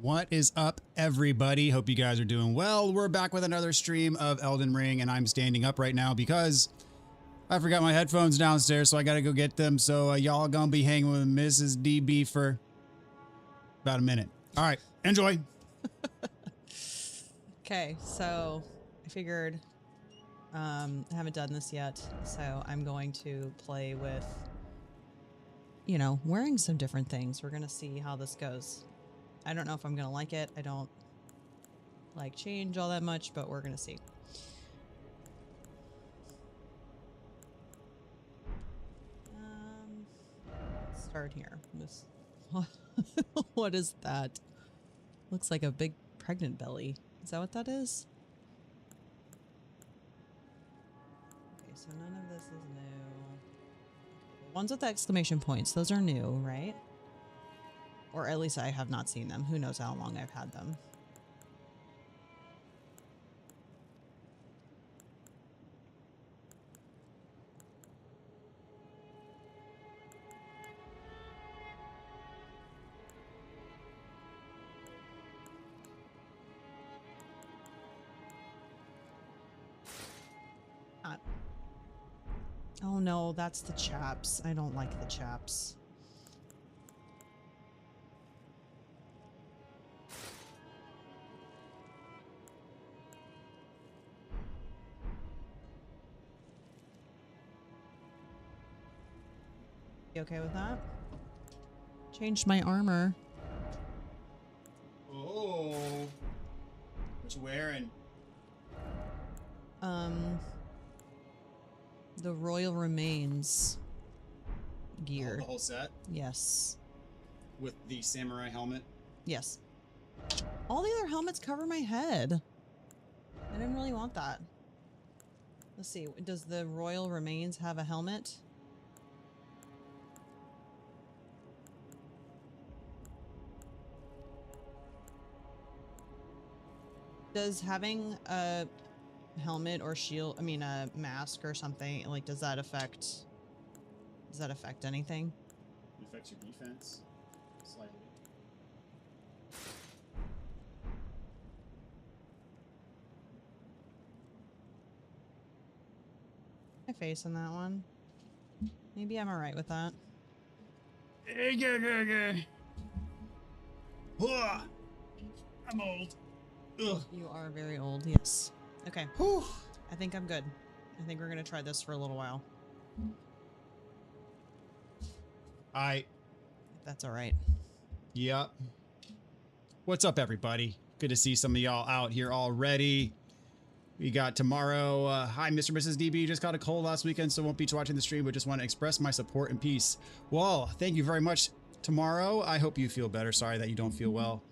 What is up, everybody? Hope you guys are doing well. We're back with another stream of Elden Ring, and I'm standing up right now because I forgot my headphones downstairs, so I gotta go get them. So y'all gonna be hanging with Mrs. DB for about a minute. All right, enjoy. Okay, so I figured I haven't done this yet, so I'm going to play with, you know, wearing some different things. We're gonna see how this goes. I don't know if I'm gonna like it. I don't like change all that much, but we're gonna see. Let's start here. This, what is that? Looks like a big pregnant belly. Is that what that is? Okay, so none of this is new. The ones with the exclamation points, those are new, right? Or at least I have not seen them. Who knows how long I've had them. Oh no, that's the chaps. I don't like the chaps. You okay with that? Changed my armor. Oh, what you wearing? The Royal Remains gear. Oh, the whole set? Yes. With the samurai helmet? Yes. All the other helmets cover my head. I didn't really want that. Let's see. Does the Royal Remains have a helmet? Does having a helmet or shield, I mean a mask or something, like does that affect anything? It affects your defense slightly. My face in that one. Maybe I'm alright with that. I'm old. Ugh. You are very old, yes. Okay. Whew. I think I'm good. I think we're gonna try this for a little while. If that's alright. Yep. What's up, everybody? Good to see some of y'all out here already. We got tomorrow. Hi, Mr. and Mrs. DB. Just got a cold last weekend, so won't be watching the stream, but just want to express my support and peace. Well, thank you very much. Tomorrow, I hope you feel better. Sorry that you don't feel well.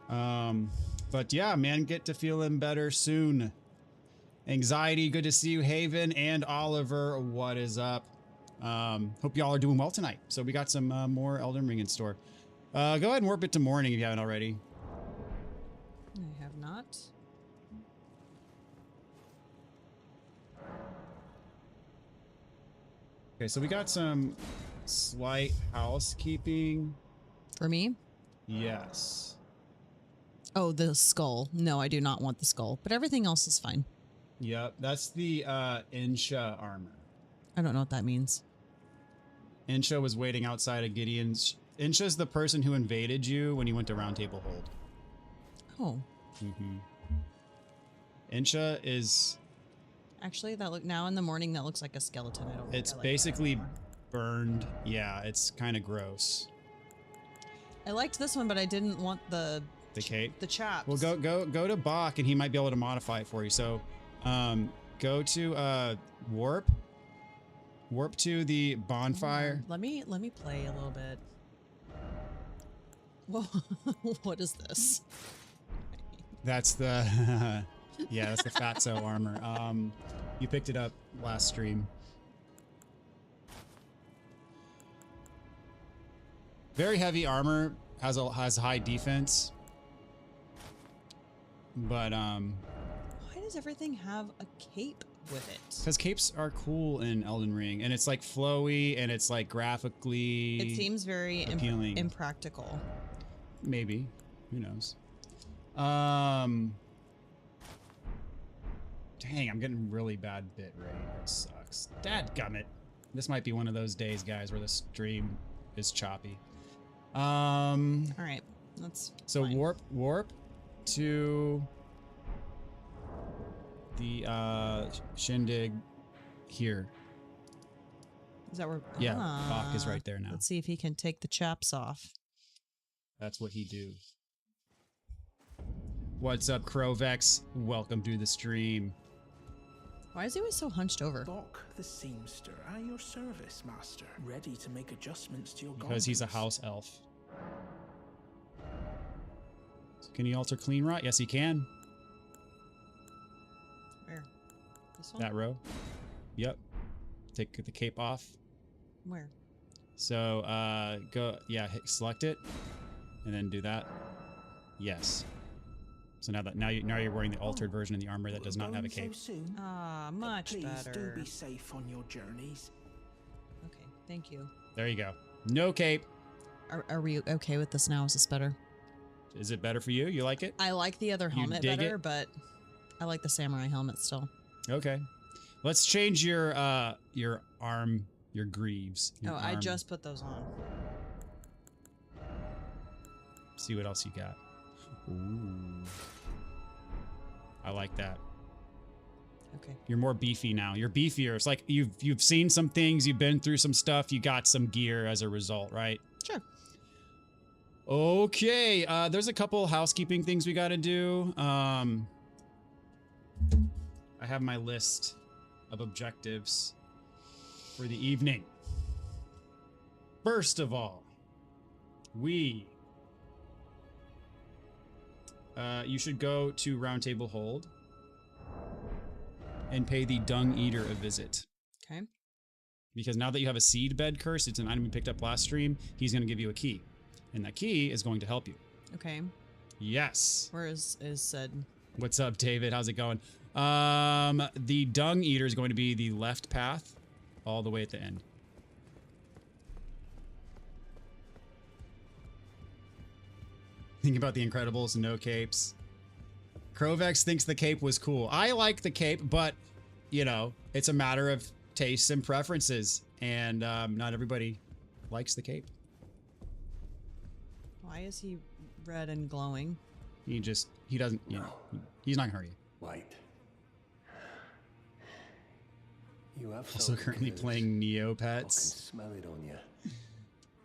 But yeah, man, get to feeling better soon. Anxiety, good to see you, Haven and Oliver. What is up? Hope y'all are doing well tonight. So we got some more Elden Ring in store. Go ahead and warp it to morning if you haven't already. I have not. Okay, so we got some slight housekeeping. For me? Yes. Oh, the skull. No, I do not want the skull, but everything else is fine. Yep, that's the Insha armor. I don't know what that means. Insha was waiting outside of Gideon's. Insha's the person who invaded you when you went to Round Table Hold. Oh. Insha is... Actually, that look now in the morning that looks like a skeleton. I don't It's think I like basically burned. Yeah, it's kind of gross. I liked this one, but I didn't want the cape. The chaps. Well, go to Bach and he might be able to modify it for you. So, go to warp to the bonfire. Let me play a little bit. Whoa, what is this? That's the yeah, that's the Fatso armor. You picked it up last stream. Very heavy armor, has high defense. But why does everything have a cape with it? Because capes are cool in Elden Ring, and it's like flowy and it's like graphically it seems very appealing. impractical. Maybe. Who knows? Dang, I'm getting really bad bit rate. That sucks. Dadgummit. This might be one of those days, guys, where the stream is choppy. All right, that's so fine. warp to the shindig here. Is that where? Yeah, Bach is right there now. Let's see if he can take the chaps off. That's what he do. What's up, Crovex? Welcome to the stream. Why is he always so hunched over? Bach the seamster, at your service, master. Ready to make adjustments to your Because he's a garments. house elf. So can he alter clean rot? Yes, he can. Where? This one? That row. Yep. Take the cape off. Where? So go, yeah, select it, and then do that. Yes. So now you're wearing the altered version of the armor that does not have a cape. So soon? Ah, much Please better. do be safe on your journeys. Okay, thank you. There you go. No cape. Are we okay with this now? Is this better? Is it better for you? You like it? I like the other You helmet dig better, it? but I like the samurai helmet still. Okay. Let's change your arm, your greaves. Your I arm. just put those on. See what else you got. Ooh. I like that. Okay. You're more beefy now. You're beefier. It's like you've seen some things, you've been through some stuff, you got some gear as a result, right? Sure. Okay, there's a couple housekeeping things we got to do. I have my list of objectives for the evening. First of all, you should go to Roundtable Hold and pay the Dung Eater a visit. Okay. Because now that you have a seed bed curse, it's an item you picked up last stream, he's going to give you a key. And that key is going to help you. Okay. Yes. Where is said? What's up, David? How's it going? The Dung Eater is going to be the left path all the way at the end. Think about the Incredibles, no capes. Crovex thinks the cape was cool. I like the cape, but, you know, it's a matter of tastes and preferences. And not everybody likes the cape. Why is he red and glowing? He doesn't, you know, he's not gonna hurt you. Wait. You have Also currently playing I can Neopets. smell it on you.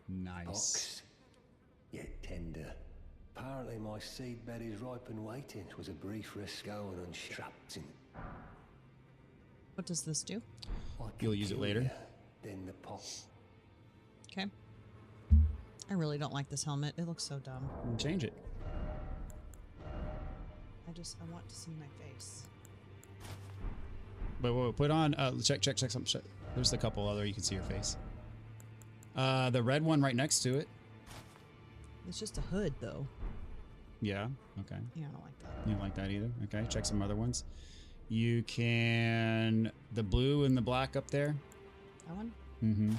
Nice. Ox, yet tender. Apparently my seedbed is ripe and waiting. 'Twas a brief rest going unstrapped and What does this do? I could You'll use it kill later. you, then the pot. Okay. I really don't like this helmet. It looks so dumb. Change it. I want to see my face. Wait, put on, check something. Check. There's a couple other, you can see your face. The red one right next to it. It's just a hood, though. Yeah, okay. Yeah, I don't like that. You don't like that either? Okay, check some other ones. You can, the blue and the black up there. That one? Mm-hmm.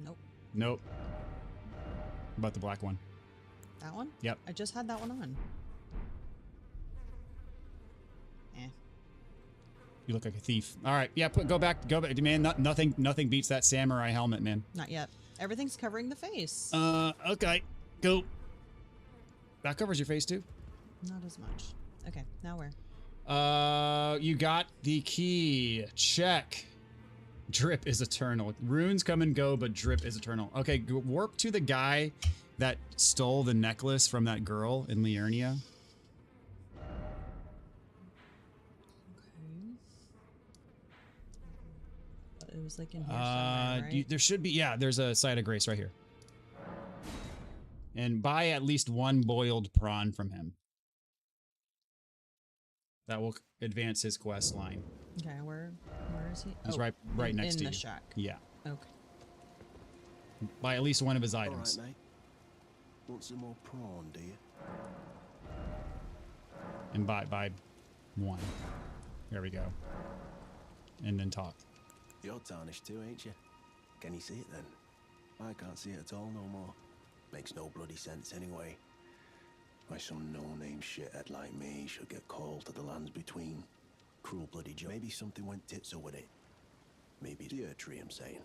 Nope. Nope. About the black one. That one? Yep. I just had that one on. You look like a thief. All right, yeah, go back, man. Nothing beats that samurai helmet, man. Not yet. Everything's covering the face. Okay, go. That covers your face too. Not as much. Okay, now where? You got the key. Check. Drip is eternal. Runes come and go, but drip is eternal. Okay, warp to the guy that stole the necklace from that girl in Liurnia. Okay. It was like in here somewhere, right? There should be, yeah, there's a site of grace right here. And buy at least one boiled prawn from him. That will advance his quest line. Okay, where is he? He's right next to you. In the shack. Yeah. Okay. Buy at least one of his All items. right, mate. Want some more prawn, do you? And buy one. There we go. And then talk. You're tarnished too, ain't you? Can you see it then? I can't see it at all no more. Makes no bloody sense anyway. Why some no-name shithead like me should get called to the lands between. Cruel bloody joke. Maybe something went titso with it. Maybe it's the tree I'm saying.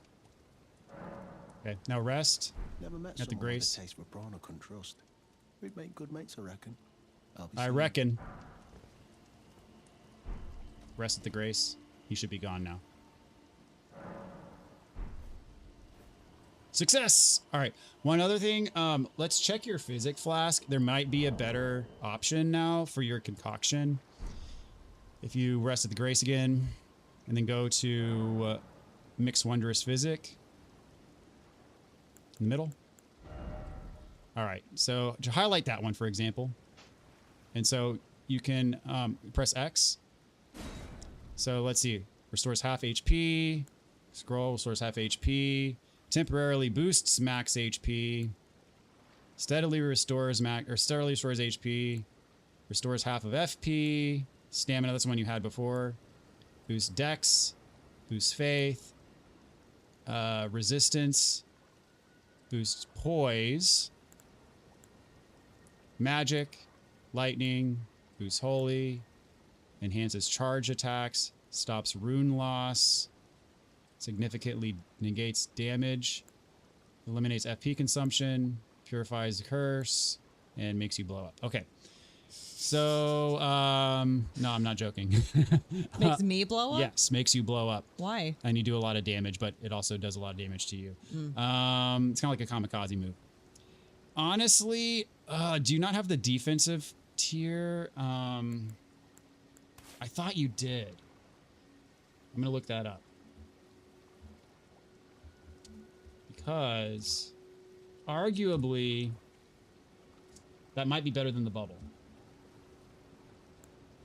Okay, now rest. Never met At the someone Grace. with a taste for brawn I couldn't trust. We'd make good mates, I reckon. I reckon. Rest at the Grace. He should be gone now. Success! All right. One other thing. Let's check your physic flask. There might be a better option now for your concoction. If you rest at the Grace again, and then go to Mix Wondrous Physic. In the middle. All right. So to highlight that one, for example. And so you can press X. So let's see. Restores half HP. Scroll, restores half HP. Temporarily boosts max HP. Steadily restores HP. Restores half of FP. Stamina, that's the one you had before. Boosts Dex. Boosts Faith. Resistance. Boosts Poise. Magic. Lightning. Boosts Holy. Enhances charge attacks. Stops rune loss. Significantly negates damage. Eliminates FP consumption. Purifies the curse. And makes you blow up. Okay. So, no, I'm not joking. Makes me blow up? Yes, makes you blow up. Why? And you do a lot of damage, but it also does a lot of damage to you. It's kind of like a kamikaze move. Honestly, do you not have the defensive tier? I thought you did. I'm going to look that up. Because, arguably, that might be better than the bubble.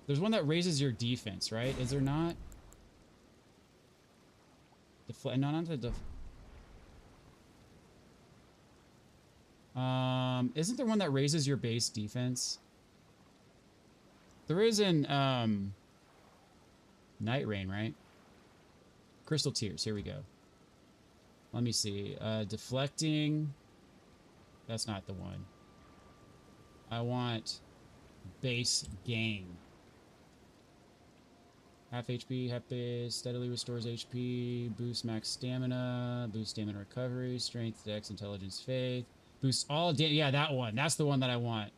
There's one that raises your defense, right? Is there not? No, not the isn't there one that raises your base defense? There is in Night Rain, right? Crystal Tears, here we go. Let me see. Deflecting. That's not the one. I want base gain. Half HP, half base, steadily restores HP, boosts max stamina, boosts stamina recovery, strength, dex, intelligence, faith. Boosts all yeah, that one. That's the one that I want.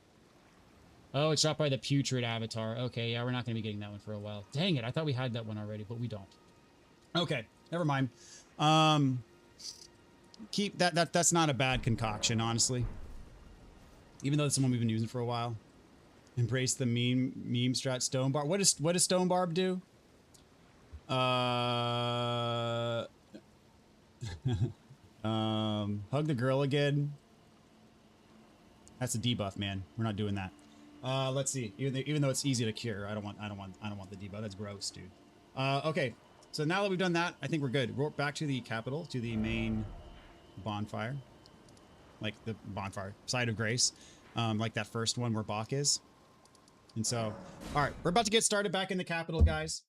Oh, it's dropped by the Putrid Avatar. Okay, yeah, we're not going to be getting that one for a while. Dang it, I thought we had that one already, but we don't. Okay, never mind. Keep that's not a bad concoction, honestly. Even though it's the one we've been using for a while. Embrace the meme strat Stone Barb. What does Stone Barb do? Hug the girl again. That's a debuff, man. We're not doing that. Let's see. Even though it's easy to cure, I don't want the debuff. That's gross, dude. Okay. So now that we've done that, I think we're good. We're back to the capital, to the main bonfire. Like the bonfire, Side of Grace. Like that first one where Bach is. And so, all right, we're about to get started back in the capital, guys.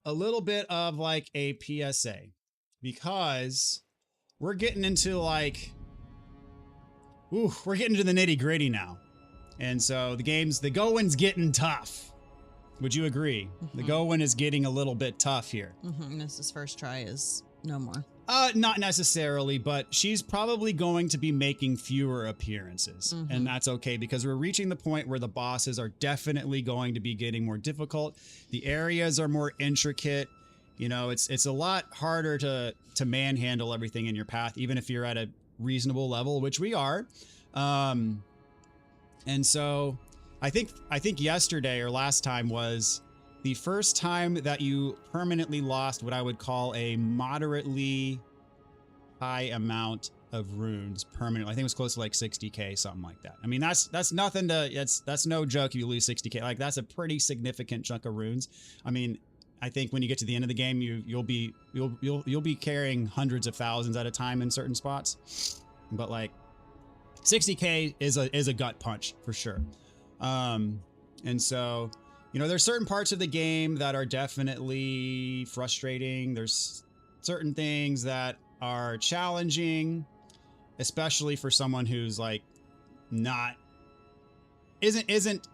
A little bit of like a PSA, because we're getting into like, we're getting to the nitty gritty now. And so the going's getting tough. Would you agree? Mm-hmm. The going is getting a little bit tough here. Mm-hmm. Mrs. First Try is no more. Not necessarily, but she's probably going to be making fewer appearances. Mm-hmm. And that's okay, because we're reaching the point where the bosses are definitely going to be getting more difficult. The areas are more intricate. You know, it's a lot harder to manhandle everything in your path, even if you're at a reasonable level, which we are. And so I think yesterday or last time was the first time that you permanently lost what I would call a moderately high amount of runes permanently. I think it was close to like 60k, something like that. I mean, that's nothing to, that's no joke if you lose 60k. Like, that's a pretty significant chunk of runes. I mean, I think when you get to the end of the game, you'll be carrying hundreds of thousands at a time in certain spots. But like 60k is a gut punch for sure. And so, you know, there's certain parts of the game that are definitely frustrating. There's certain things that are challenging. especially for someone who's like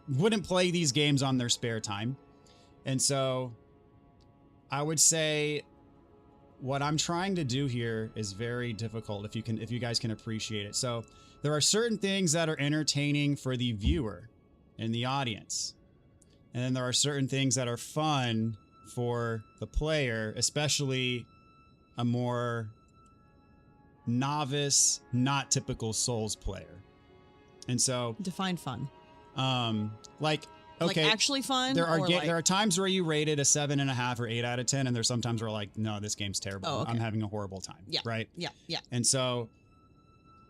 wouldn't play these games on their spare time. And so I would say what I'm trying to do here is very difficult if you guys can appreciate it. So there are certain things that are entertaining for the viewer and the audience. And then there are certain things that are fun for the player, especially a more novice, not typical Souls player. And so define fun. Like actually fun. There are times where you rate it a 7.5 or 8 out of 10, and there's sometimes where like, no, this game's terrible. Oh, okay. I'm having a horrible time. Yeah. Right. Yeah. Yeah. And so,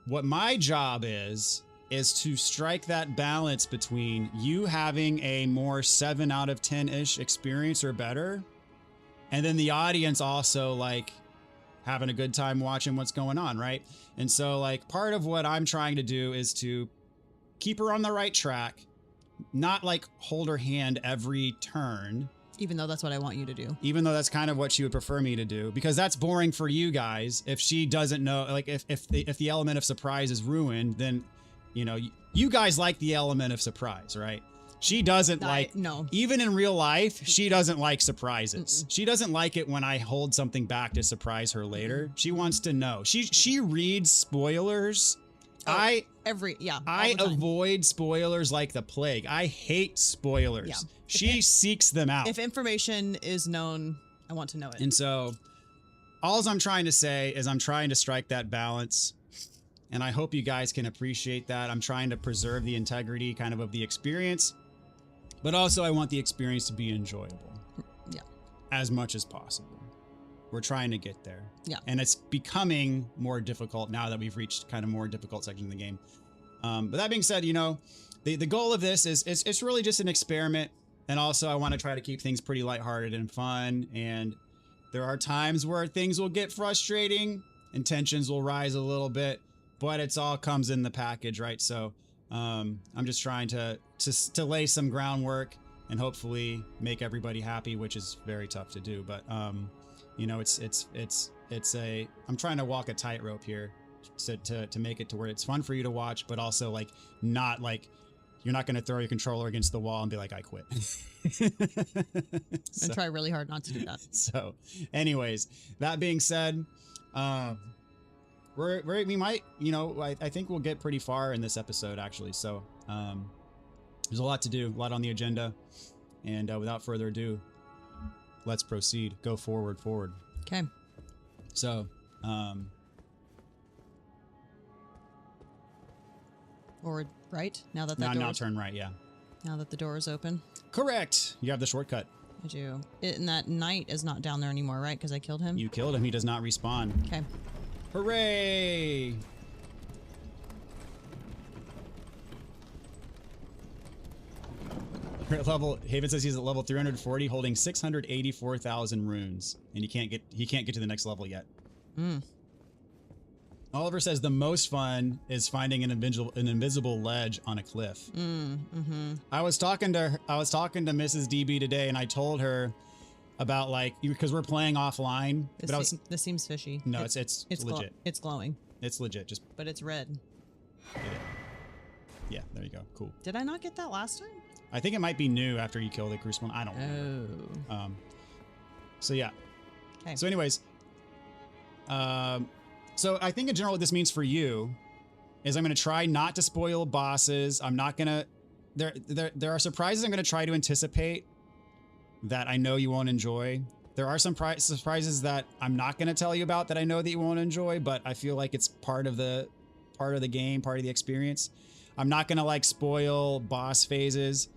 what my job is to strike that balance between you having a more 7 out of 10-ish experience or better, and then the audience also like having a good time watching what's going on, right? And so like part of what I'm trying to do is to keep her on the right track, not like hold her hand every turn. Even though that's what I want you to do. Even though that's kind of what she would prefer me to do, because that's boring for you guys. If she doesn't know, like if the element of surprise is ruined, then, you know, you guys like the element of surprise, right? She doesn't no. Even in real life, she doesn't like surprises. She doesn't like it when I hold something back to surprise her later. She wants to know. She reads spoilers. I avoid spoilers like the plague. I hate spoilers. Yeah. She seeks them out. If information is known, I want to know it. And so all I'm trying to say is I'm trying to strike that balance. And I hope you guys can appreciate that. I'm trying to preserve the integrity kind of the experience, but also I want the experience to be enjoyable. Yeah. As much as possible. We're trying to get there. Yeah. And it's becoming more difficult now that we've reached kind of more difficult sections of the game. But that being said, you know, the goal of this is it's really just an experiment. And also I want to try to keep things pretty lighthearted and fun. And there are times where things will get frustrating and tensions will rise a little bit, but it's all comes in the package, right? So I'm just trying to lay some groundwork and hopefully make everybody happy, which is very tough to do. But you know, I'm trying to walk a tightrope here to make it to where it's fun for you to watch, but also like not like you're not going to throw your controller against the wall and be like, I quit. And try really hard not to do that. So anyways, that being said, we might, you know, I think we'll get pretty far in this episode actually. So there's a lot to do, a lot on the agenda. And without further ado, let's proceed. Go forward. Okay. So, forward, right? Now turn right, yeah. Now that the door is open. Correct. You have the shortcut. I do. And that knight is not down there anymore, right? Because I killed him? You killed him. He does not respawn. Okay. Hooray! Haven says he's at level 340, holding 684,000 runes, and he can't get to the next level yet. Oliver says the most fun is finding an invisible ledge on a cliff. I was talking to Mrs. DB today, and I told her about like because we're playing offline. This seems fishy. No, it's legit. It's glowing. It's legit. But it's red. Get it. Yeah, there you go. Cool. Did I not get that last time? I think it might be new after you kill the Crucible. I don't know. So yeah. Okay. So anyways, so I think in general what this means for you is I'm going to try not to spoil bosses. I'm not going to. There are surprises I'm going to try to anticipate that I know you won't enjoy. There are some surprises that I'm not going to tell you about that I know that you won't enjoy, but I feel like it's part of the game, part of the experience. I'm not going to like spoil boss phases.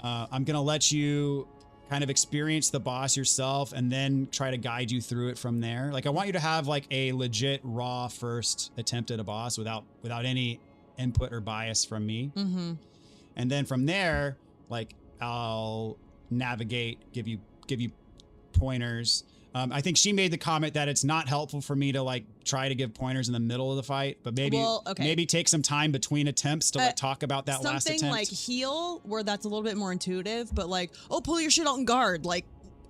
I'm going to let you kind of experience the boss yourself and then try to guide you through it from there. Like I want you to have like a legit raw first attempt at a boss without any input or bias from me. And then from there, like I'll navigate, give you pointers. I think she made the comment that it's not helpful for me to like try to give pointers in the middle of the fight, but maybe take some time between attempts to like talk about that last attempt. Something like heal where that's a little bit more intuitive, but like, oh, pull your shit out and guard. Like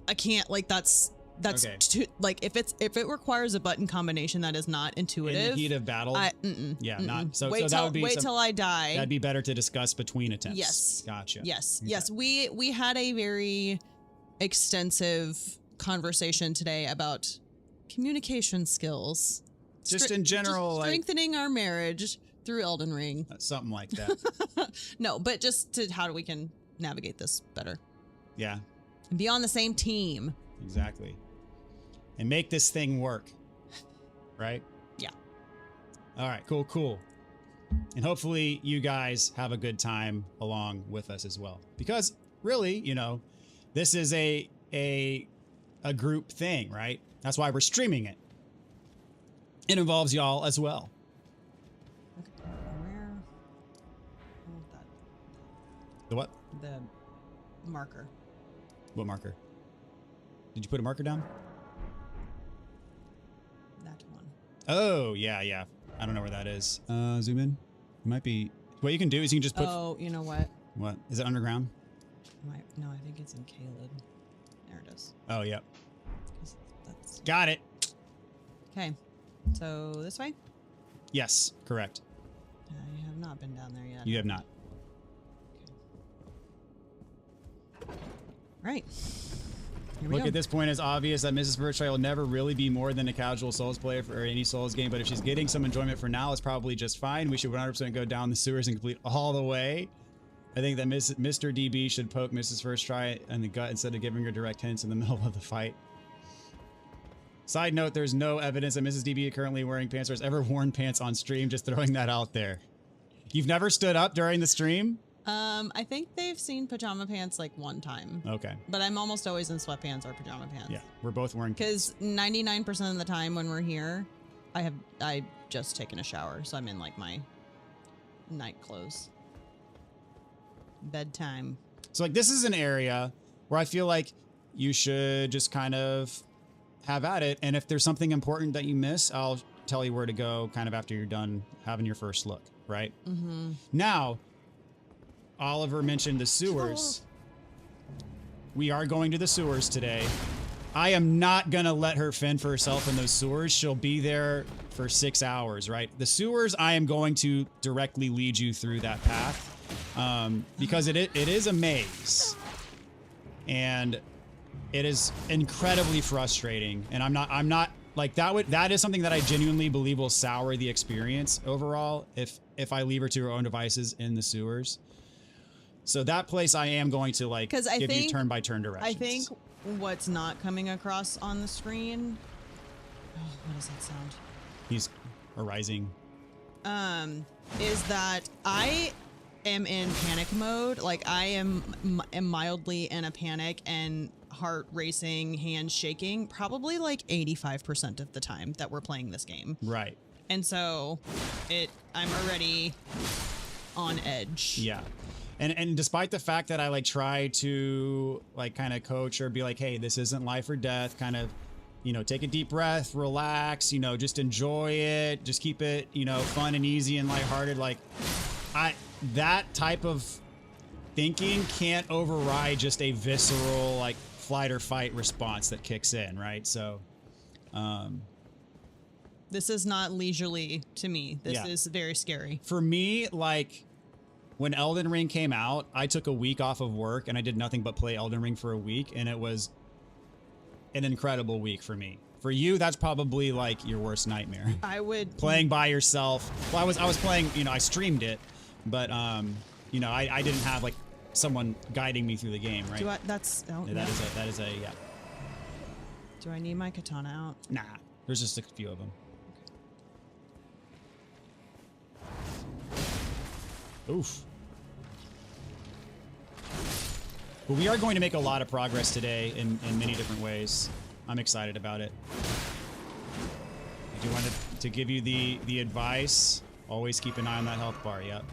I can't, like that's That's Okay. too, like if it requires a button combination that is not intuitive. In the heat of battle. Yeah, not so. Wait so that would be wait till I die. That'd be better to discuss between attempts. Yes. Gotcha. Yes. Okay. Yes. We had a very extensive conversation today about communication skills. Just in general, like strengthening our marriage through Elden Ring. something like that. No, but just to how we can navigate this better Yeah. and be on the same team. Exactly. And make this thing work. Right? Yeah. All right, cool. And hopefully you guys have a good time along with us as well. Because really, you know, this is a group thing, right? That's why we're streaming it. It involves y'all as well. Okay, where? I want that. The what? The marker. What marker? Did you put a marker down? That one. Oh, yeah. I don't know where that is. Zoom in. It might be. What you can do is you can just put. Oh, you know what? What? Is it underground? No, I think it's in Caleb. There it is. Oh, yeah. 'Cause that's Got it. okay. So this way? Yes, correct. I have not been down there yet. You have not. Right. Here we Look, go. at this point, it's obvious that Mrs. Birchlight will never really be more than a casual Souls player for any Souls game, but if she's getting some enjoyment for now, it's probably just fine. We should 100% go down the sewers and complete all the way. I think that Mr. DB should poke Mrs. First Try in the gut instead of giving her direct hints in the middle of the fight. Side note, there's no evidence that Mrs. DB currently wearing pants or has ever worn pants on stream, just throwing that out there. You've never stood up during the stream? I think they've seen pajama pants like one time. Okay. But I'm almost always in sweatpants or pajama pants. Yeah, we're both wearing pants. Because 99% of the time when we're here, I just taken a shower, so I'm in like my night clothes. Bedtime. So like this is an area where I feel like you should just kind of have at it. And if there's something important that you miss, I'll tell you where to go kind of after you're done having your first look, right? Mm-hmm. Now, Oliver mentioned the sewers. We are going to the sewers today. I am not going to let her fend for herself in those sewers. She'll be there for 6 hours, right? The sewers, I am going to directly lead you through that path because it is a maze. And it is incredibly frustrating. And I'm not like that is something that I genuinely believe will sour the experience overall if I leave her to her own devices in the sewers. So that place I am going to like give you turn-by-turn directions. I think what's not coming across on the screen. Oh, what does that sound? He's arising. Is that I am in panic mode. Like I am mildly in a panic and heart racing, hands shaking, probably like 85% of the time that we're playing this game. Right. And so I'm already on edge. Yeah. And despite the fact that I like try to like kind of coach or be like, hey, this isn't life or death, kind of, you know, take a deep breath, relax, you know, just enjoy it, just keep it, you know, fun and easy and lighthearted. Like that type of thinking can't override just a visceral like flight or fight response that kicks in, right? So this is not leisurely to me. This Yeah. is very scary. For me, like when Elden Ring came out, I took a week off of work and I did nothing but play Elden Ring for a week, and it was an incredible week for me. For you, that's probably like your worst nightmare. I would Playing by yourself. Well, I was playing, you know, I streamed it, but you know, I didn't have like someone guiding me through the game, right? Yeah, That is a yeah. Do I need my katana out? Nah, there's just a few of them. Oof. But we are going to make a lot of progress today in many different ways. I'm excited about it. I do want to give you the advice. Always keep an eye on that health bar. Yep.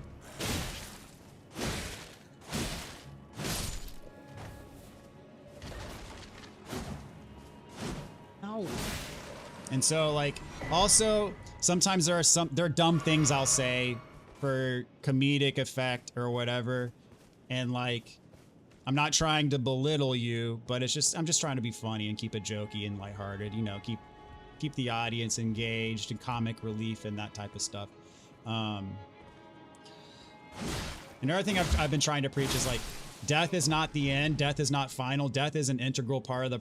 Ow. And so, like, also, sometimes there are dumb things I'll say for comedic effect or whatever. And, like, I'm not trying to belittle you, but it's just I'm just trying to be funny and keep it jokey and lighthearted. You know, keep the audience engaged and comic relief and that type of stuff. Another thing I've been trying to preach is like, death is not the end. Death is not final. Death is an integral part of the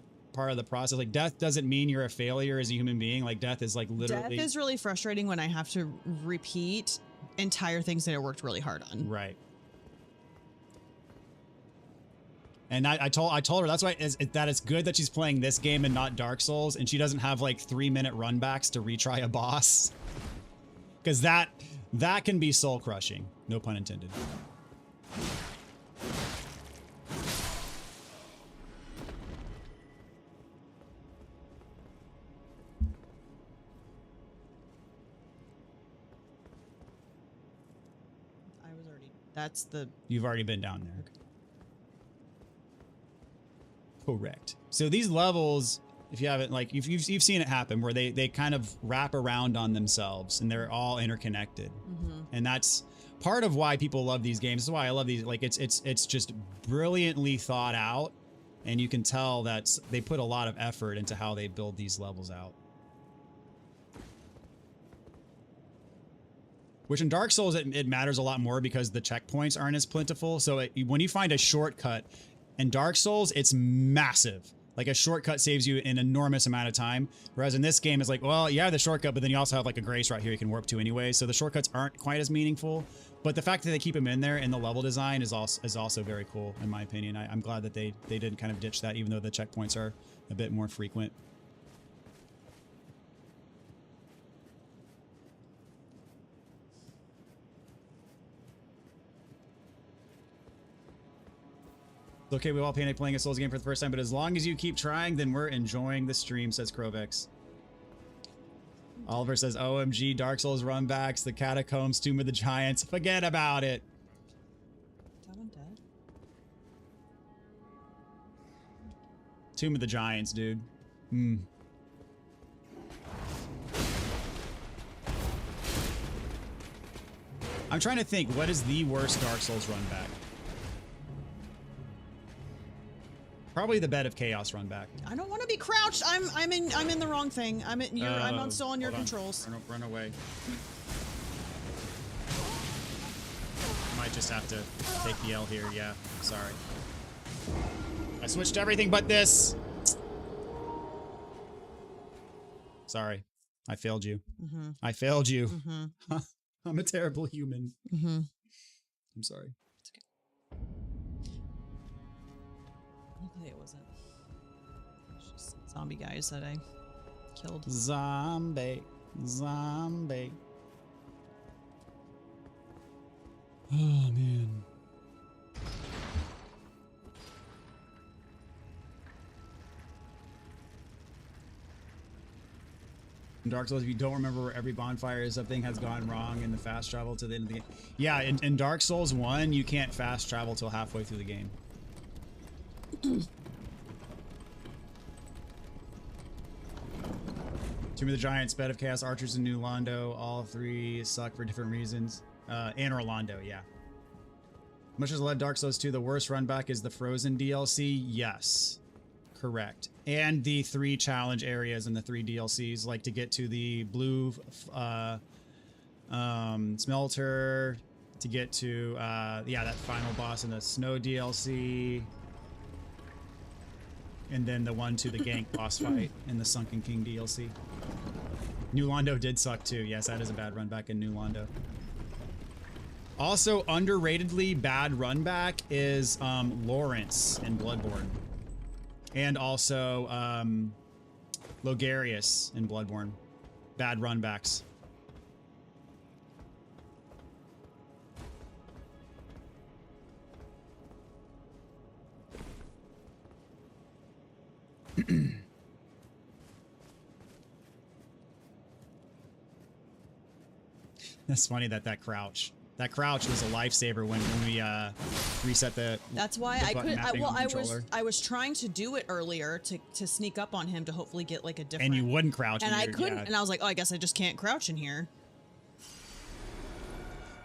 process. Like, death doesn't mean you're a failure as a human being. Like, death is like literally. Death is really frustrating when I have to repeat entire things that I worked really hard on. Right. And I told her that's why that it's good that she's playing this game and not Dark Souls, and she doesn't have like 3-minute runbacks to retry a boss, because that can be soul crushing. No pun intended. I was already. That's the. You've already been down there. Okay. Correct. So these levels, if you haven't, like, you've seen it happen where they kind of wrap around on themselves and they're all interconnected. And that's part of why people love these games. This is why I love these. Like, it's just brilliantly thought out, and you can tell that they put a lot of effort into how they build these levels out. Which in Dark Souls, it matters a lot more because the checkpoints aren't as plentiful. So when you find a shortcut in Dark Souls, it's massive. Like, a shortcut saves you an enormous amount of time. Whereas in this game, it's like, well, you have the shortcut, but then you also have like a grace right here you can warp to anyway. So the shortcuts aren't quite as meaningful. But the fact that they keep them in there in the level design is also very cool, in my opinion. I'm glad that they did kind of ditch that, even though the checkpoints are a bit more frequent. It's okay, we all panic playing a Souls game for the first time, but as long as you keep trying, then we're enjoying the stream, says Krovex. Oliver says, OMG, Dark Souls runbacks, the Catacombs, Tomb of the Giants. Forget about it. Is that one dead? Tomb of the Giants, dude. I'm trying to think, what is the worst Dark Souls runback? Probably the Bed of Chaos runback. I don't want to be crouched. I'm in the wrong thing. I'm not still on your controls. Run away. Might just have to take the L here. Yeah, sorry. I switched everything but this. Sorry, I failed you. I failed you. I'm a terrible human. I'm sorry. Luckily it wasn't. It's just zombie guys that I killed. Zombie. Oh, man. In Dark Souls, if you don't remember where every bonfire is, something has gone wrong in the fast travel to the end of the game. Yeah, in Dark Souls 1, you can't fast travel till halfway through the game. Tomb of the Giants, Bed of Chaos, Archers, and New Londo. All three suck for different reasons. And Orlando, yeah. Much as led Dark Souls 2, the worst runback is the Frozen DLC. Yes, correct. And the 3 challenge areas in the 3 DLCs, like to get to the blue smelter, to get to yeah, that final boss in the snow DLC. And then the one to the gank boss fight in the Sunken King DLC. New Londo did suck too. Yes, that is a bad run back in New Londo. Also, underratedly bad run back is Lawrence in Bloodborne. And also Logarius in Bloodborne. Bad run backs. That's funny that crouch was a lifesaver when we reset the. That's why I could. I was trying to do it earlier to sneak up on him to hopefully get like a different. And you wouldn't crouch. And I couldn't. Yeah. And I was like, oh, I guess I just can't crouch in here.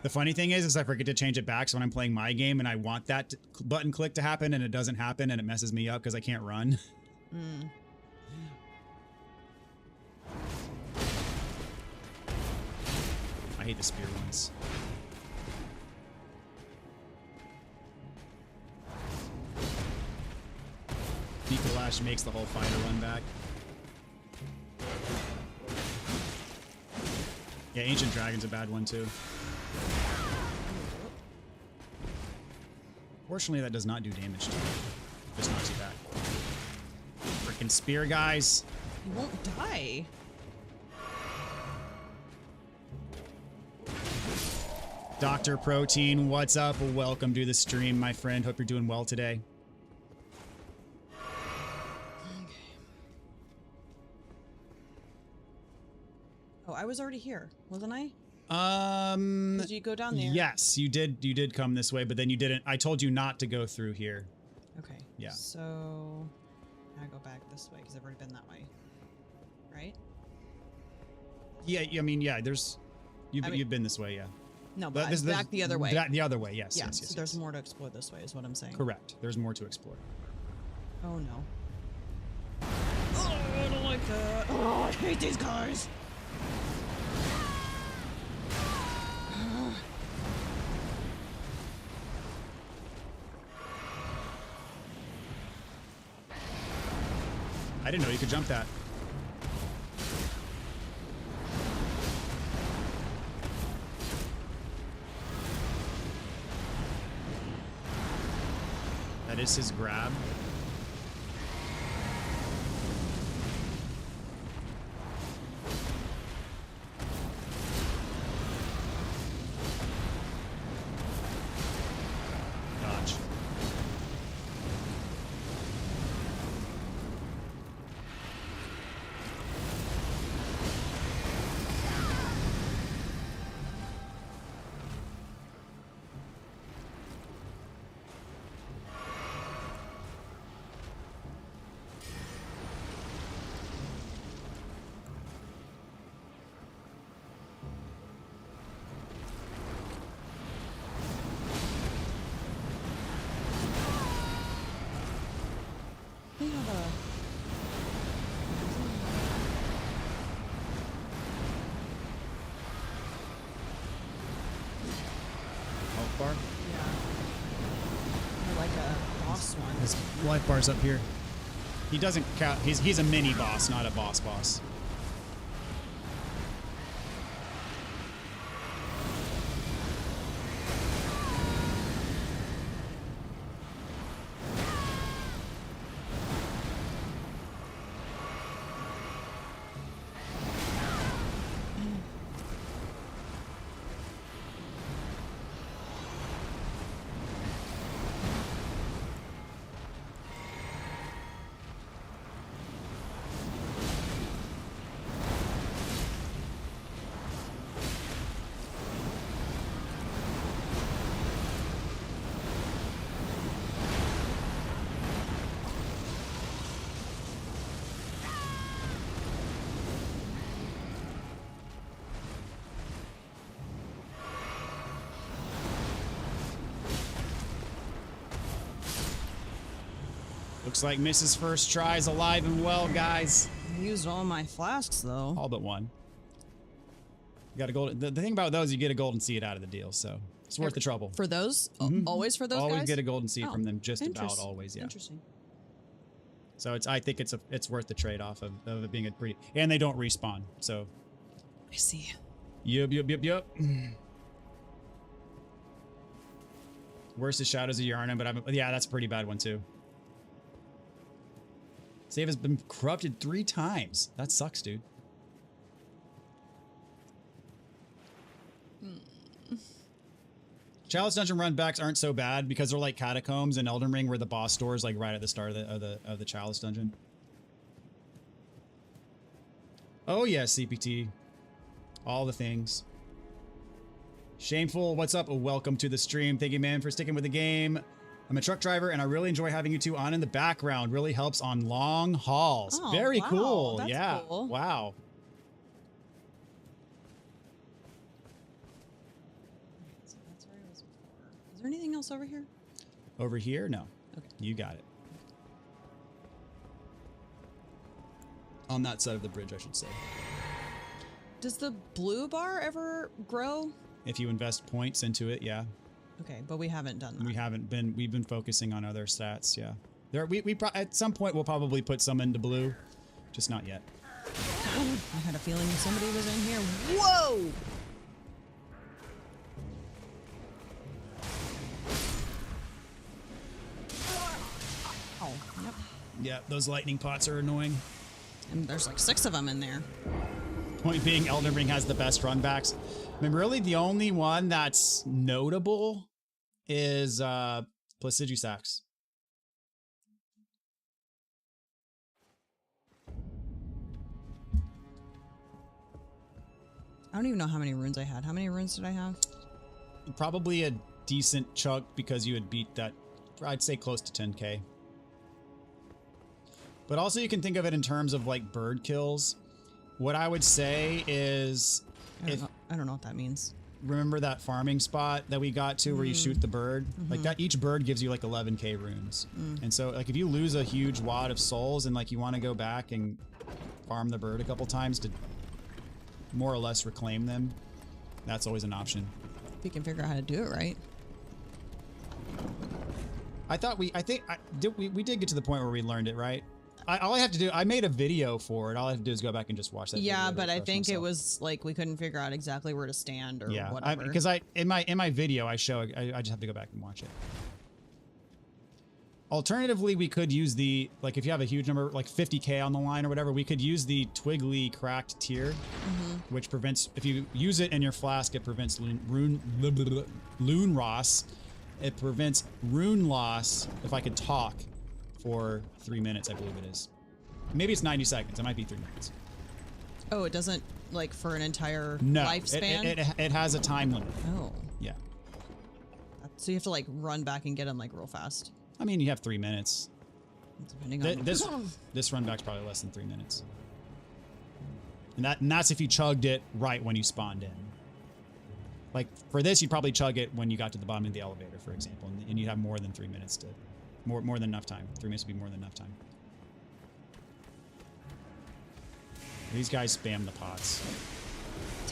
The funny thing is I forget to change it back. So when I'm playing my game and I want that button click to happen and it doesn't happen and it messes me up because I can't run. Mm. I hate the spear ones. Deep Lash makes the whole fighter run back. Yeah, Ancient Dragon's a bad one too. Fortunately, that does not do damage to you. Just knocks you back. Freaking spear guys. You won't die. Dr. Protein, what's up? Welcome to the stream, my friend. Hope you're doing well today. Oh, I was already here, wasn't I? Did you go down there? Yes, you did. You did come this way, but then you didn't. I told you not to go through here. Okay. Yeah. So I go back this way because I've already been that way, right? Yeah. I mean, yeah. There's. You've been this way, yeah. No, but I'm back the other way. The other way, yes. Yeah. Yes, So yes, there's yes. more to explore this way, is what I'm saying. Correct. There's more to explore. Oh no. Oh, I don't like that. Oh, I hate these guys. I didn't know you could jump that. That is his grab. Dodge. We have a. Health bar. Yeah. Or like a boss one. His life bar's up here. He doesn't count. He's a mini boss, not a boss. Looks like Mrs. First Try is alive and well, guys. I used all my flasks though. All but one. You got a golden. The thing about those, you get a golden seed out of the deal, so it's worth the trouble. For those? Always for those Always guys? get a golden seed Oh, from them, just about always, yeah. Interesting. So I think it's worth the trade-off of it being a pretty, and they don't respawn. So. I see. Yup. Worst is Shadows of Yarnum, but yeah, that's a pretty bad one too. Save has been corrupted 3 times. That sucks, dude. Chalice Dungeon runbacks aren't so bad because they're like catacombs in Elden Ring, where the boss store is like right at the start of the Chalice Dungeon. Oh yes, CPT. All the things. Shameful, what's up? Welcome to the stream. Thank you, man, for sticking with the game. I'm a truck driver, and I really enjoy having you two on in the background. Really helps on long hauls. Oh, Very wow, cool. that's Yeah. cool. Wow. there anything else over here? Over here? No. Okay. You got it. On that side of the bridge, I should say. Does the blue bar ever grow? If you invest points into it, yeah. Okay, but we haven't done that. We've been focusing on other stats, yeah. At some point we'll probably put some into blue, just not yet. I had a feeling somebody was in here. Whoa! Oh, yep. Yeah, those lightning pots are annoying. And there's like 6 of them in there. Point being, Elden Ring has the best runbacks. I mean, really the only one that's notable is Placidusax. I don't even know how many runes I had. How many runes did I have? Probably a decent chunk because you had beat that, I'd say close to 10k. But also you can think of it in terms of like bird kills. What I would say is... I don't know what that means. Remember that farming spot that we got to where you shoot the bird? Like that, each bird gives you like 11k runes. And so like if you lose a huge wad of souls and like you want to go back and farm the bird a couple times to more or less reclaim them, that's always an option. If you can figure out how to do it right. We did get to the point where we learned it, right? All I have to do, I made a video for it. All I have to do is go back and just watch that. Yeah, video but I think myself. it was like we couldn't figure out exactly where to stand or Yeah, whatever. because in my video I show I just have to go back and watch it. Alternatively, we could use the, like if you have a huge number, like 50k on the line or whatever, we could use the Twiggly cracked tier, which prevents, if you use it in your flask, it prevents loon loss. It prevents rune loss, if I could talk, for 3 minutes, I believe it is. Maybe it's 90 seconds. It might be 3 minutes. Oh, it doesn't, like, for an entire No, lifespan? it has a time limit. Oh. Yeah. So you have to, like, run back and get them, like, real fast. I mean, you have 3 minutes. Depending on... This run back's probably less than 3 minutes. And that's if you chugged it right when you spawned in. Like, for this, you'd probably chug it when you got to the bottom of the elevator, for example, and you'd have more than 3 minutes to... More than enough time. 3 minutes would be more than enough time. These guys spam the pots.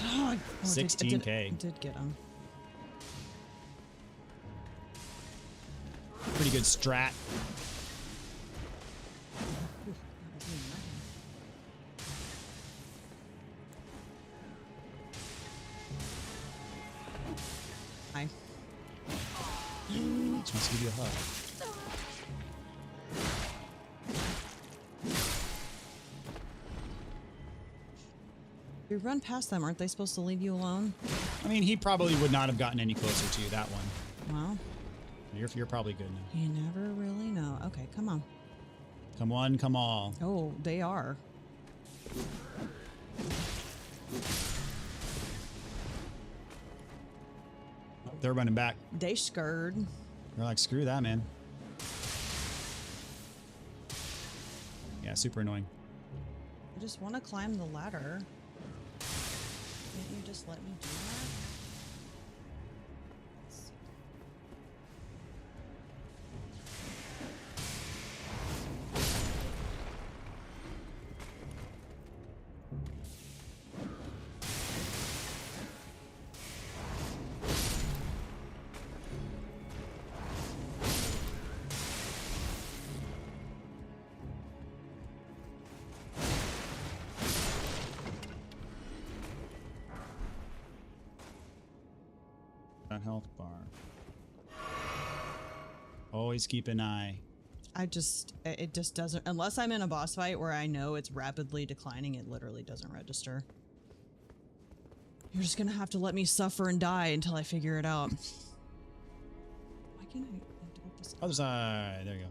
Oh, 16k. I did get them. Pretty good strat. Hi. Just wants to give you a hug. You run past them, aren't they supposed to leave you alone? I mean, he probably would not have gotten any closer to you, that one. Well, You're probably good now. you never really know. Okay, come on. Come one, come all. Oh, they are. They're running back. They scared. They're like, screw that, man. Yeah, super annoying. I just want to climb the ladder. Can't you just let me do that? That health bar. Always keep an eye. It just doesn't, unless I'm in a boss fight where I know it's rapidly declining, it literally doesn't register. You're just gonna have to let me suffer and die until I figure it out. Why can't I do this? Other side. There you go.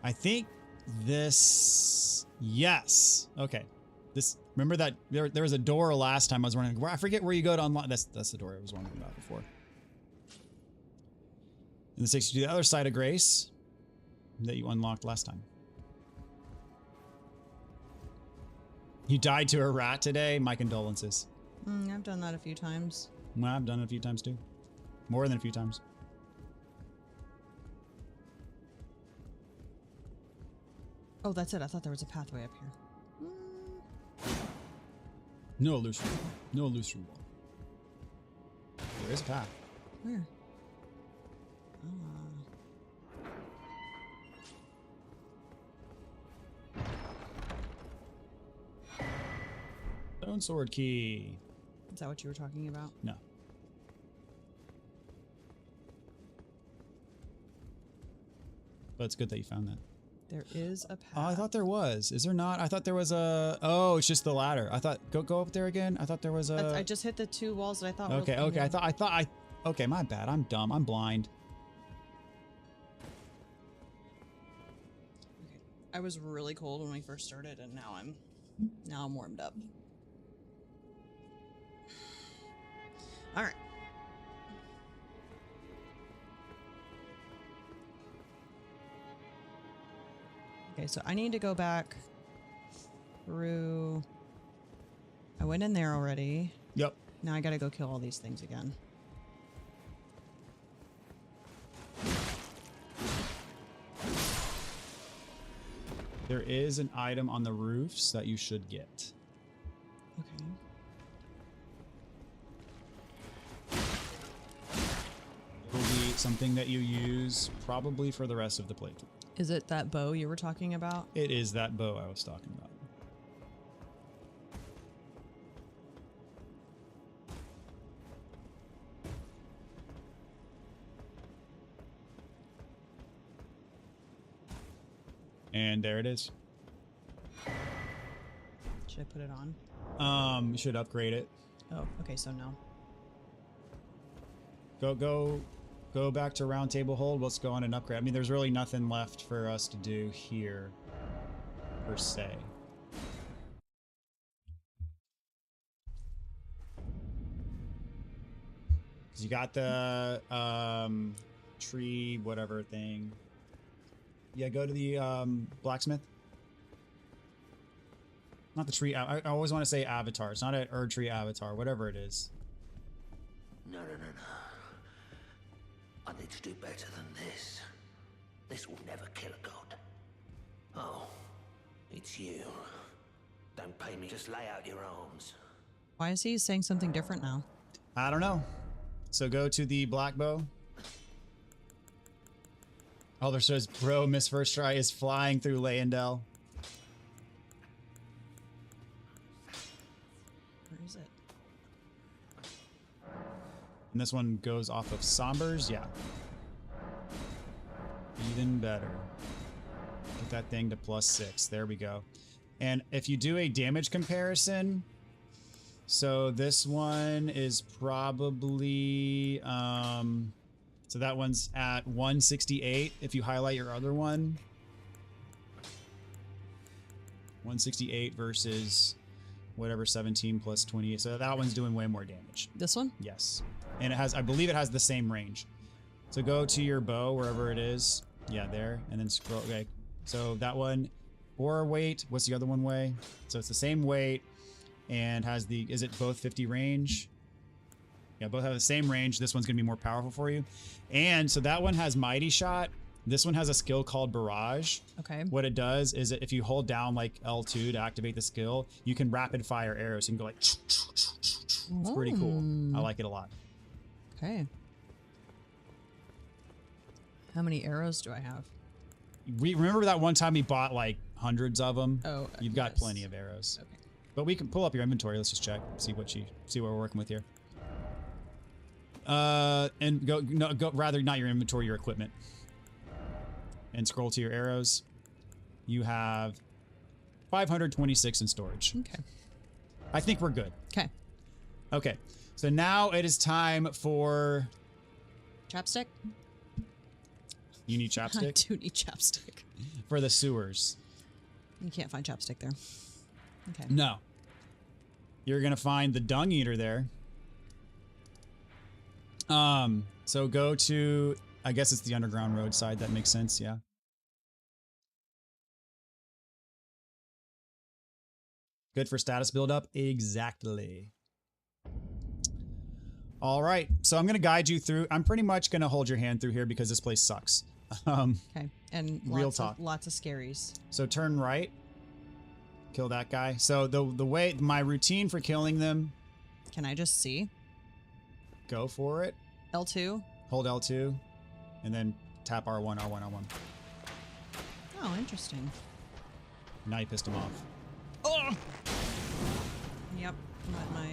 I think this... Yes. Okay. This... Remember that there was a door last time I was wondering... I forget where you go to unlock... That's the door I was wondering about before. And this takes you to the other side of Grace that you unlocked last time. You died to a rat today? My condolences. I've done that a few times. Well, I've done it a few times too. More than a few times. Oh, that's it. I thought there was a pathway up here. No illusory wall. No illusory wall. There is a path. Where? Stone sword key. Is that what you were talking about? No. But it's good that you found that. There is a path. Oh, I thought there was. Is there not? I thought there was a... Oh, it's just the ladder. I thought... Go up there again. I thought there was a... I just hit the 2 walls that I thought Okay, were... okay. I thought... Okay, my bad. I'm dumb. I'm blind. Okay. I was really cold when we first started, and now I'm warmed up. All right. Okay, so I need to go back through... I went in there already. Yep. Now I gotta go kill all these things again. There is an item on the roofs that you should get. Okay. It will be something that you use probably for the rest of the playthrough. Is it that bow you were talking about? It is that bow I was talking about. And there it is. Should I put it on? You should upgrade it. Oh, okay, so no. Go back to round table hold. Let's go on and upgrade. I mean, there's really nothing left for us to do here, per se. Cause you got the tree, whatever thing. Yeah, go to the blacksmith. Not the tree. I always want to say avatar. It's not an Erd tree avatar. Whatever it is. No. I need to do better than this. This will never kill a god. Oh, it's you. Don't pay me, just lay out your arms. Why is he saying something different now? I don't know. So go to the black bow. Alder says, bro, Miss First Try is flying through Leyendell. Where is it? And this one goes off of Sombers. Yeah. Even better. Get that thing to +6. There we go. And if you do a damage comparison, so this one is probably, so that one's at 168. If you highlight your other one, 168 versus whatever 17 plus 28. So that one's doing way more damage. This one? Yes. And it has, I believe it has the same range. So go to your bow, wherever it is. Yeah, there. And then scroll. Okay. So that one, 4 weight. What's the other one weigh? So it's the same weight and has the, is it both 50 range? Yeah, both have the same range. This one's going to be more powerful for you. And so that one has Mighty Shot. This one has a skill called Barrage. Okay. What it does is if you hold down like L2 to activate the skill, you can rapid fire arrows. You can go like, it's pretty cool. I like it a lot. Okay. How many arrows do I have? We remember that one time we bought like hundreds of them. Oh, You've got yes. plenty of arrows. Okay. But we can pull up your inventory. Let's just check, see what we're working with here. And go rather not your inventory, your equipment. And scroll to your arrows. You have 526 in storage. Okay. I think we're good. Okay. Okay. So now it is time for... Chapstick? You need I chapstick? do need chapstick. For the sewers. You can't find chapstick there. Okay. No. You're going to find the dung eater there. So go to, I guess it's the underground roadside. That makes sense. Yeah. Good for status build up. Exactly. All right, so I'm going to guide you through. I'm pretty much going to hold your hand through here because this place sucks. Okay, and Real talk. Lots of scaries. So turn right, kill that guy. So the way, my routine for killing them, Can I just see? go for it. L2? Hold L2, and then tap R1, R1, R1. Oh, interesting. Now you pissed him off. Oh! Yep, but my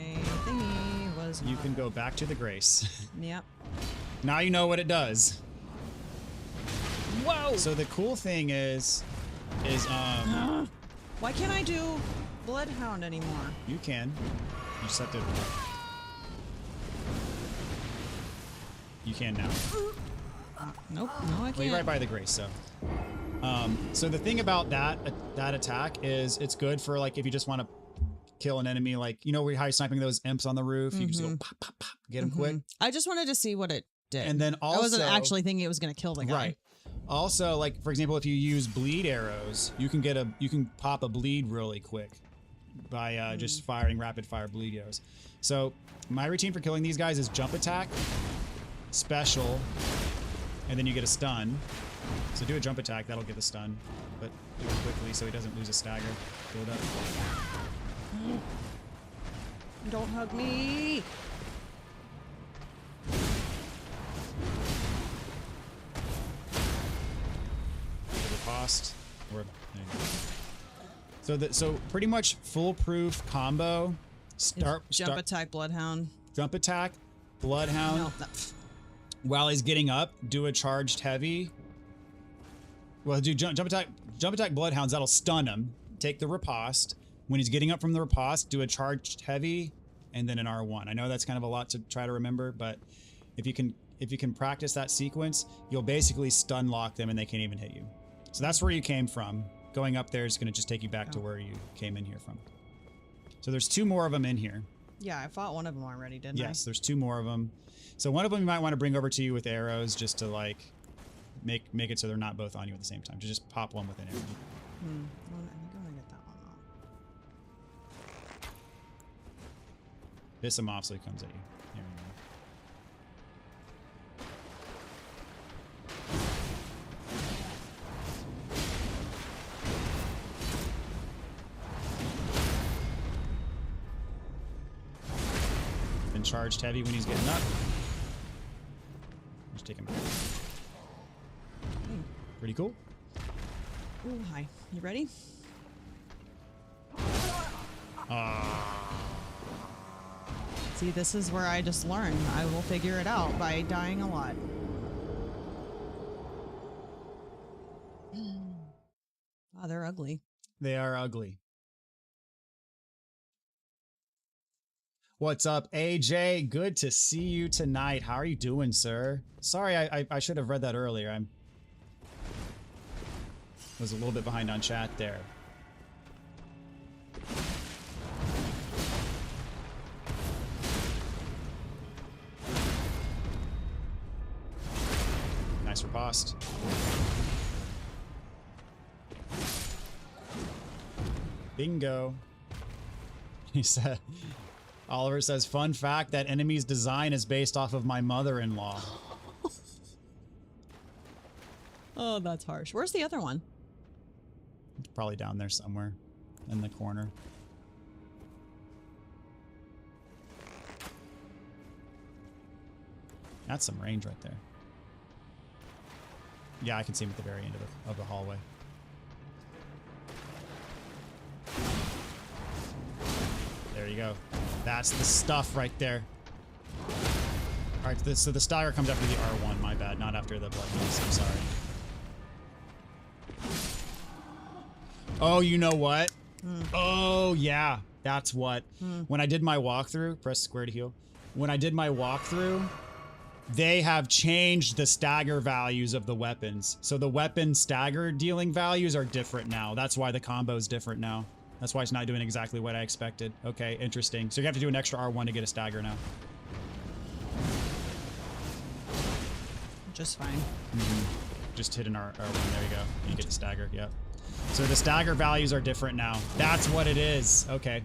thingy was You not. can go back to the Grace. Yep. Now you know what it does. Whoa! So the cool thing is Why can't I do Bloodhound anymore? you can. You just have to. You can now. Nope, no, I can't. Well, you're right by the Grace, so. So the thing about that attack is it's good for like if you just want to kill an enemy, like you know how you're sniping those imps on the roof, you can just go pop, pop, pop, get them quick. I just wanted to see what it did. And then also, I wasn't actually thinking it was going to kill the guy. Right. Also, like for example, if you use bleed arrows, you can pop a bleed really quick by just firing rapid fire bleed arrows. So my routine for killing these guys is jump attack, special, and then you get a stun. So do a jump attack, that'll get the stun, but do it quickly so he doesn't lose a stagger. Build up. Don't hug me. Cost. So pretty much foolproof combo. Jump attack, Bloodhound. Jump attack, Bloodhound. No, no. While he's getting up, do a charged heavy. Well, do jump attack, Bloodhounds. That'll stun him. Take the riposte. When he's getting up from the riposte, do a charged heavy, and then an R1. I know that's kind of a lot to try to remember, but if you can practice that sequence, you'll basically stun lock them, and they can't even hit you. So that's where you came from. Going up there is going to just take you back to where you came in here from. So there's 2 more of them in here. Yeah, I fought one of them already, didn't I? Yes, there's 2 more of them. So one of them you might want to bring over to you with arrows just to like make it so they're not both on you at the same time. To just pop one with an arrow. Well, I think I'm gonna get that one off. Piss him off so he comes at you. There we go. Then charged heavy when he's getting up. Just take him out. Pretty cool. Ooh, hi. You ready? See, this is where I just learn. I will figure it out by dying a lot. Wow, they're ugly. They are ugly. What's up, AJ? Good to see you tonight. How are you doing, sir? Sorry, I should have read that earlier. I was a little bit behind on chat there. Nice riposte. Bingo. He said, Oliver says, fun fact, that enemy's design is based off of my mother-in-law. Oh, that's harsh. Where's the other one? It's probably down there somewhere in the corner. That's some range right there. Yeah, I can see him at the very end of the hallway. There you go. That's the stuff right there. All right, so the stagger comes after the R1. My bad, not after the blood piece. I'm sorry. Oh, you know what? Oh, yeah. That's what. When I did my walkthrough, press square to heal. When I did my walkthrough, they have changed the stagger values of the weapons. So the weapon stagger dealing values are different now. That's why the combo is different now. That's why it's not doing exactly what I expected. Okay, interesting. So you have to do an extra R1 to get a stagger now. Just fine. Just hit an R1. There you go. You get the stagger. Yep. So the stagger values are different now. That's what it is. Okay.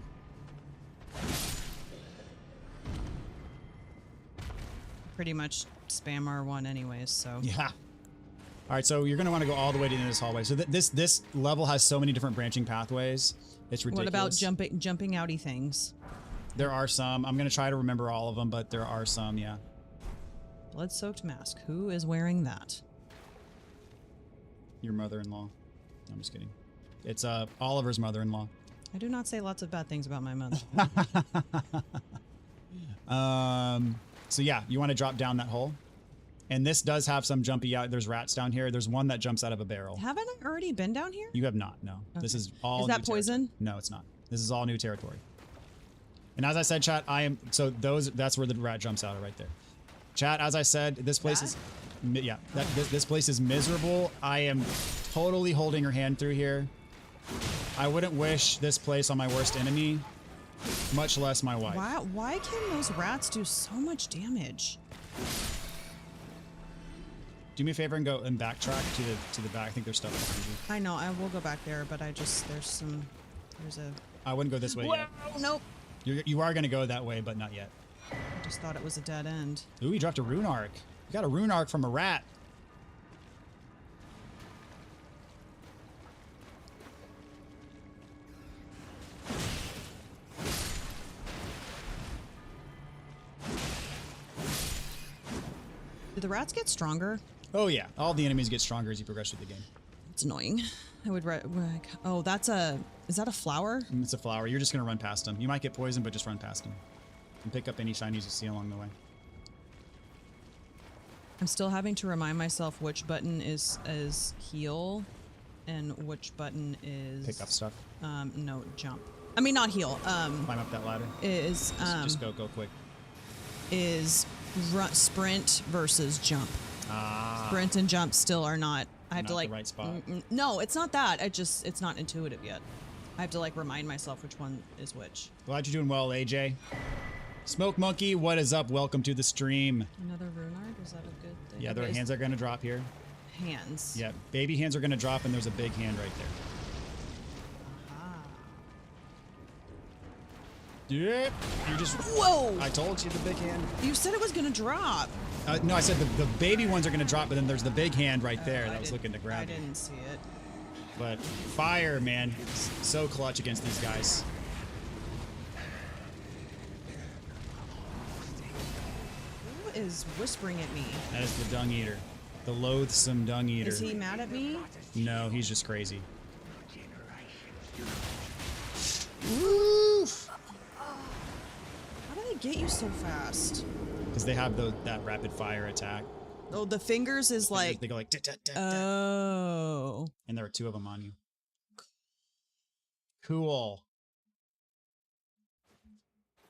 pretty much spam R1 anyways, so. Yeah. All right, so you're going to want to go all the way to the end of this hallway. So this level has so many different branching pathways. It's ridiculous. What about jumping outy things? There are some. I'm going to try to remember all of them, but there are some, yeah. Blood-soaked mask. Who is wearing that? Your mother-in-law. No, I'm just kidding. It's Oliver's mother-in-law. I do not say lots of bad things about my mother. So yeah, you want to drop down that hole. And this does have some jumpy out. There's rats down here. There's one that jumps out of a barrel. Haven't I already been down here? You have not, no. Okay. This is all Is new that poison? territory. No, it's not. This is all new territory. And as I said, chat, that's where the rat jumps out of right there. Chat, as I said, this place is, yeah, this place is miserable. I am totally holding her hand through here. I wouldn't wish this place on my worst enemy, much less my wife. Why can those rats do so much damage? Do me a favor and go and backtrack to the back. I think there's stuff behind you. I know, I will go back there, but there's a... I wouldn't go this way yet. Nope. You are going to go that way, but not yet. I just thought it was a dead end. Ooh, you dropped a rune arc. You got a rune arc from a rat. Do the rats get stronger? Oh yeah, all the enemies get stronger as you progress through the game. It's annoying. I would oh, is that a flower? It's a flower. You're just going to run past them. You might get poisoned, but just run past them. And pick up any shinies you see along the way. I'm still having to remind myself which button is heal and which button is... Pick up stuff. No, jump. I mean, not heal. Climb up that ladder. Is... Just go quick. Is sprint versus jump. Ah. Sprint and jump still are not... I have Not to like... the right spot. No, it's not that. It's not intuitive yet. I have to like remind myself which one is which. Glad you're doing well, AJ. Smoke Monkey, what is up? Welcome to the stream. Another rune art? Is that a good thing? Yeah, their hands are going to drop here. Hands. Yeah, baby hands are going to drop, and there's a big hand right there. Yep. You just... Whoa! I told you the big hand. You said it was going to drop. No, I said the baby ones are going to drop, but then there's the big hand right there that was looking to grab I you. didn't see it. But fire, man. So clutch against these guys. Who is whispering at me? That is the Dung Eater. The loathsome Dung Eater. Is he mad at me? No, he's just crazy. Oof. How do they get you so fast? Because they have that rapid fire attack. Oh, the fingers is like... They go like... Oh. And there are two of them on you. Cool.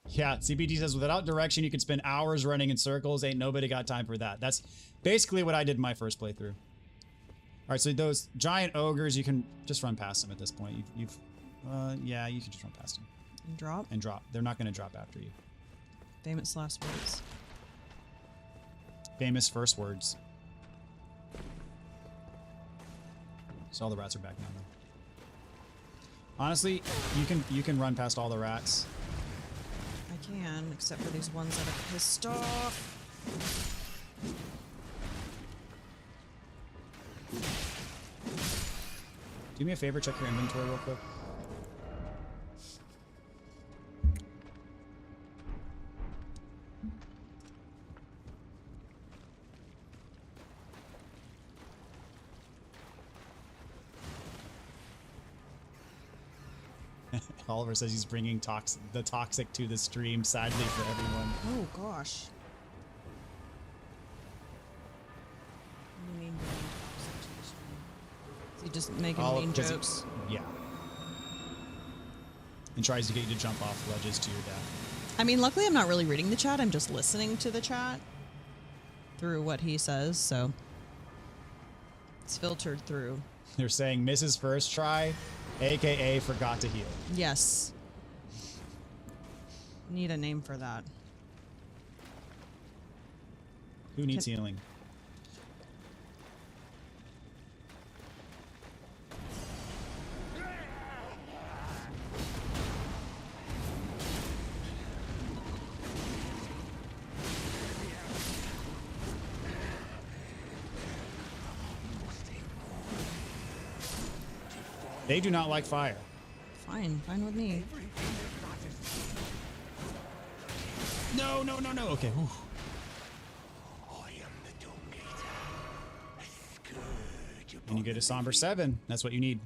Yeah, CBT says, without direction, you can spend hours running in circles. Ain't nobody got time for that. That's basically what I did in my first playthrough. All right, so those giant ogres, you can just run past them at this point. Yeah, you can just run past them. And drop? And drop. They're not going to drop after you. Famous last words. Famous first words. So all the rats are back now, though. Honestly, you can run past all the rats. I can, except for these ones that are pissed off. Do me a favor, check your inventory real quick. Oliver says he's bringing the toxic to the stream, sadly for everyone. Oh gosh. What do you mean bringing toxic to the stream? Is he just making mean jokes? Yeah. And tries to get you to jump off ledges to your death. I mean, luckily I'm not really reading the chat. I'm just listening to the chat through what he says, so it's filtered through. They're saying Mrs. First Try, aka forgot to heal. Yes. Need a name for that. Who needs healing? They do not like fire. Fine with me. No. Okay. Whew. I am the Dung Eater. A scourge And you get a somber 7. That's what you need.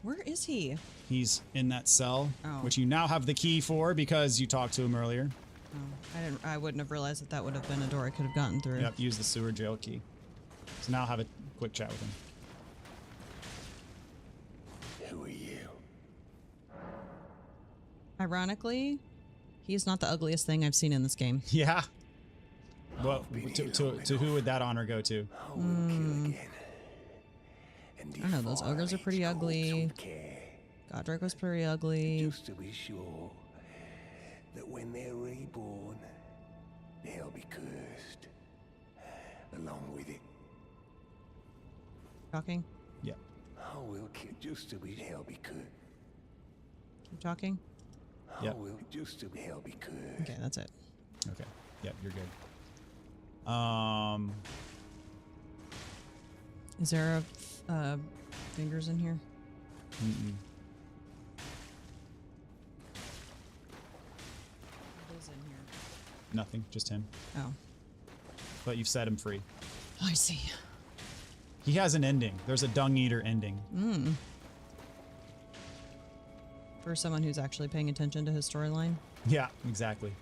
Where is he? He's in that cell, Oh. which you now have the key for because you talked to him earlier. Oh, I wouldn't have realized that would have been a door I could have gotten through. Yep, use the sewer jail key. So now have a quick chat with him. Who are you? Ironically, he's not the ugliest thing I've seen in this game. Yeah. Well, to who would that honor go to? I will kill again. And I don't know, those ogres are pretty defile its ugly. corpse with care, Godric was pretty ugly. just to be sure that when they're reborn, they'll be cursed along with it. Talking? Yeah. I will kill just to be hell be cursed. Keep talking? I Yep. will just to be hell be cursed. Okay, that's it. Okay. Yep, you're good. Is there a fingers in here? Mm-mm. What is in here? Nothing, just him. Oh. But you've set him free. I see. He has an ending. There's a Dung Eater ending. For someone who's actually paying attention to his storyline. Yeah, exactly.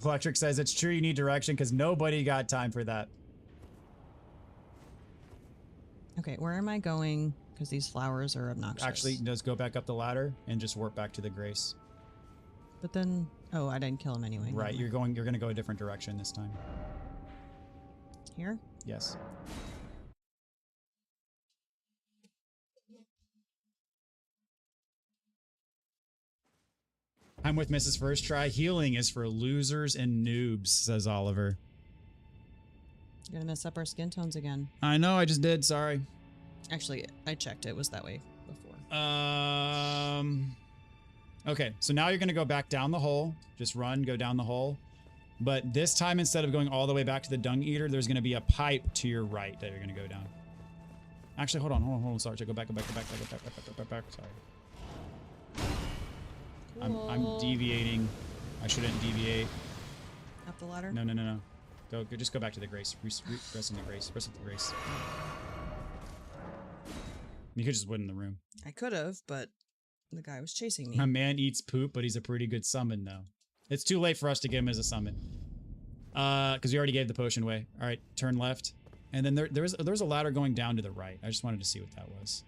Electric says it's true you need direction because nobody got time for that. Okay, where am I going? Because these flowers are obnoxious. Actually, just go back up the ladder and just warp back to the Grace. But then, oh, I didn't kill him anyway. Right, Never you're gonna go a different direction this time. mind. Here? Yes. I'm with Mrs. First Try. Healing is for losers and noobs, says Oliver. You're gonna mess up our skin tones again. I know, I just did. Sorry. Actually, I checked. It was that way before. Okay, so now you're gonna go back down the hole. Just run, go down the hole. But this time, instead of going all the way back to the Dung Eater, there's gonna be a pipe to your right that you're gonna go down. Actually, hold on. Sorry, go back. Sorry. I'm deviating. I shouldn't deviate. Up the ladder? No. Go, just go back to the Grace. Press into Grace. Press into Grace. You could just win in the room. I could have, but the guy was chasing me. My man eats poop, but he's a pretty good summon, though. It's too late for us to get him as a summon. Because we already gave the potion away. All right, turn left. And then there's a ladder going down to the right. I just wanted to see what that was.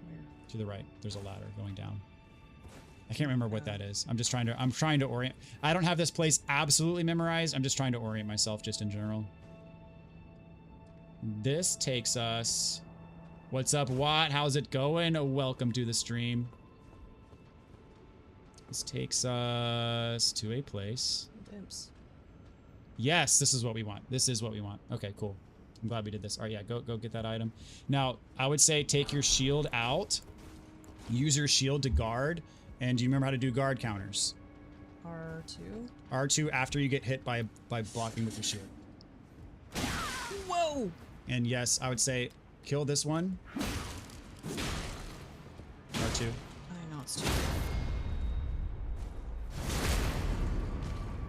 Where? To the right, there's a ladder going down. I can't remember what that is. I'm trying to orient. I don't have this place absolutely memorized. I'm just trying to orient myself just in general. This takes us... What's up, Watt? How's it going? Welcome to the stream. This takes us to a place. Dimps. Yes, this is what we want. This is what we want. Okay, cool. I'm glad we did this. All right, yeah, go get that item. Now, I would say take your shield out. Use your shield to guard. And do you remember how to do guard counters? R2? R2 after you get hit by blocking with your shield. Whoa! And yes, I would say kill this one. R2. I know it's too.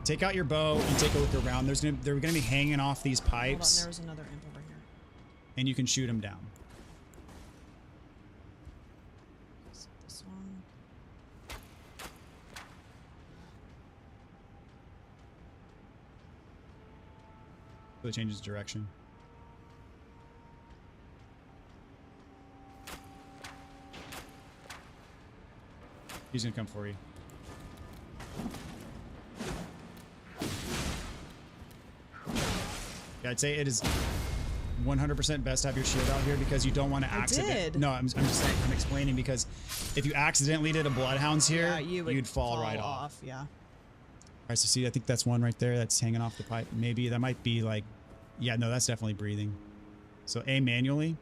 Take out your bow and take a look around. They're gonna be hanging off these Hold on, pipes, there was another imp over here. and you can shoot them down. This one. So it changes direction. He's gonna come for you. Yeah, I'd say it is 100% best to have your shield out here because you don't want to accident. did. No, I'm just saying. I'm explaining because if you accidentally did a bloodhounds here, Yeah, you'd fall right off. Yeah. All right, so see, I think that's one right there that's hanging off the pipe. Maybe that might be like, yeah, no, that's definitely breathing. So aim manually,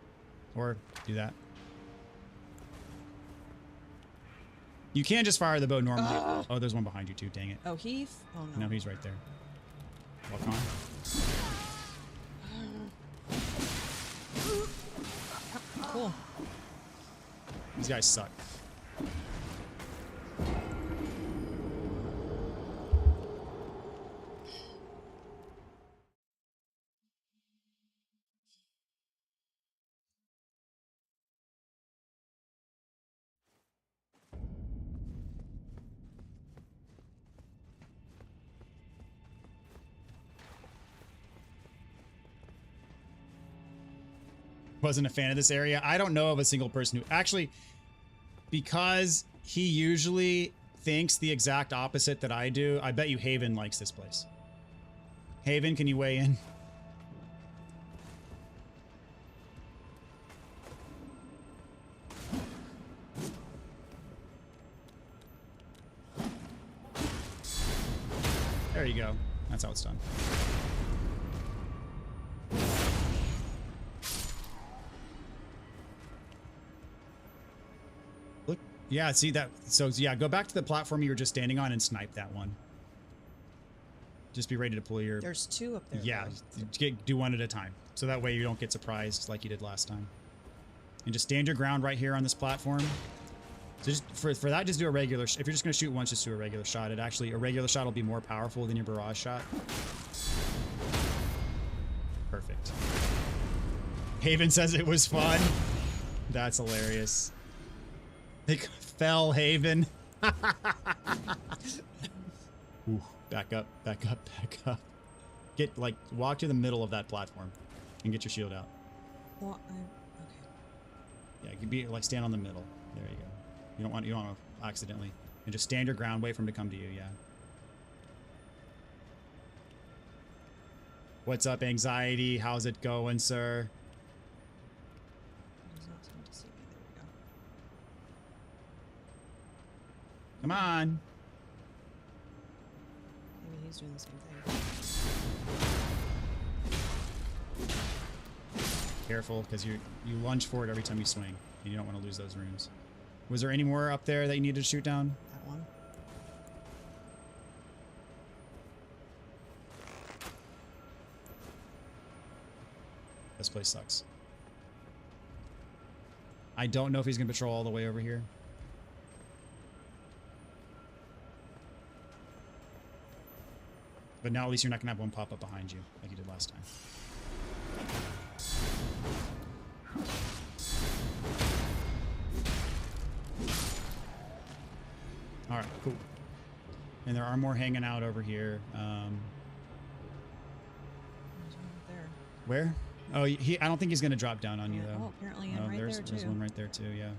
or do that. You can just fire the bow normally. Oh, there's one behind you too. Dang it. Oh, Heath? Oh, no. No, he's right there. Walk on. cool. These guys suck. Wasn't a fan of this area. I don't know of a single person who actually, because he usually thinks the exact opposite that I do. I bet you Haven likes this place. Haven, can you weigh in? There you go. That's how it's done. Look, yeah, see that? So yeah, go back to the platform you were just standing on and snipe that one. Just be ready to pull your... There's 2 up there. Yeah, do one at a time. So that way you don't get surprised like you did last time. And just stand your ground right here on this platform. So just for that, just do a regular... If you're just going to shoot once, just do a regular shot. It actually... A regular shot will be more powerful than your barrage shot. Perfect. Haven says it was fun. That's hilarious. They fell, Haven. Ooh, back up, back up, back up. Get, like, walk to the middle of that platform and get your shield out. Well, okay. Yeah, you could be, like, stand on the middle. There you go. You don't want to accidentally. And just stand your ground, wait for him to come to you, yeah. What's up, anxiety? How's it going, sir? He does not seem to see me. There we go. Come on. Maybe he's doing the same thing. Careful, because you lunge for it every time you swing, and you don't want to lose those runes. Was there any more up there that you needed to shoot down? That one. This place sucks. I don't know if he's going to patrol all the way over here. But now at least you're not going to have one pop up behind you like you did last time. All right, cool. And there are more hanging out over here. There's one up there. Where? Oh, I don't think he's going to drop down on you, though. Oh, apparently, and right there's there, too. one right there, too, yeah.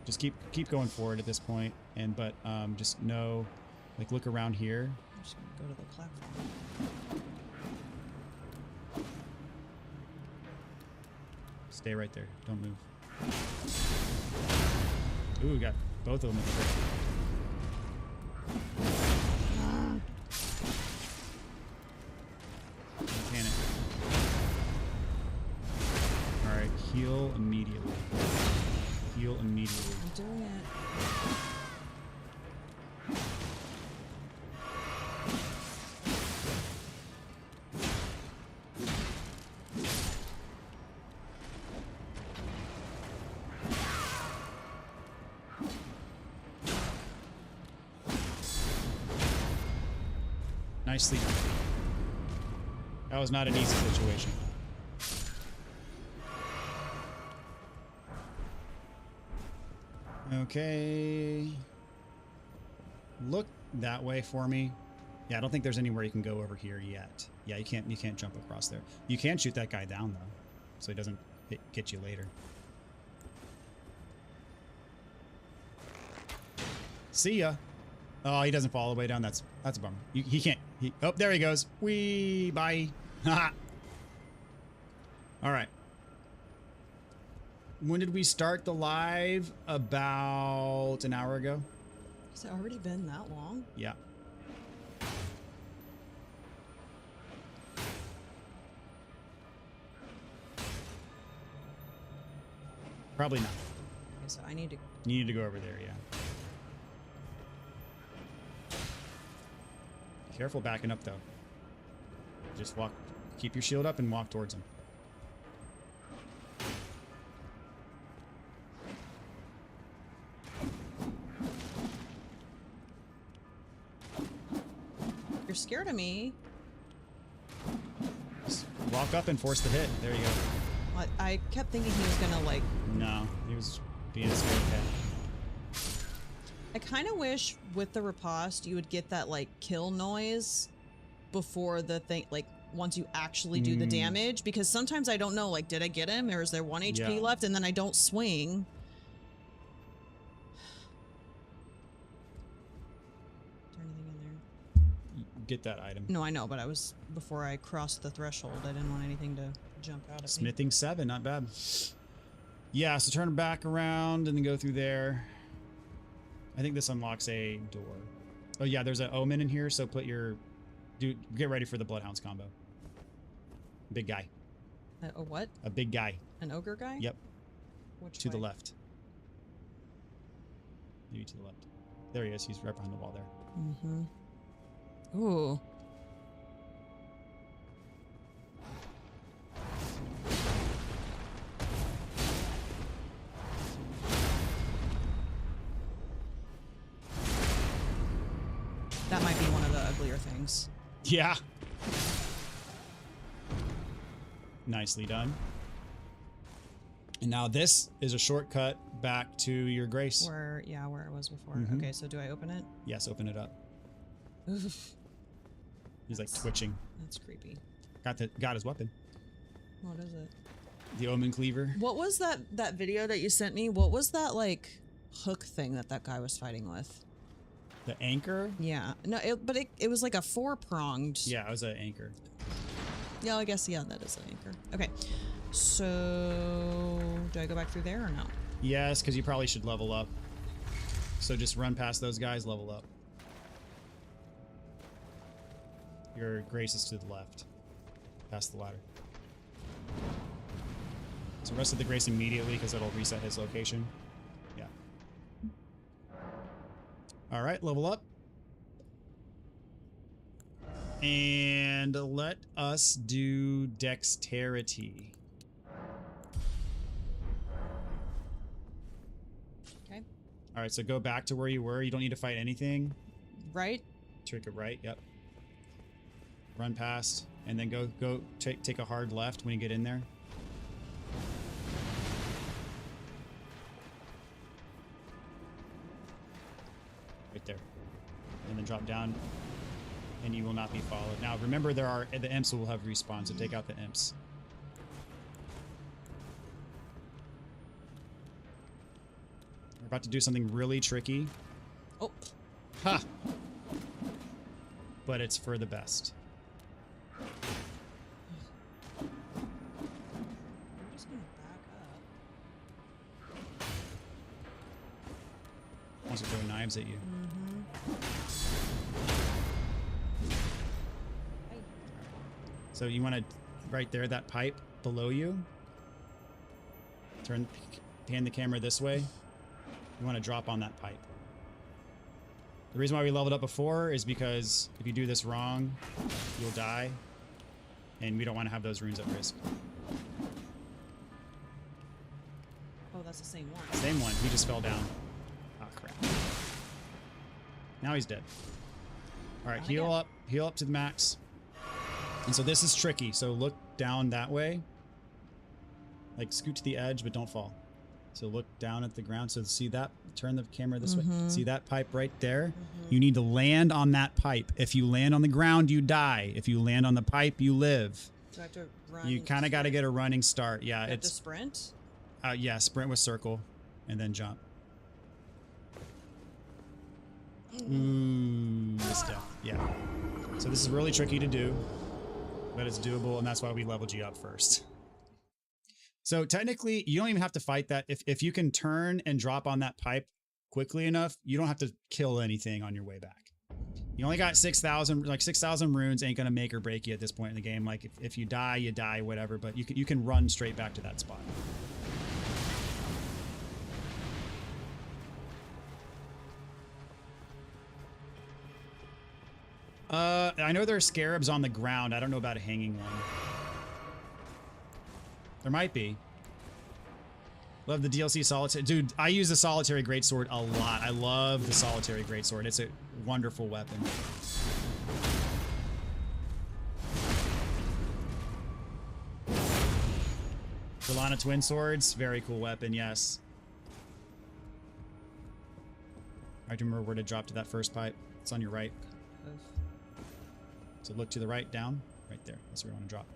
Just keep going forward at this point, but just know, like, look around here. I'm just going to go to the platform. Stay right there. Don't move. Ooh, we got both of them at the break. Don't panic. Alright, heal immediately. Heal immediately. I'm doing it. Nicely done. That was not an easy situation. Okay. Look that way for me. Yeah, I don't think there's anywhere you can go over here yet. Yeah, you can't jump across there. You can shoot that guy down though, so he doesn't get you later. See ya. Oh, he doesn't fall all the way down. That's a bummer. He can't. Oh, there he goes. Wee. Bye. Haha. All right. When did we start the live? About an hour ago. Has it already been that long? Yeah. Probably not. Okay, so I need to... You need to go over there, yeah. Careful backing up, though. Just walk. Keep your shield up and walk towards him. scared of me. Just walk up and force the hit. There you go. I kept thinking he was gonna like. No, he was being a scared cat. I kind of wish with the riposte you would get that like kill noise before the thing, like once you actually do the damage, because sometimes I don't know, like, did I get him or is there 1 HP left, and then I don't swing. Is there anything in there? Get that item. No, I know, but I was, before I crossed the threshold, I didn't want anything to jump out at me. Smithing 7, not bad. Yeah, so turn back around and then go through there. I think this unlocks a door. Oh yeah, there's an omen in here, so put your... Dude, get ready for the Bloodhounds combo. Big guy. A what? A big guy. An ogre guy? Yep. Which to way? the left. Maybe to the left. There he is. He's right behind the wall there. Mm-hmm. Ooh. That might be one of the uglier things. Yeah. Nicely done. And now this is a shortcut back to your grace. Where it was before. Mhm. Okay, so do I open it? Yes, open it up. Oof. He's like twitching. That's creepy. Got his weapon. What is it? The Omen Cleaver. What was that video that you sent me? What was that like hook thing that guy was fighting with? The anchor? Yeah. No, but it was like a 4-pronged. Yeah, it was an anchor. Yeah, I guess, yeah, that is an anchor. Okay. So, do I go back through there or no? Yes, because you probably should level up. So just run past those guys, level up. Your grace is to the left. Past the ladder. So rest of the grace immediately because it'll reset his location. Yeah. Alright, level up. And let us do dexterity. Okay. Alright, so go back to where you were. You don't need to fight anything. Right? Trick it right, yep. Run past, and then go take a hard left when you get in there. Right there. And then drop down, and you will not be followed. Now remember, the imps will have respawn, so take out the imps. We're about to do something really tricky. Oh. Ha! But it's for the best. I'm just gonna back up. Wants to throw knives at you. So you want to, right there, that pipe below you. Pan the camera this way. You want to drop on that pipe. The reason why we leveled up before is because if you do this wrong, you'll die. And we don't want to have those runes at risk. Oh, that's the same one. Same one. He just fell down. Oh, crap. Now he's dead. All right, heal up. Heal up to the max. And so this is tricky. So look down that way. Like scoot to the edge, but don't fall. So look down at the ground. So see that? Turn the camera this way. See that pipe right there? You need to land on that pipe. If you land on the ground, you die. If you land on the pipe, you live. Do I have to run? You kind of got to get a running start. Yeah, Do I have it's to sprint? yeah, sprint with circle and then jump. Ooh, missed death. Yeah. So this is really tricky to do, but it's doable, and that's why we leveled you up first. So technically, you don't even have to fight that. If you can turn and drop on that pipe quickly enough, you don't have to kill anything on your way back. You only got 6,000, like 6,000 runes ain't gonna make or break you at this point in the game. Like if you die, you die, whatever. But you can run straight back to that spot. I know there are scarabs on the ground. I don't know about a hanging one. There might be. Love the DLC solitary. Dude, I use the solitary greatsword a lot. I love the solitary greatsword. It's a wonderful weapon. Delana Twin Swords, very cool weapon, yes. I do remember where to drop to that first pipe. It's on your right. So look to the right, down, right there. That's where you want to drop.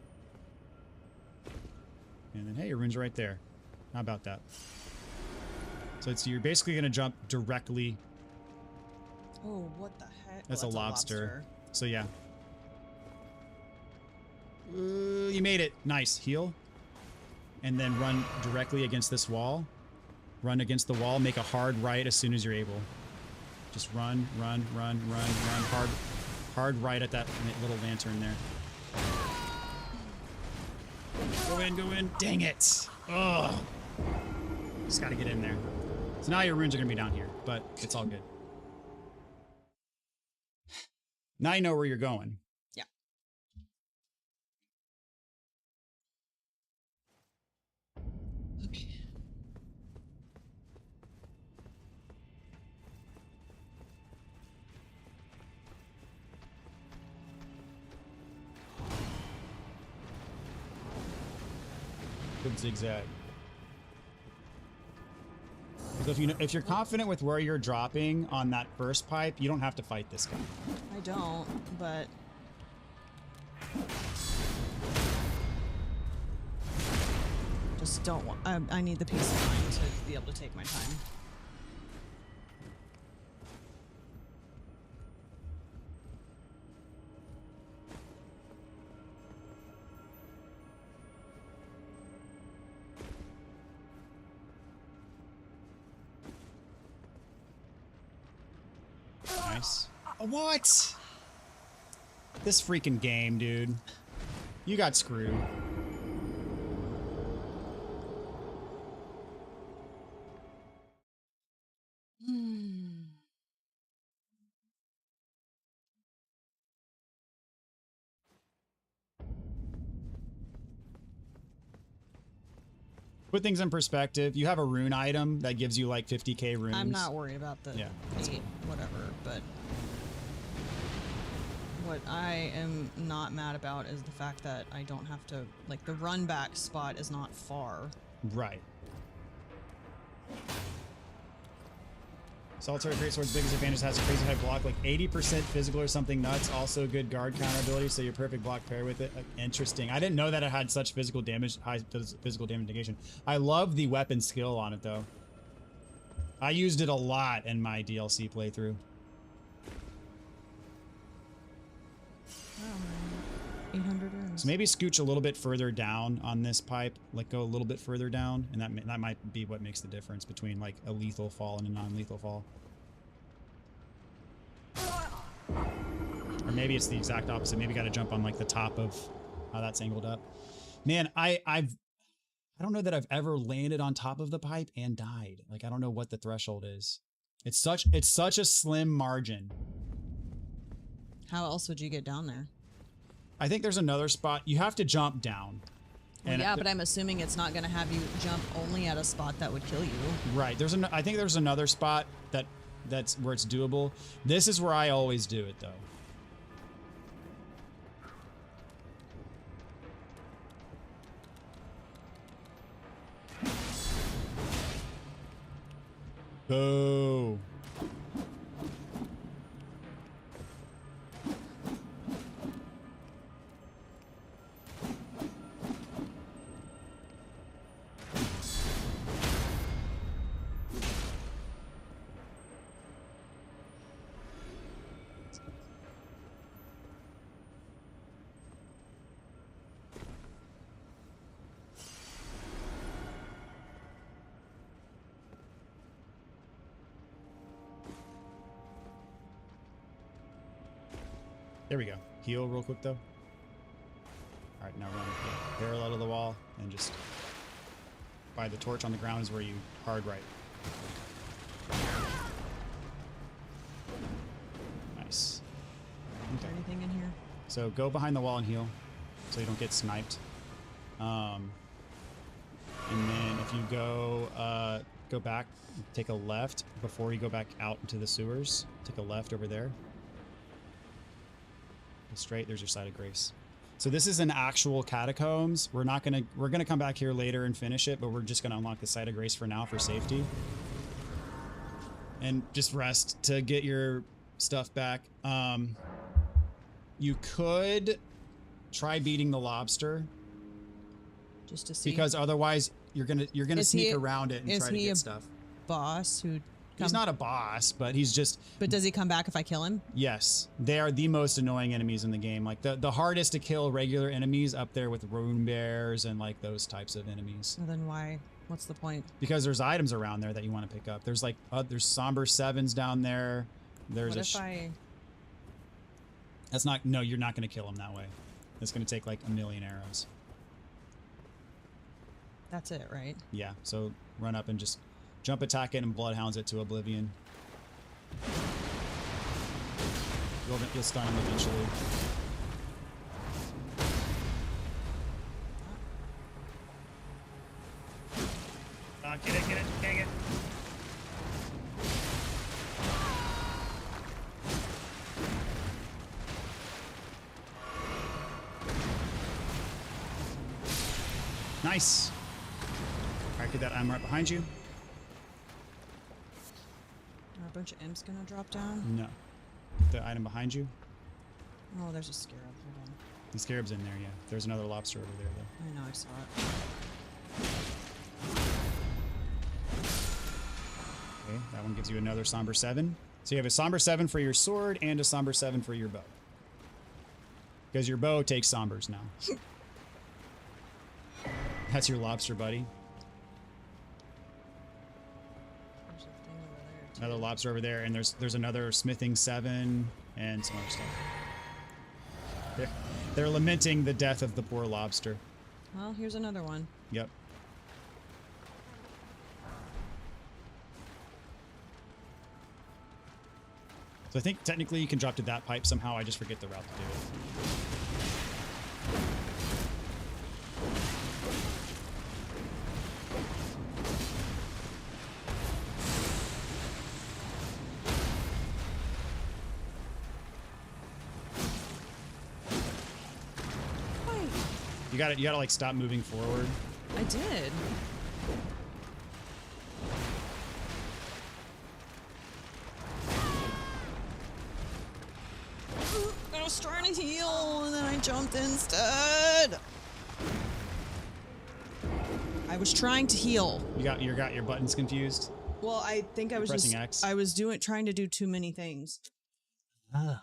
And then, hey, your runes are right there. How about that? So you're basically going to jump directly. Oh, what the heck? That's, oh, a lobster. So yeah. You made it. Nice. Heal. And then run directly against this wall. Run against the wall. Make a hard right as soon as you're able. Just run. Hard right at that little lantern there. Go in. Dang it. Ugh. Just gotta get in there. So now your runes are gonna be down here, but it's all good. Now you know where you're going. Yeah. Okay. Good zigzag. So if you're confident with where you're dropping on that first pipe, you don't have to fight this guy. I don't, but just don't want. I need the peace of mind to be able to take my time. Nice. What? This freaking game, dude. You got screwed. Put things in perspective. You have a rune item that gives you like 50k runes. I'm not worried about the Yeah, 8, whatever, but what I am not mad about is the fact that I don't have to, like, the run back spot is not far. Right. Solitary Greatsword's biggest advantage has a crazy high block, like 80% physical or something nuts. Also good guard counter ability, so your perfect block pair with it. Interesting. I didn't know that it had such physical damage, high physical damage negation. I love the weapon skill on it though. I used it a lot in my DLC playthrough. Oh, 800 runes. So maybe scooch a little bit further down on this pipe, like go a little bit further down, and that might be what makes the difference between like a lethal fall and a non-lethal fall. Or maybe it's the exact opposite. Maybe got to jump on like the top of how that's angled up. Man, I don't know that I've ever landed on top of the pipe and died. Like I don't know what the threshold is. It's such a slim margin. How else would you get down there? I think there's another spot. You have to jump down. Well, And yeah, but I'm assuming it's not going to have you jump only at a spot that would kill you. Right. I think there's another spot that's where it's doable. This is where I always do it though. Boo. There we go. Heal real quick though. All right, now run parallel to the wall and just by the torch on the ground is where you hard right. Nice. Is there anything in here? So go behind the wall and heal so you don't get sniped. And then if you go back, take a left before you go back out into the sewers. Take a left over there. Go straight, there's your side of grace. So this is an actual catacombs. We're gonna come back here later and finish it, but we're just gonna unlock the site of grace for now for safety. And just rest to get your stuff back. You could try beating the lobster. Just to see. Because otherwise you're gonna sneak around it and try to get stuff. Boss who He's not a boss, but he's just... But does he come back if I kill him? Yes. They are the most annoying enemies in the game. Like, the hardest to kill regular enemies up there with rune bears and, like, those types of enemies. Well, then why? What's the point? Because there's items around there that you want to pick up. There's, like, there's somber sevens down there. There's what if I... That's not... No, you're not going to kill him that way. It's going to take, like, 1,000,000 arrows. That's it, right? Yeah, so run up and just... Jump attack it and bloodhounds it to oblivion. You'll stun him eventually. Get it, dang it. Nice. Alright, get that. I'm right behind you. Are a bunch of imps gonna drop down? No. The item behind you. Oh, there's a scarab. Hold on. The scarab's in there, yeah. There's another lobster over there, though. I know, I saw it. Okay, that one gives you another somber 7. So you have a somber 7 for your sword and a somber 7 for your bow. Because your bow takes sombers now. That's your lobster, buddy. There's a thing over there, too. Another lobster over there, and there's another smithing 7 and some other stuff. They're lamenting the death of the poor lobster. Well, here's another one. Yep. So I think technically you can drop to that pipe somehow. I just forget the route to do it. You gotta like stop moving forward. I did. I was trying to heal and then I jumped instead. I was trying to heal. You got your buttons confused. Well, I think I was pressing just X. I was trying to do too many things. That'll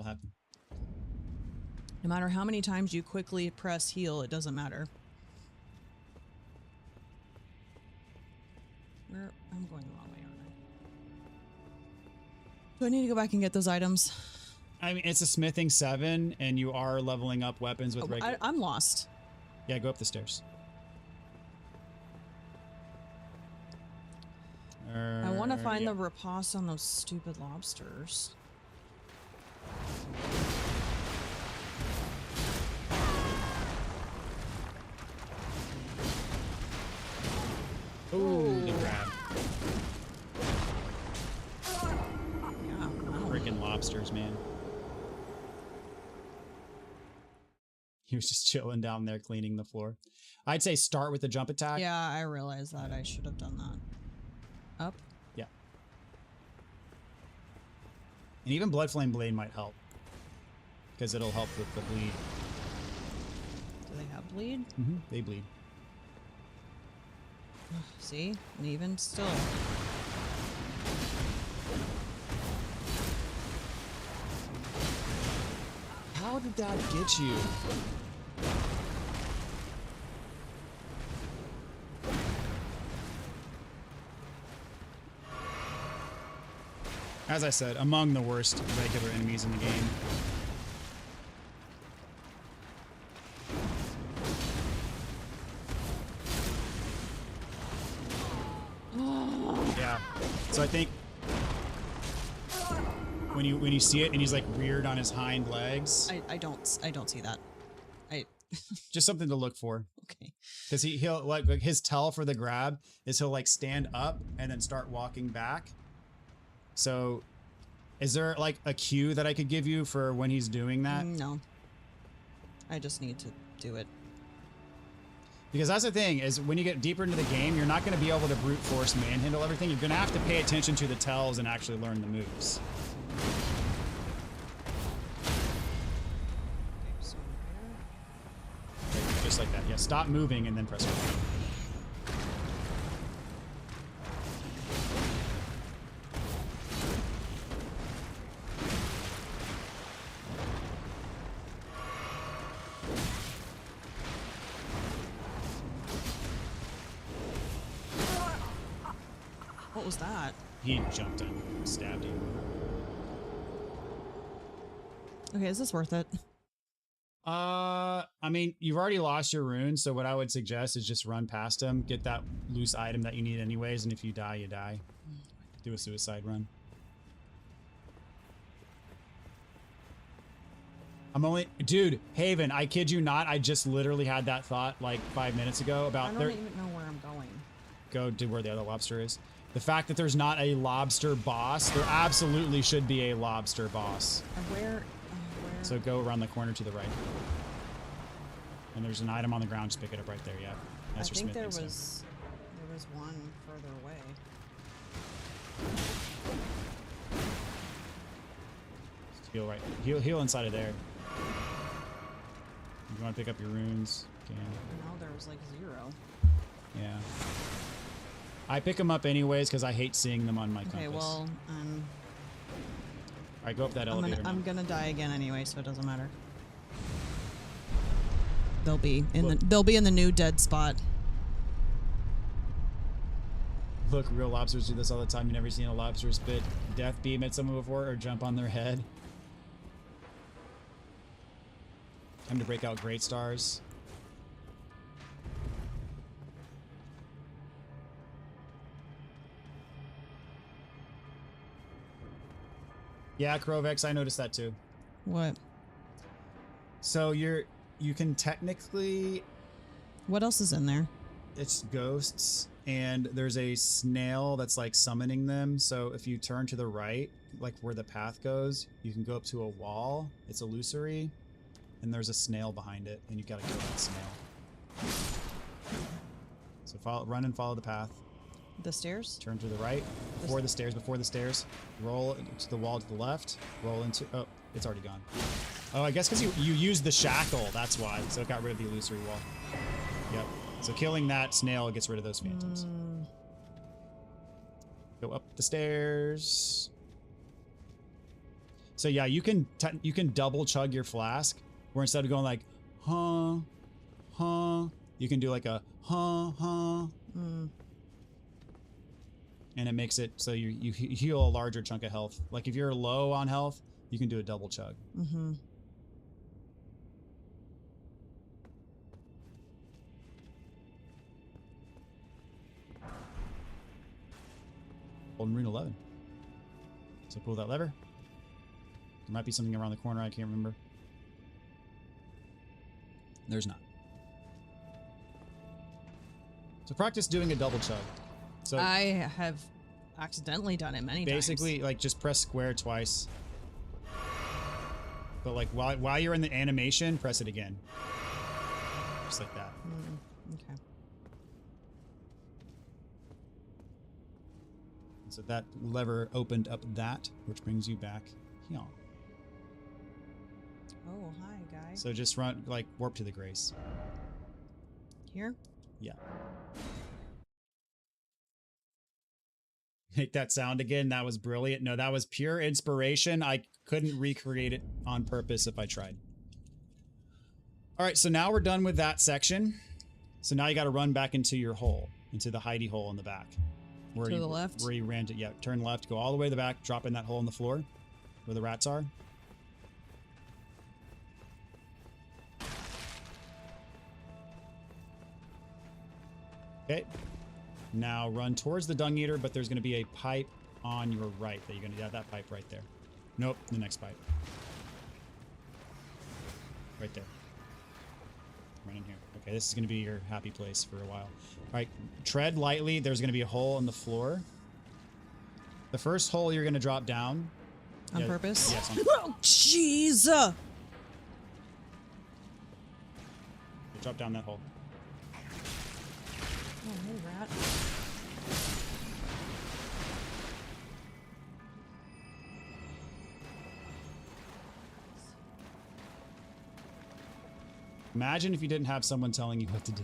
happen. No matter how many times you quickly press heal, it doesn't matter. I'm going the wrong way, aren't I? Do I need to go back and get those items? I mean, it's a smithing 7, and you are leveling up weapons with regular. I'm lost. Yeah, go up the stairs. I want to find the riposte on those stupid lobsters. Ooh, the grab. Yeah, wow. Freaking lobsters, man. He was just chilling down there cleaning the floor. I'd say start with the jump attack. Yeah, I realized that. I should have done that. Up? Yeah. And even Blood Flame Blade might help. Because it'll help with the bleed. Do they have bleed? Mm-hmm. They bleed. See? And even still. How did that get you? As I said, among the worst regular enemies in the game. Yeah. So I think when you see it and he's like reared on his hind legs, I don't see that. just something to look for. Okay. Because he'll like his tell for the grab is he'll like stand up and then start walking back. So Is there like a cue that I could give you for when he's doing that? No. I just need to do it. Because that's the thing, is when you get deeper into the game, you're not going to be able to brute force manhandle everything. You're going to have to pay attention to the tells and actually learn the moves. Okay, so here. Just like that. Yeah, stop moving and then press R. What was that? He jumped and stabbed you. Okay, is this worth it? I mean, you've already lost your runes, so what I would suggest is just run past him, get that loose item that you need anyways, and if you die, you die. Do a suicide run. I'm only... Dude, Haven, I kid you not, I just literally had that thought like 5 minutes ago about... I don't even know where I'm going. Go to where the other lobster is. The fact that there's not a lobster boss, there absolutely should be a lobster boss. Where? So go around the corner to the right. And there's an item on the ground, just pick it up right there, yeah. That's I think there smithing, was one further away. Just heal right. Heal inside of there. If you want to pick up your runes, you can. No, there was like 0. Yeah. I pick them up anyways because I hate seeing them on my compass. Okay, well, Alright, go up that elevator. I'm gonna die again anyway, so it doesn't matter. They'll be in the new dead spot. Look, real lobsters do this all the time. You've never seen a lobster spit death beam at someone before or jump on their head. Time to break out great stars. Yeah, Krovex, I noticed that too. What? So you can technically... What else is in there? It's ghosts, and there's a snail that's like summoning them. So if you turn to the right, like where the path goes, you can go up to a wall. It's illusory, and there's a snail behind it, and you gotta kill that snail. So run and follow the path. The stairs? Turn to the right, before the stairs. Roll to the wall to the left. Roll into... Oh, it's already gone. Oh, I guess because you used the shackle, that's why. So it got rid of the illusory wall. Yep. So killing that snail gets rid of those phantoms. Go up the stairs. So yeah, you can double chug your flask, where instead of going like, you can do like a, and it makes it so you heal a larger chunk of health. Like if you're low on health, you can do a double chug. Mm-hmm. Golden Rune 11. So pull that lever. There might be something around the corner, I can't remember. There's not. So practice doing a double chug. So I have accidentally done it many times. basically, like, just press square twice. But like while you're in the animation, press it again. Just like that. Okay. So that lever opened up that, which brings you back here. Oh, hi, guys. So just run, like, warp to the Grace. Here? Yeah. Make that sound again. That was brilliant. No, that was pure inspiration. I couldn't recreate it on purpose if I tried. All right, so now we're done with that section. So now you got to run back into your hole, into the hidey hole in the back. To the left? Where you ran to, yeah, turn left, go all the way to the back, drop in that hole in the floor where the rats are. Okay. Now run towards the dung eater, but there's going to be a pipe on your right that you're going to have that pipe right there. Nope, the next pipe. Right there. Right in here. Okay, this is going to be your happy place for a while. All right, tread lightly. There's going to be a hole in the floor. The first hole you're going to drop down On Yeah, purpose? yes, on Oh, jeez! Drop down that hole. Oh, hey, rat. Imagine if you didn't have someone telling you what to do.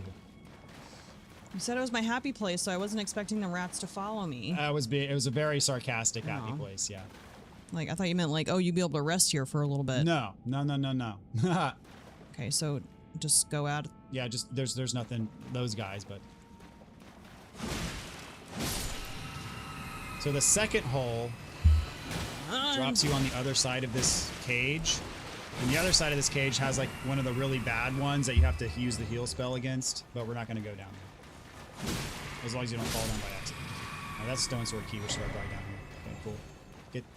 You said it was my happy place, so I wasn't expecting the rats to follow me. It was a very sarcastic happy Oh. place, yeah. Like, I thought you meant like, oh, you'd be able to rest here for a little bit. No. Okay, so just go out. Yeah, just there's nothing those guys, but so the second hole drops you on the other side of this cage. And the other side of this cage has like one of the really bad ones that you have to use the heal spell against, but we're not going to go down here. As long as you don't fall down by accident. Now that's Stone Sword Key, which is right down here. Okay, cool.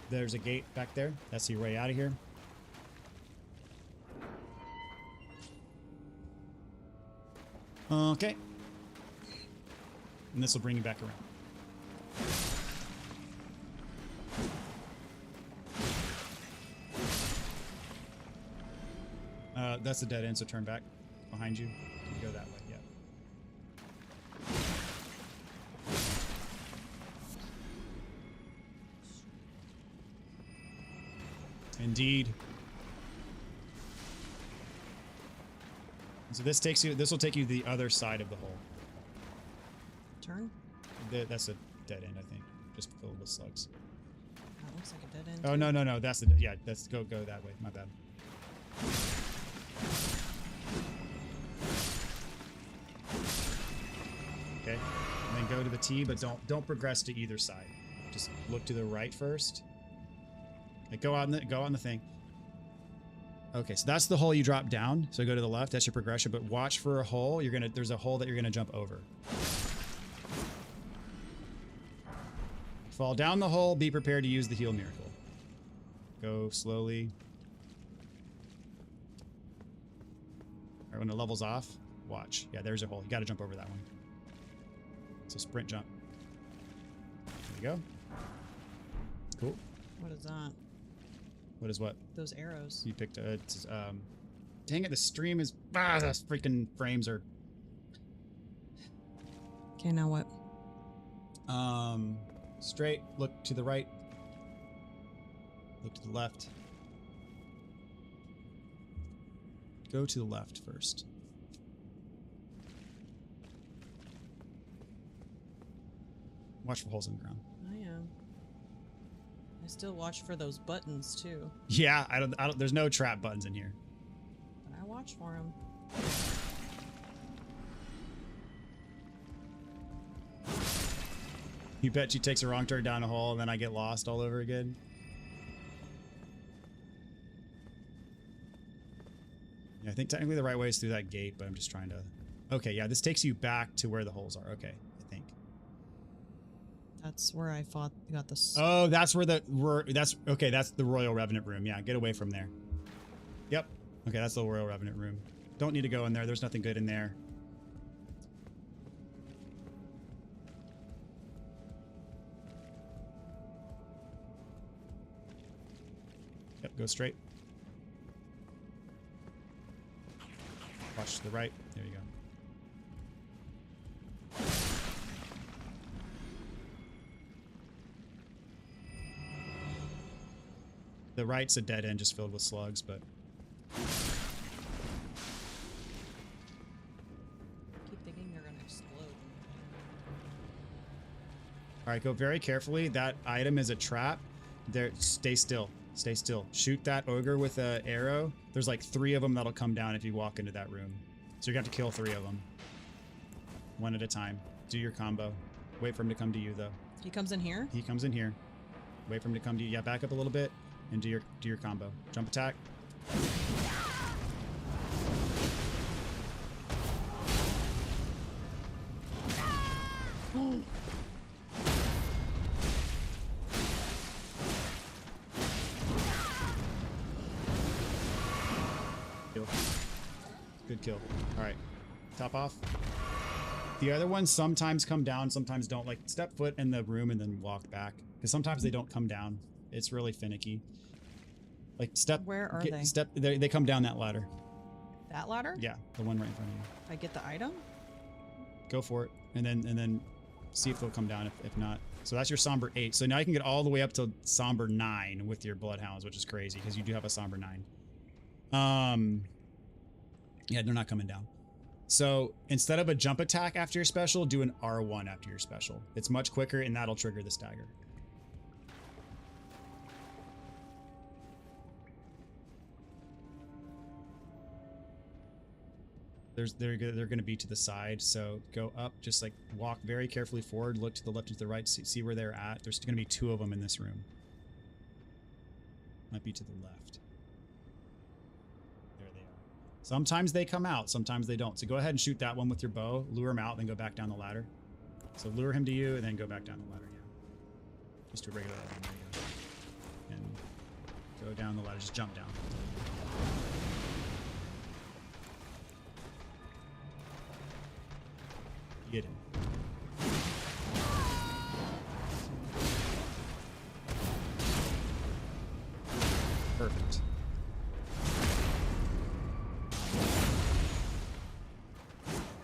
There's a gate back there. That's your way out of here. Okay. And this will bring you back around. That's a dead end, so turn back behind you. You go that way, yeah. Indeed. So this will take you to the other side of the hole. Turn? That's a dead end, I think. Just filled with slugs. That looks like a dead end. Oh, too. no. That's go that way. My bad. Okay. And then go to the T, but don't progress to either side. Just look to the right first. Like go on the thing. Okay, so that's the hole you drop down. So go to the left. That's your progression. But watch for a hole. There's a hole that you're gonna jump over. Fall down the hole. Be prepared to use the heal miracle. Go slowly. All right, when it levels off, watch. Yeah, there's a hole. You got to jump over that one. So sprint jump. There you go. Cool. What is that? What is what? Those arrows. You picked it's dang it, the stream is the freaking frames are Okay, now what? straight, look to the right. Look to the left. Go to the left first. Watch for holes in the ground. I am. I still watch for those buttons too. Yeah, I don't there's no trap buttons in here. But I watch for them. You bet she takes a wrong turn down a hole and then I get lost all over again. Yeah, I think technically the right way is through that gate, but I'm just trying to... Okay, yeah, this takes you back to where the holes are. Okay, I think. That's where I got this. Oh, that's where that's the Royal Revenant room. Yeah, get away from there. Yep. Okay, that's the Royal Revenant room. Don't need to go in there. There's nothing good in there. Yep, go straight. Watch to the right. There you go. The right's a dead end just filled with slugs, but... Keep thinking they're gonna explode. Alright, go very carefully. That item is a trap. There, stay still. Stay still. Shoot that ogre with an arrow. There's like 3 of them that'll come down if you walk into that room. So you're gonna have to kill 3 of them. One at a time. Do your combo. Wait for him to come to you, though. He comes in here? He comes in here. Wait for him to come to you. Yeah, back up a little bit and do your combo. Jump attack. Kill. Good kill. All right, top off. The other ones sometimes come down, sometimes don't. Like step foot in the room and then walk back, because sometimes they don't come down. It's really finicky. Like step. Where are they? Step. They come down that ladder. That ladder? Yeah, the one right in front of you. If I get the item? Go for it, and then see if they'll come down. If not, so that's your somber 8. So now you can get all the way up to somber 9 with your bloodhounds, which is crazy because you do have a somber 9. Yeah, they're not coming down. So instead of a jump attack after your special, do an R1 after your special. It's much quicker, and that'll trigger the stagger. They're going to be to the side, so go up, just like walk very carefully forward, look to the left and to the right, see where they're at. There's going to be 2 of them in this room. Might be to the left. There they are. Sometimes they come out, sometimes they don't. So go ahead and shoot that one with your bow, lure him out, then go back down the ladder. So lure him to you, and then go back down the ladder, yeah. Just do a regular ladder, there you go. And go down the ladder, just jump down. Get him. Perfect.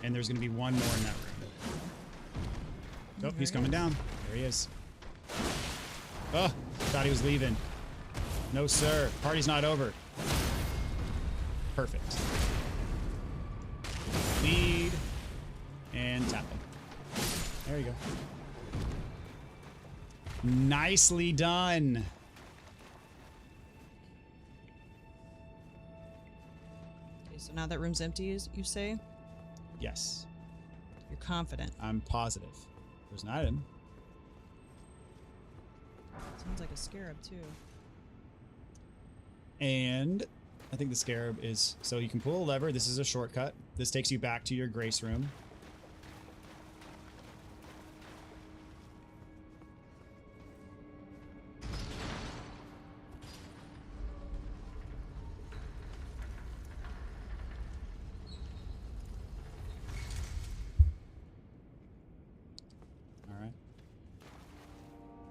And there's going to be one more in that room. Oh, he's coming down. There he is. Oh, thought he was leaving. No, sir. Party's not over. Perfect. Lead. And tap him. There you go. Nicely done. Okay, so now that room's empty, you say? Yes. You're confident. I'm positive. There's an item. Sounds like a scarab, too. And I think the scarab is... So you can pull a lever. This is a shortcut. This takes you back to your grace room.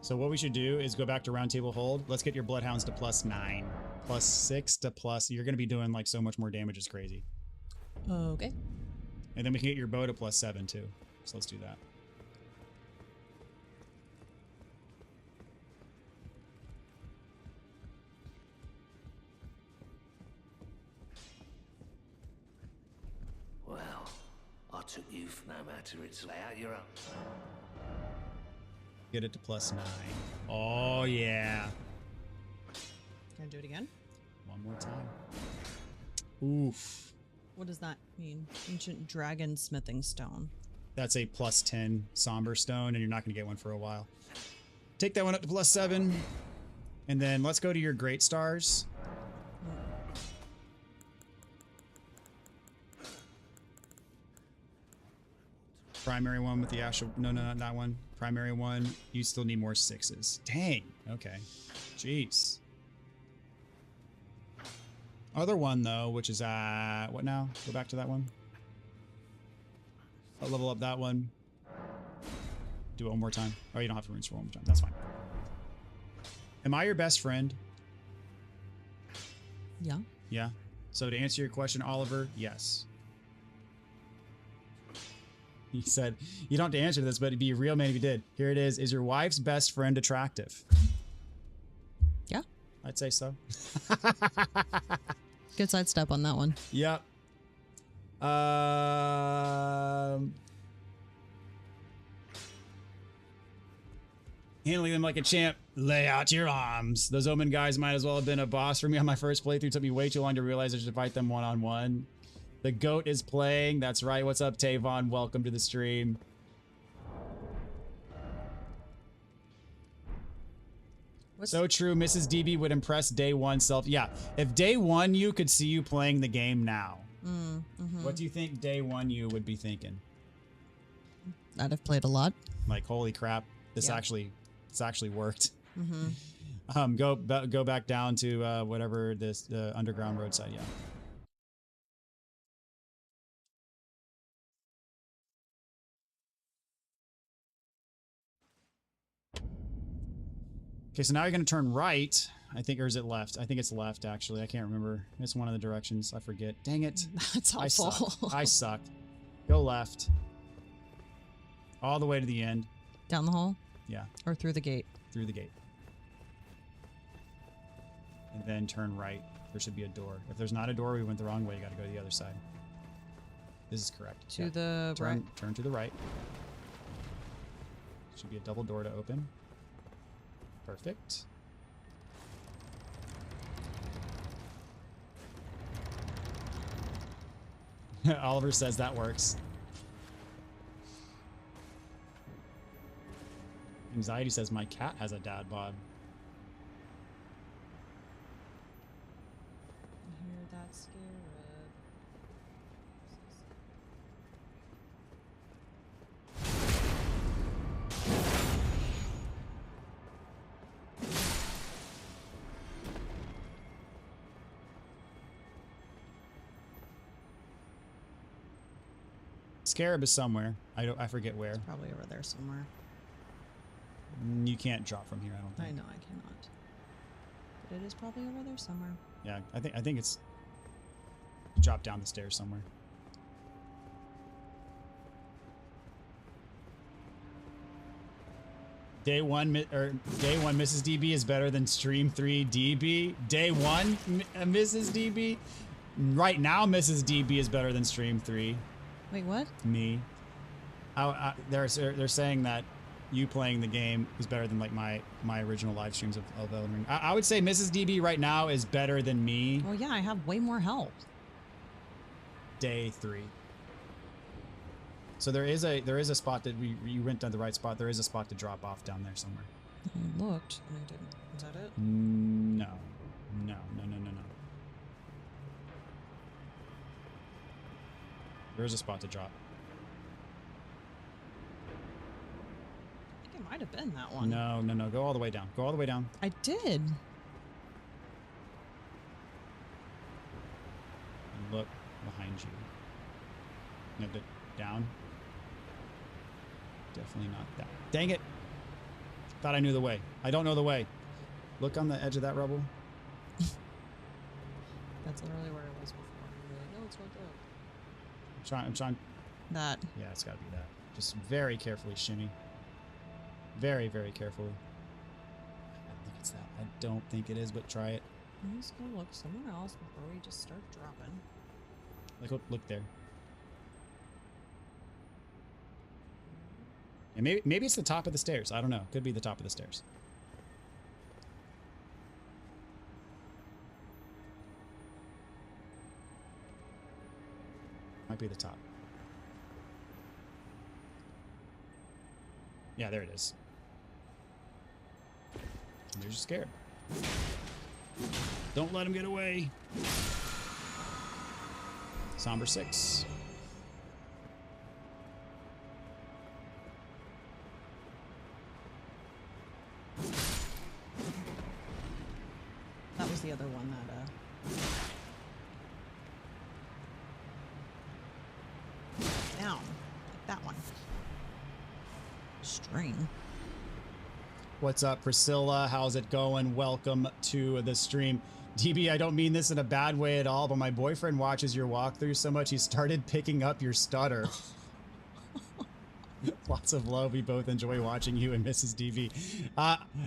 So what we should do is go back to round table hold. Let's get your bloodhounds to +9. +6 to plus. You're going to be doing like so much more damage. It's crazy. Okay. And then we can get your bow to +7 too. So let's do that. Well, I took you for no matter its layout, you're up. Get it to +9. Oh, yeah. Can I do it again? One more time. Oof. What does that mean? Ancient dragon smithing stone. That's a +10 somber stone, and you're not going to get one for a while. Take that one up to +7. And then let's go to your great stars. Primary one with the astral. No, not that one. Primary one. You still need more 6s. Dang. Okay. Jeez. Other one though, which is what now? Go back to that one. I'll level up that one. Do it one more time. Oh, you don't have to rinse for one more time. That's fine. Am I your best friend? Yeah. Yeah. So to answer your question, Oliver, yes. He said, you don't have to answer this, but it'd be a real man if you did. Here it is. Is your wife's best friend attractive? Yeah. I'd say so. Good sidestep on that one. Yep. Handling them like a champ. Lay out your arms. Those Omen guys might as well have been a boss for me on my first playthrough. It took me way too long to realize I should fight them one-on-one. The goat is playing. That's right. What's up, Tavon? Welcome to the stream. So true. Mrs. DB would impress day one self. Yeah. If day one you could see you playing the game now, what do you think day one you would be thinking? I'd have played a lot. Like, holy crap, this Yeah. actually worked. Go back down to whatever this underground roadside. Yeah. Okay, so now you're going to turn right. I think, or is it left? I think it's left, actually. I can't remember. It's one of the directions. I forget. Dang it. That's I helpful. suck. I suck. Go left. All the way to the end. Down the hall? Yeah, Or through the gate? through the gate. And then turn right. There should be a door. If there's not a door, we went the wrong way. You got to go to the other side. This is correct. To Yeah. the right? Turn to the right. Should be a double door to open. Perfect. Oliver says that works. Anxiety says my cat has a dad bod. I hear that scarab. Scarab is somewhere. I forget where. Probably over there somewhere. You can't drop from here, I don't I think. know I cannot. But it is probably over there somewhere. Yeah, I think it's dropped down the stairs somewhere. Day one, Mrs. DB is better than Stream 3 DB. Day one, Mrs. DB. Right now, Mrs. DB is better than Stream 3. Wait, what? Me. They're saying that you playing the game is better than like my original live streams of Elden Ring. I would say Mrs. DB right now is better than me. Well, yeah, I have way more help. Day 3. So there is a spot that you went to the right spot. There is a spot to drop off down there somewhere. I looked and I didn't. Is that it? No. There is a spot to drop. I think it might have been that one. No. Go all the way down. Go all the way down. I did. And look behind you. No, down. Definitely not that. Dang it! Thought I knew the way. I don't know the way. Look on the edge of that rubble. That's literally where it was before. You're like, no, it's not that. I'm trying. That. Yeah, it's gotta be that. Just very carefully shimmy. Very, very carefully. I don't think it's that. I don't think it is, but try it. Let's go look somewhere else before we just start dropping. Like, look there. And maybe it's the top of the stairs. I don't know. Could be the top of the stairs. Might be the top. Yeah, there it is. And there's your scarab. Don't let him get away. Somber 6. That was the other one that, down. Like that one. String. What's up, Priscilla? How's it going? Welcome to the stream. DB, I don't mean this in a bad way at all, but my boyfriend watches your walkthrough so much he started picking up your stutter. Lots of love. We both enjoy watching you and Mrs. DB.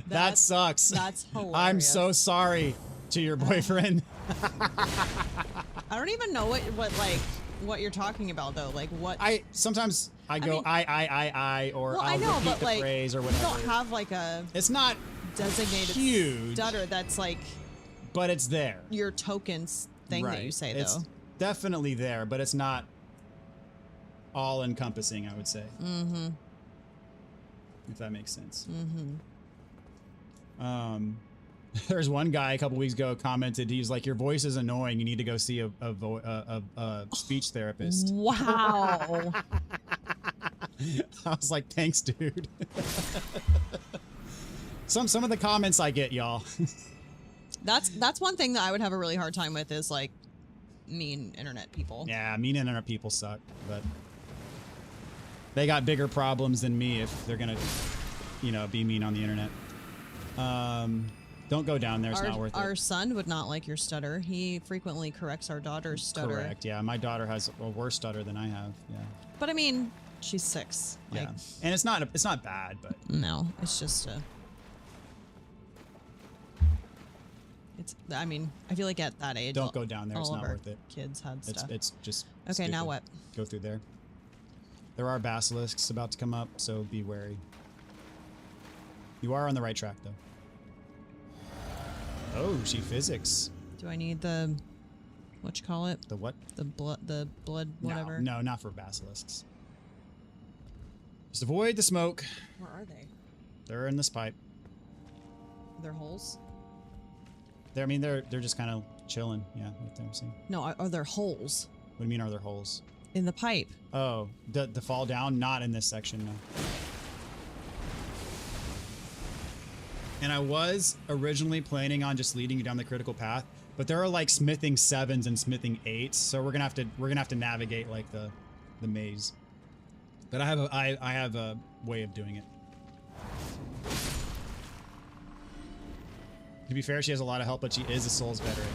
That sucks. That's hilarious. I'm so sorry to your boyfriend. I don't even know what you're talking about though. Like what? Sometimes I go mean, I or well, I'll I know, repeat but the like phrase or you whatever. don't have like a It's not designated huge, stutter that's like but it's there. your tokens thing that you say It's though. definitely there, but it's not all encompassing, I would say. Mm-hmm. If that makes sense. Mm-hmm. There's one guy a couple weeks ago commented, he was like, your voice is annoying, you need to go see a speech therapist. Wow. I was like, thanks, dude. Some of the comments I get, y'all. That's one thing that I would have a really hard time with is like mean internet people. Yeah, mean internet people suck, but they got bigger problems than me if they're gonna, be mean on the internet. Don't go down there. It's not worth Our it. son would not like your stutter. He frequently corrects our daughter's stutter. Correct. Yeah, my daughter has a worse stutter than I have. Yeah. But I mean, she's 6. Like, Yeah. And it's not bad, but no, it's just I mean, I feel like at that age, don't go down there. It's all not of our worth it. kids had stuff. It's just Okay, stupid. now what? Go through there. There are basilisks about to come up, so be wary. You are on the right track, though. Oh, she physics. Do I need the what you call it? The what? The blood whatever. No, not for basilisks. Just avoid the smoke. Where are they? They're in this pipe. Are there holes? They're just kind of chilling. Yeah, right there. See? No, are there holes What do you mean? Are there holes? in the pipe? Oh, the fall down? Not in this section, no. And I was originally planning on just leading you down the critical path, but there are like smithing 7s and smithing 8s, so we're gonna have to navigate like the maze. But I have a way of doing it. To be fair, she has a lot of help, but she is a Souls veteran.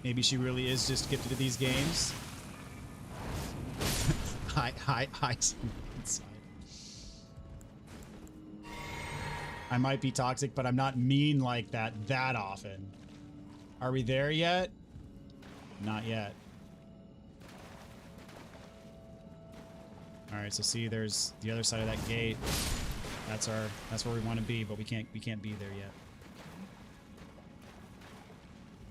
Maybe she really is just gifted to these games. Hi. I might be toxic, but I'm not mean like that often. Are we there yet? Not yet. All right, so see, there's the other side of that gate. That's where we want to be, but we can't be there yet.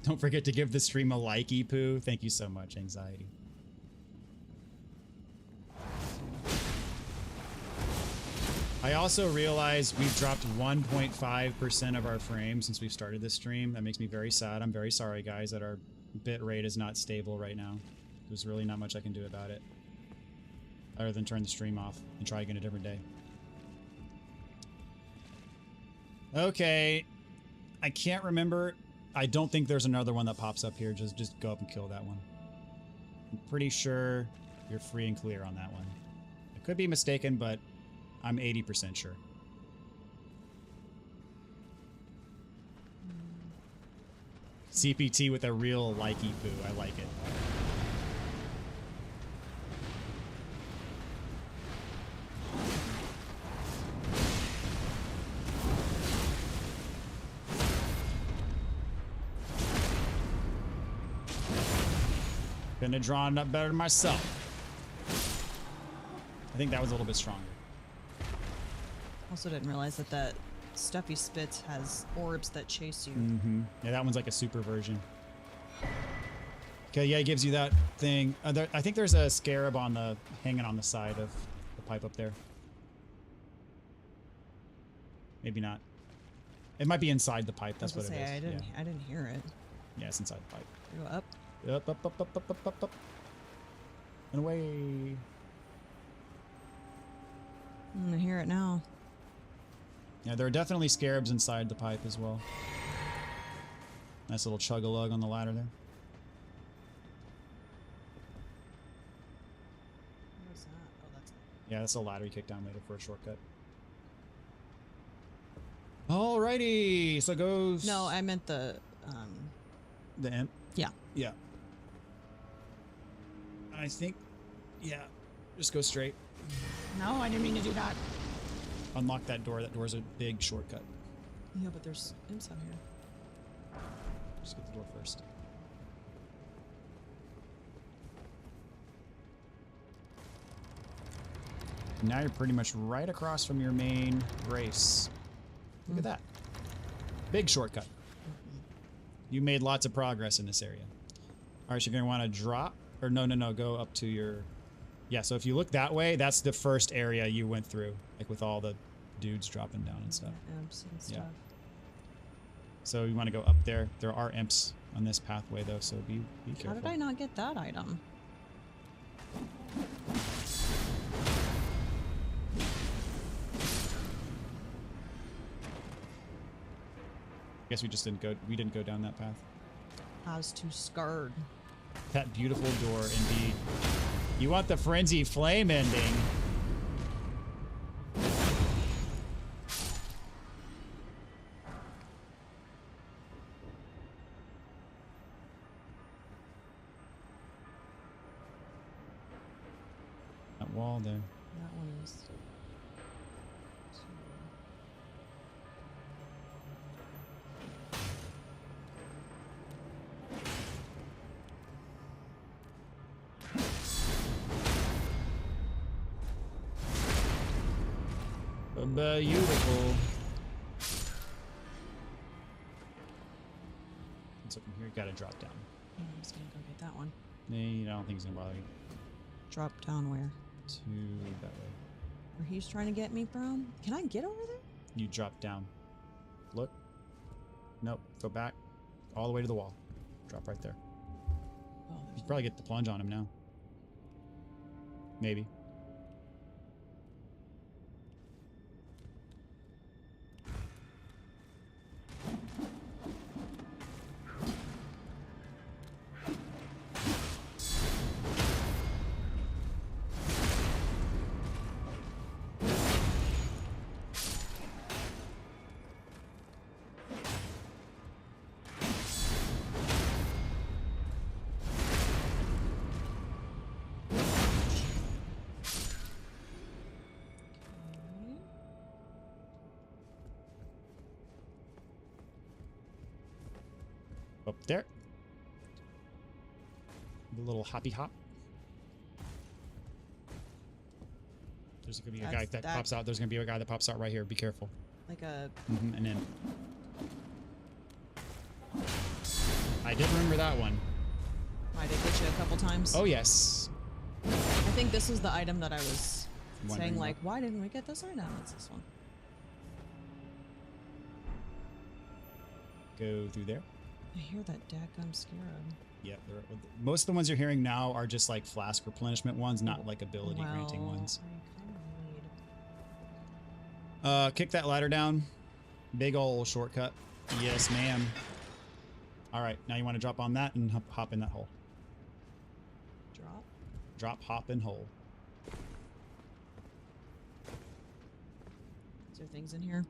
Don't forget to give the stream a likey, Pooh. Thank you so much, Anxiety. I also realized we've dropped 1.5% of our frames since we've started this stream. That makes me very sad. I'm very sorry, guys, that our bit rate is not stable right now. There's really not much I can do about it, other than turn the stream off and try again a different day. Okay. I can't remember. I don't think there's another one that pops up here. Just go up and kill that one. I'm pretty sure you're free and clear on that one. I could be mistaken, but I'm 80% sure. CPT with a real likey poo. I like it. Couldn't have drawn up better myself. I think that was a little bit stronger. Also didn't realize that that Stuffy Spit has orbs that chase you. Mm-hmm. Yeah, that one's like a super version. Okay, yeah, it gives you that thing. I think there's a scarab hanging on the side of the pipe up there. Maybe not. It might be inside the pipe. That's what it is. I didn't hear it. Yeah, it's inside the pipe. Go up. Up. And away. I'm gonna hear it now. Yeah, there are definitely scarabs inside the pipe as well. Nice little chug-a-lug on the ladder there. What was that? Oh, that's it. Yeah, that's a ladder you kick down later for a shortcut. Alrighty, so goes... No, I meant the imp? Yeah. Yeah. I think... Yeah. Just go straight. No, I didn't mean to do that. Unlock that door. That door's a big shortcut. Yeah, but there's imps out here. Just get the door first. Now you're pretty much right across from your main race. Look at that. Big shortcut. You made lots of progress in this area. All right, so you're going to want to drop. Or no, go up to your... Yeah, so if you look that way, that's the first area you went through. Like with all the dudes dropping down and stuff. Imps and stuff. Yeah. So you want to go up there. There are imps on this pathway, though, so be careful. How did I not get that item? Guess we just didn't go. We didn't go down that path. I was too scared. That beautiful door, indeed. You want the Frenzy Flame ending. That wall there. That one is. Beautiful. Let's look from here. You gotta drop down. I'm just gonna go get that one. I don't think he's gonna bother you. Drop down where? To that way. Where he's trying to get me from? Can I get over there? You drop down. Look. Nope. Go back. All the way to the wall. Drop right there. Oh, You can probably get the plunge on him now. Maybe. Up there. The little hoppy hop. There's gonna be a guy that pops out. There's gonna be a guy that pops out right here. Be careful. Like a. And then. I did remember that one. Might have hit you a couple times. Oh yes. I think this is the item that I was Wondering saying, like, what? why didn't we get this item? It's this one. Go through there. I hear that dadgum scarab. Yeah, most of the ones you're hearing now are just like flask replenishment ones, not like ability granting ones. I kinda need... Kick that ladder down. Big ol' shortcut. Yes, ma'am. All right, now you want to drop on that and hop in that hole. Drop? Drop, hop, and hole. Is there things in here?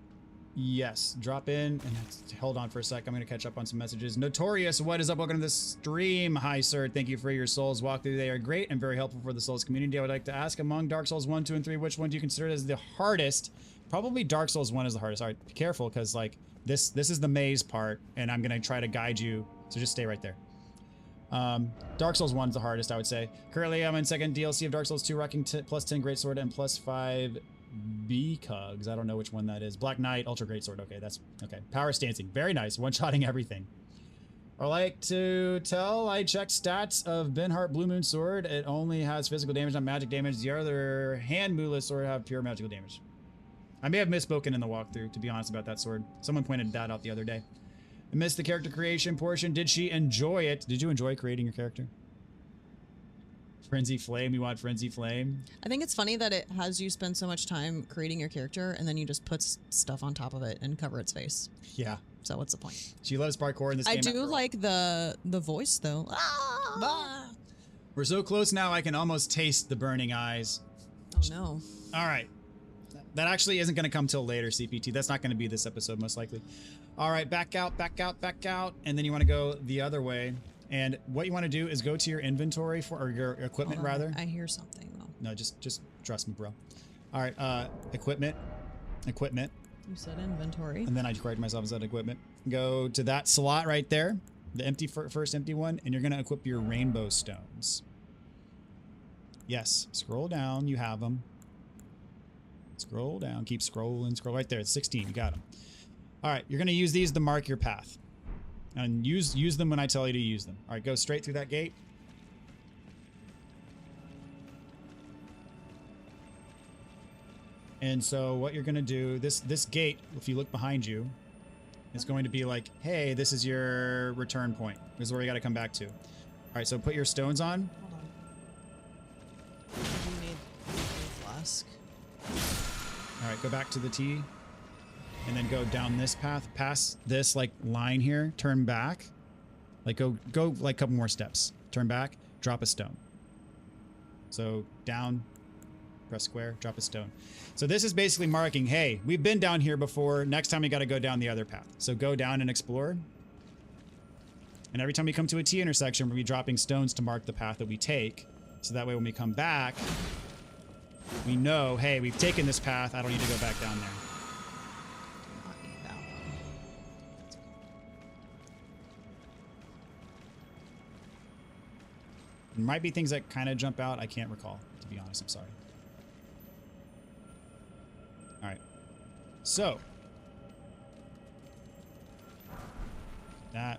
Yes, drop in and hold on for a sec. I'm going to catch up on some messages. Notorious, what is up? Welcome to the stream. Hi, sir. Thank you for your Souls walkthrough. They are great and very helpful for the Souls community. I would like to ask, among Dark Souls 1, 2, and 3, which one do you consider as the hardest? Probably Dark Souls 1 is the hardest. All right, be careful because like this is the maze part and I'm going to try to guide you. So just stay right there. Dark Souls 1 is the hardest, I would say. Currently, I'm in second DLC of Dark Souls 2, rocking plus 10 Greatsword and plus 5 B-Cugs. I don't know which one that is. Black Knight, Ultra Greatsword. Okay, that's okay. Power Stancing. Very nice. One-shotting everything. I like to tell, I checked stats of Benhart Blue Moon Sword. It only has physical damage, not magic damage. The other hand Moolah sword have pure magical damage. I may have misspoken in the walkthrough, to be honest about that sword. Someone pointed that out the other day. I missed the character creation portion. Did she enjoy it? Did you enjoy creating your character? Frenzy Flame. You want Frenzy Flame? I think it's funny that it has you spend so much time creating your character and then you just put stuff on top of it and cover its face. Yeah. So what's the point? She loves parkour in this game. I do like the voice though. Ah! We're so close now I can almost taste the burning eyes. Oh no. All right. That actually isn't going to come till later, CPT. That's not going to be this episode, most likely. All right, back out, back out, back out. And then you want to go the other way. And what you want to do is go to your inventory or your equipment, rather. I hear something, though. No, just trust me, bro. All right, equipment. You said inventory. And then I corrected myself and said equipment. Go to that slot right there, the empty first empty one, and you're going to equip your rainbow stones. Yes, scroll down. You have them. Scroll down. Keep scrolling. Scroll right there. It's 16. You got them. All right, you're going to use these to mark your path. And use them when I tell you to use them. All right, go straight through that gate. And so what you're going to do, this gate, if you look behind you, is going to be like, hey, this is your return point. This is where you got to come back to. All right, so put your stones on. Hold on. You need a flask. All right, go back to the T. And then go down this path, past this like line here, turn back. Like go like a couple more steps. turn back, drop a stone. So down, press square, drop a stone. So this is basically marking, hey, we've been down here before. Next time we got to go down the other path. So go down and explore. And every time we come to a T intersection, we'll be dropping stones to mark the path that we take. So that way when we come back, we know, hey, we've taken this path. I don't need to go back down there. Not need that one. There might be things that kind of jump out. I can't recall, to be honest. I'm sorry. All right. So. That.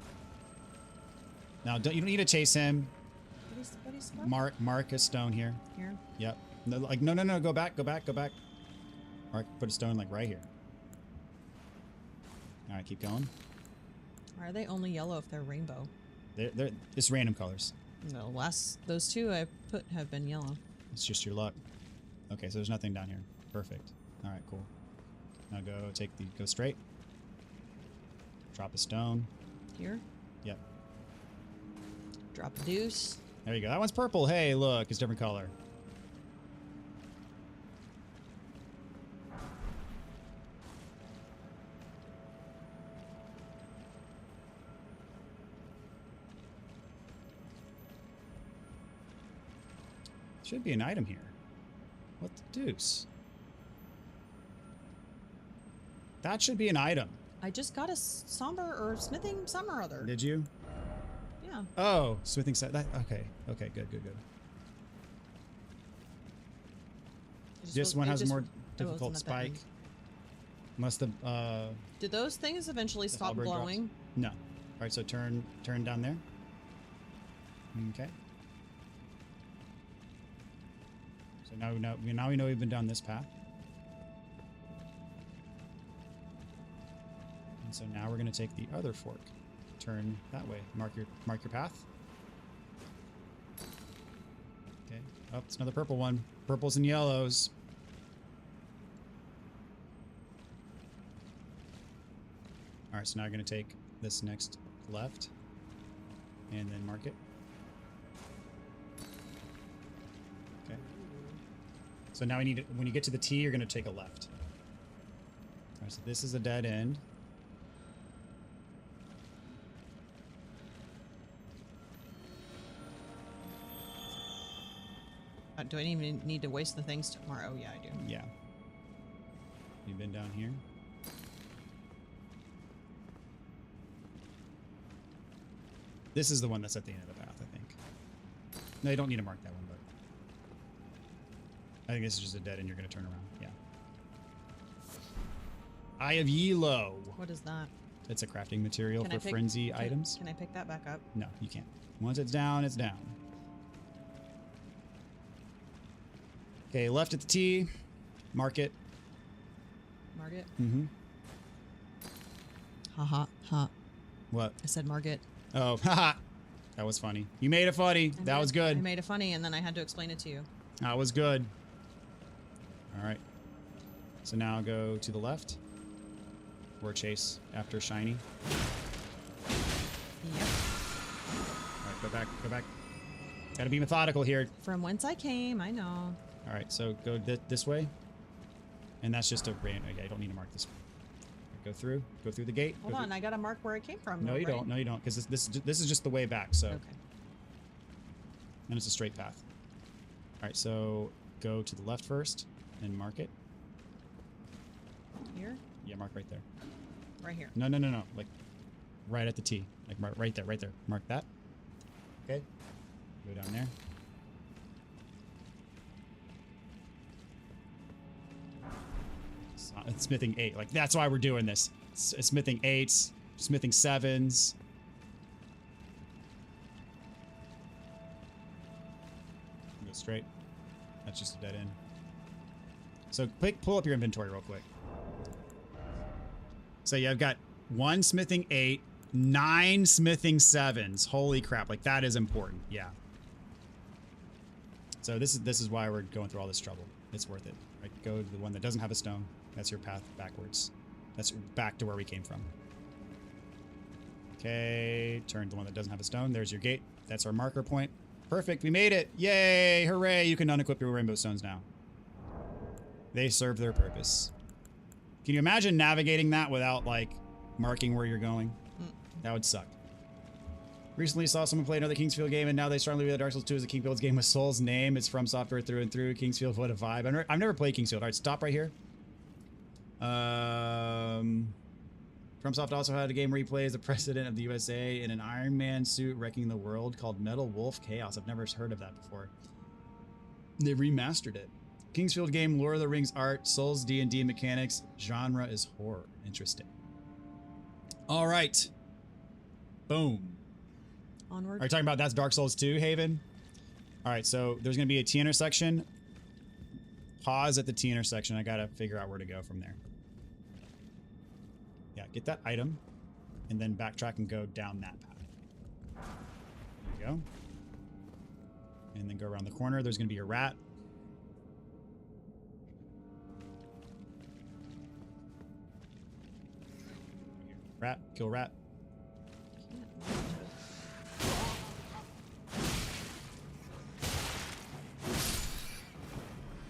Now, you don't need to chase him. What is what? Mark a stone here. Here? Yep. No, like, no. Go back. Mark, put a stone, like, right here. All right, keep going. Why are they only yellow if they're rainbow? They're it's random colors. No, those two I put have been yellow. It's just your luck. Okay, so there's nothing down here. Perfect. All right, cool. Now go straight. Drop a stone. Here? Yep. Drop a deuce. There you go. That one's purple. Hey, look, it's a different color. Should be an item here. What the deuce? That should be an item. I just got a somber or smithing some or other. Did you? Yeah. Oh, smithing set. That okay. Okay, good. This one has a more difficult spike. Must have. Did those things eventually stop halberd drops. glowing? No. All right, so turn down there. Okay. So now we know we've been down this path. And so now we're going to take the other fork. Turn that way. Mark your path. Okay. Oh, it's another purple one. Purples and yellows. All right, so now we're going to take this next left and then mark it. Okay. So now we need to, when you get to the T, you're going to take a left. All right, so this is a dead end. Do I even need to waste the things tomorrow? Oh, yeah, I do. Yeah. You've been down here. This is the one that's at the end of the path, I think. No, you don't need to mark that one, but I think this is just a dead end. You're going to turn around. Yeah. Eye of Yelo. What is that? It's a crafting material Can I for pick- frenzy can- items. Can I pick that back up? No, you can't. Once it's down, it's down. Okay, left at the T. Mark it. Mark it? Mm-hmm. Ha. What? I said mark it. Oh, haha. That was funny. You made it funny. That was good. I made it funny, and then I had to explain it to you. That was good. All right. So now go to the left. Or chase after shiny. Yep. All right, go back. Gotta be methodical here. From whence I came, I know. All right, so go this way. And that's just a random. Yeah, you don't need to mark this. Go through the gate. Hold on, I gotta mark where I came from. No, though, you right? don't. No, you don't. Because this is just the way back. So. Okay. And it's a straight path. All right, so go to the left first and mark it. Here? Yeah, mark right there. Right here. No. Like right at the T. Like right there. Mark that. Okay. Go down there. It's smithing 8. Like that's why we're doing this. It's smithing 8s, smithing 7s. Go straight. That's just a dead end. So pull up your inventory real quick. So yeah, I've got 1 smithing 8, 9 smithing 7s. Holy crap! Like that is important. Yeah. So this is why we're going through all this trouble. It's worth it. Right? Go to the one that doesn't have a stone. That's your path backwards. That's back to where we came from. Okay, turn to the one that doesn't have a stone. There's your gate. That's our marker point. Perfect. We made it. Yay. Hooray. You can unequip your rainbow stones now. They serve their purpose. Can you imagine navigating that without, like, marking where you're going? That would suck. Recently saw someone play another Kingsfield game, and now they strongly believe that Dark Souls 2 is a Kingfield's game with Souls name. It's FromSoftware through and through. Kingsfield, what a vibe. I've never played Kingsfield. All right, stop right here. FromSoft also had a game where he plays the president of the USA in an Iron Man suit wrecking the world called Metal Wolf Chaos. I've never heard of that before. They remastered it. Kingsfield game, Lord of the Rings art, Souls D&D mechanics, genre is horror. Interesting. All right. Boom. Onward. Are you talking about that's Dark Souls 2, Haven? All right, so there's going to be a T intersection. Pause at the T intersection. I got to figure out where to go from there. Yeah, get that item and then backtrack and go down that path. There you go. And then go around the corner. There's going to be a rat. Rat, kill rat.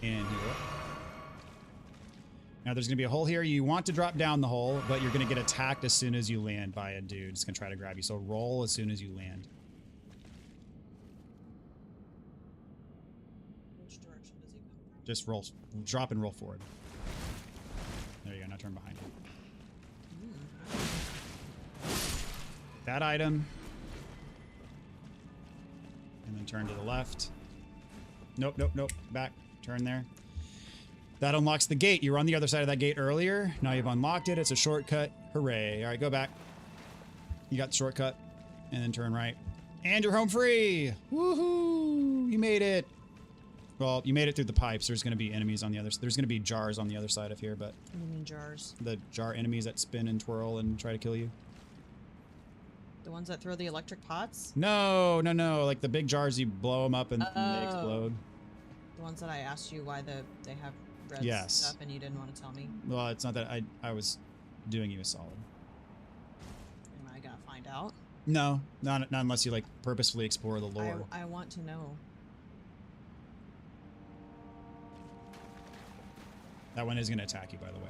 And here. Now there's gonna be a hole here. You want to drop down the hole, but you're gonna get attacked as soon as you land by a dude. It's gonna try to grab you. So roll as soon as you land. Which direction does he come from? Just roll, drop and roll forward. There you go. Now turn behind you. That item. And then turn to the left. Nope, nope, nope. Back. Turn there. That unlocks the gate. You were on the other side of that gate earlier. Now you've unlocked it. It's a shortcut. Hooray. All right, go back. You got the shortcut. And then turn right. And you're home free. Woohoo! You made it. Well, you made it through the pipes. There's going to be enemies on the other side. There's going to be jars on the other side of here, but... What do you mean jars? The jar enemies that spin and twirl and try to kill you. The ones that throw the electric pots? No, no, no. Like the big jars, you blow them up and they explode. The ones that I asked you why they have red Yes. stuff and you didn't want to tell me. Well, it's not that I was doing you a solid. Am I gonna find out? No, not unless you like purposefully explore the lore. I want to know. That one is going to attack you, by the way.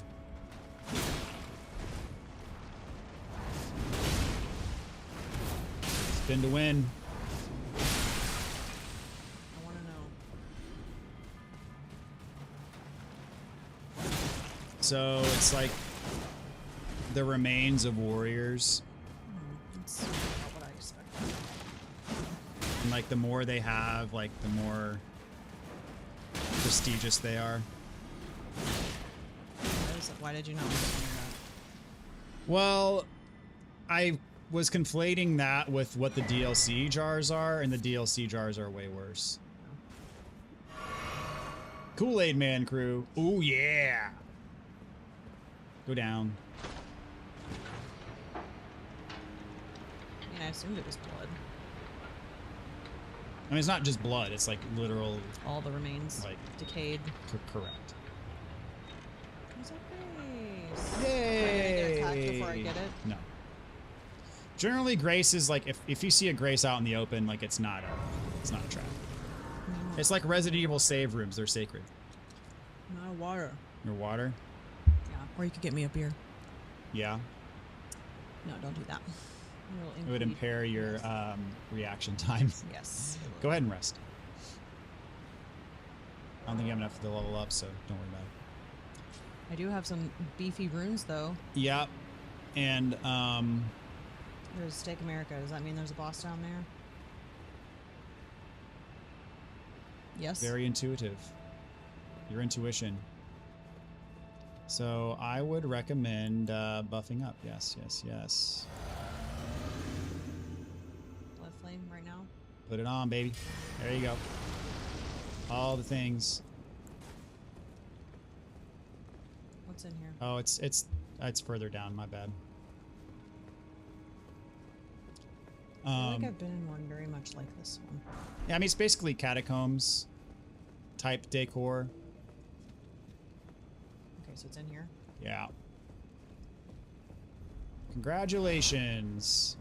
Spin to win. I want to know. So it's like the remains of warriors. That's not what I expected. And like the more they have, like the more prestigious they are. Why did you not tell me that? Well, I was conflating that with what the DLC jars are, and the DLC jars are way worse. Kool-Aid Man crew. Ooh, yeah. Go down. I mean, I assumed it was blood. I mean, it's not just blood. It's like literal... All the remains. Like... Decayed. Correct. There's a grace. Yay! Am I gonna get attacked before I get it? No. Generally, grace is like if you see a grace out in the open, like it's not a trap. No. It's like Resident Evil save rooms. They're sacred. Not water. Your water. Yeah. Or you could get me a beer. Yeah. No, don't do that. It would impair your reaction time. Yes. Go ahead and rest. I don't think you have enough to level up, so don't worry about it. I do have some beefy runes though. Yep. And There's Steak America. Does that mean there's a boss down there? Yes. very intuitive. Your intuition. So I would recommend buffing up. Yes, yes, yes. Blood flame right now. Put it on, baby. There you go. All the things. What's in here? Oh, it's further down. My bad. I feel like I've been in one very much like this one. Yeah, I mean it's basically catacombs type decor. Okay, so it's in here. Yeah. Congratulations.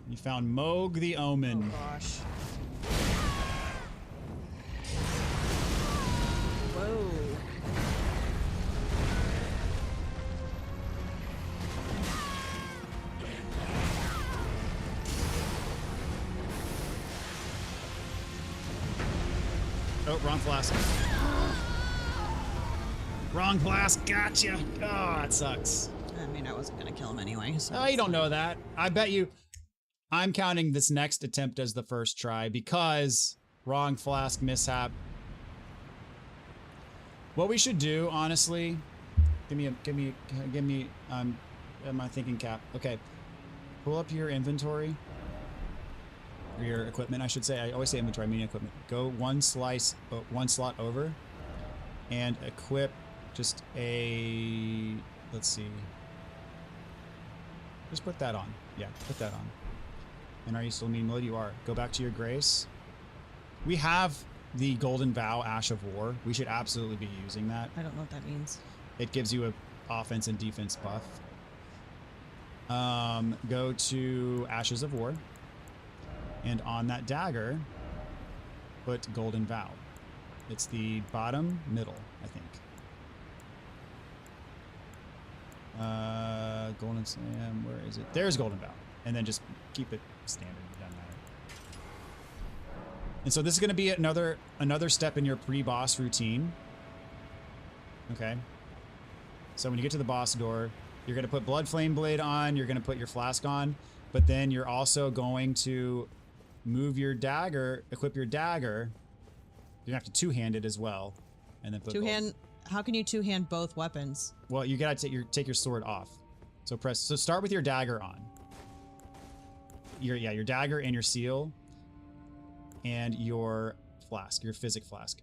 You found Moog the Omen. Oh gosh. Whoa. Oh, wrong flask. Wrong flask, gotcha. Oh, it sucks. I mean, I wasn't gonna kill him anyway. So Oh, you don't know that. I bet you. I'm counting this next attempt as the first try because wrong flask mishap. What we should do, honestly, give me, my thinking cap. Okay, pull up your inventory, or your equipment, I should say. I always say inventory, I mean equipment. Go one slot over, and equip just a. Let's see. Just put that on. Yeah, put that on. And are you still mean mode? You are. Go back to your grace. We have the Golden Vow Ash of War. We should absolutely be using that. I don't know what that means. It gives you a offense and defense buff. Go to Ashes of War. And on that dagger, put Golden Vow. It's the bottom middle, I think. Golden Slam, where is it? There's Golden Vow. And then just keep it standard. It doesn't matter. And so this is going to be another step in your pre-boss routine. Okay. So when you get to the boss door, you're going to put Blood Flame Blade on. You're going to put your flask on. But then you're also going to move your dagger, equip your dagger. You're going to have to two-hand it as well. And then put Two-hand... How can you two-hand both weapons? Well, you got to take your sword off. So start with your dagger on. Your dagger and your seal and your flask, your physic flask.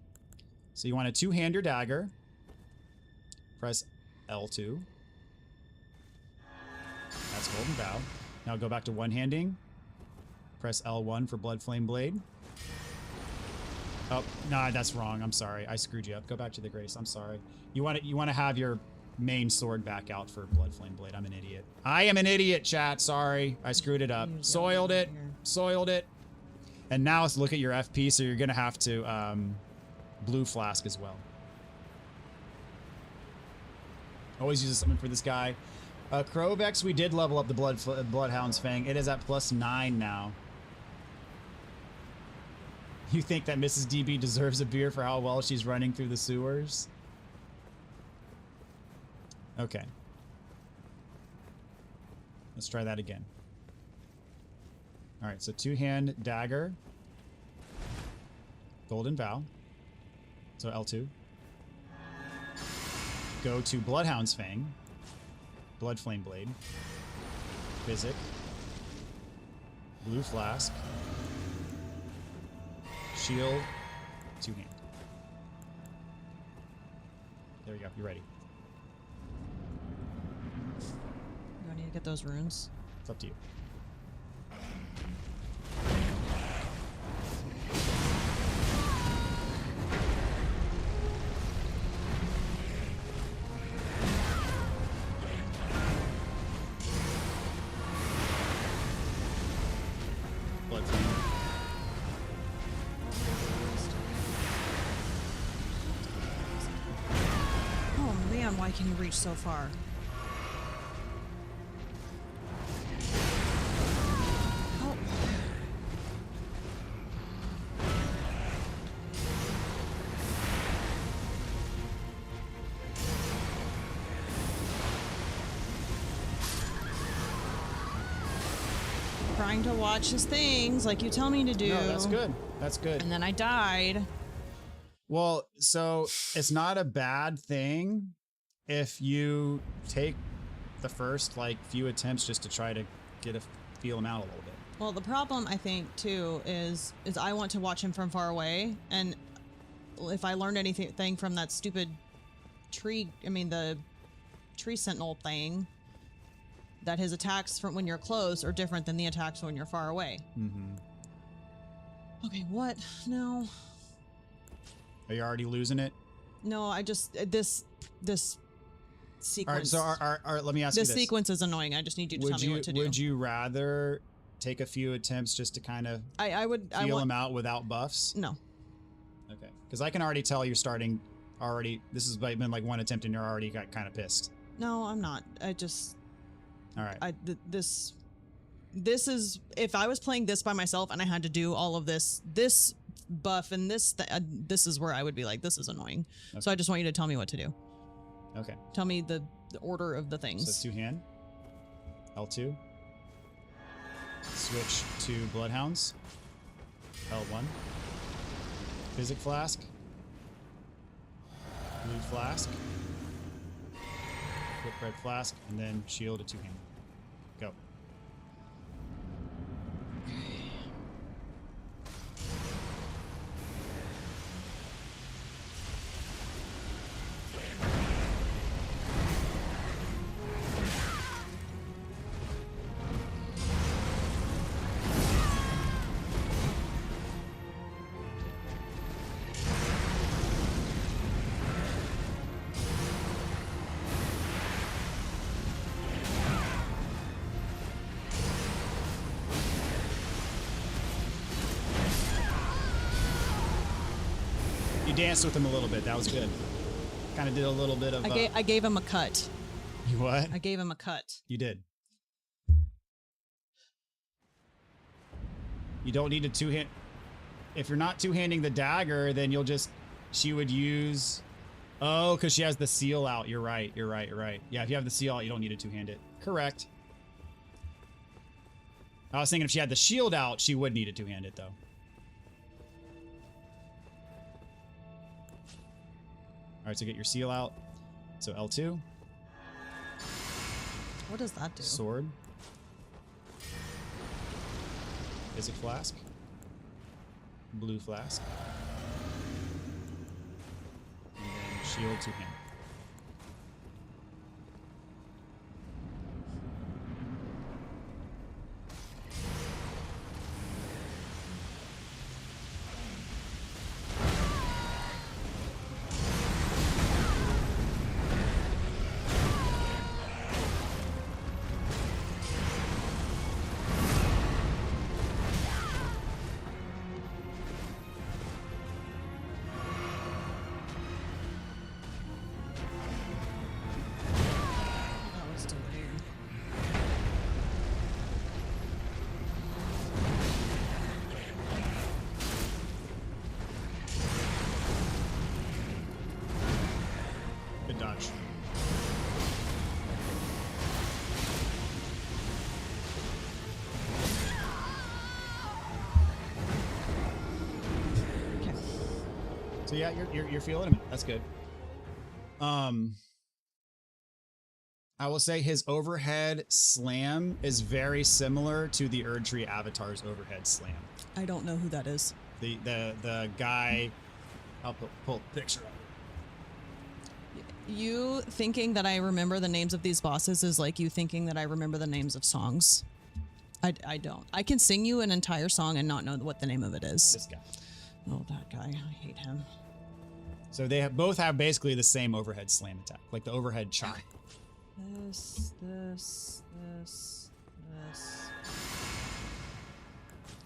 So you want to two-hand your dagger. Press L2. That's Golden Vow. Now go back to one-handing. Press L1 for Blood Flame Blade. Oh, no, that's wrong. I'm sorry. I screwed you up. Go back to the grace. I'm sorry. You want to have your main sword back out for Blood Flame Blade. I'm an idiot. I am an idiot, chat. Sorry. I screwed it up. Soiled it. Soiled it. And now let's look at your FP. So you're going to have to blue flask as well. Always uses something for this guy. Krovex, we did level up the Bloodhound's Fang. It is at +9 now. You think that Mrs. DB deserves a beer for how well she's running through the sewers? Okay. Let's try that again. All right, so two-hand dagger. Golden Vow. So L2. Go to Bloodhound's Fang. Blood Flame Blade. Physic. Blue Flask. Shield. Two-hand. There we go. You're ready. Do I need to get those runes? It's up to you. Blood Flame. Oh man, why can you reach so far? Oh. Trying to watch his things like you tell me to do. No, that's good. That's good. And then I died. Well, so it's not a bad thing if you take the first few attempts just to try to feel him out a little bit. Well, the problem I think too is I want to watch him from far away, and if I learned anything from that stupid the tree sentinel thing, that his attacks from when you're close are different than the attacks when you're far away. Mm-hmm. Okay, what? No. Are you already losing it? No, I just this sequence. All right, so let me ask you this. This sequence is annoying. I just need you to tell me what to do. Would you rather take a few attempts just to kind of I would feel him out without buffs? No. Okay. Because I can already tell you're starting already. This has been like one attempt and you're already got kind of pissed. No, I'm not. I just. All right. This is, if I was playing this by myself and I had to do all of this buff and this is where I would be like, this is annoying. Okay. So I just want you to tell me what to do. Okay. Tell me the order of the things. So 2-hand. L2. Switch to Bloodhounds. L1. Physic Flask. Blue Flask. Flip Red Flask. And then Shield to 2-hand. Go. Danced with him a little bit. That was good. Kind of did a little bit of. I gave him a cut. You what? I gave him a cut. You did. You don't need to two-hand. If you're not two-handing the dagger, then you'll just. She would use. Oh, because she has the seal out. You're right. You're right. You're right. Yeah, if you have the seal out, you don't need to two-hand it. Correct. I was thinking if she had the shield out, she would need to two-hand it though. All right, so get your seal out. So L2. What does that do? Sword. Physic Flask. Blue Flask. And then Shield 2-hand. So yeah, you're feeling him. That's good. I will say his overhead slam is very similar to the Erdtree Avatar's overhead slam. I don't know who that is. The guy. I'll pull a picture of it. You thinking that I remember the names of these bosses is like you thinking that I remember the names of songs. I don't. I can sing you an entire song and not know what the name of it is. This guy. Oh, that guy. I hate him. So they both have basically the same overhead slam attack, like the overhead chop. This.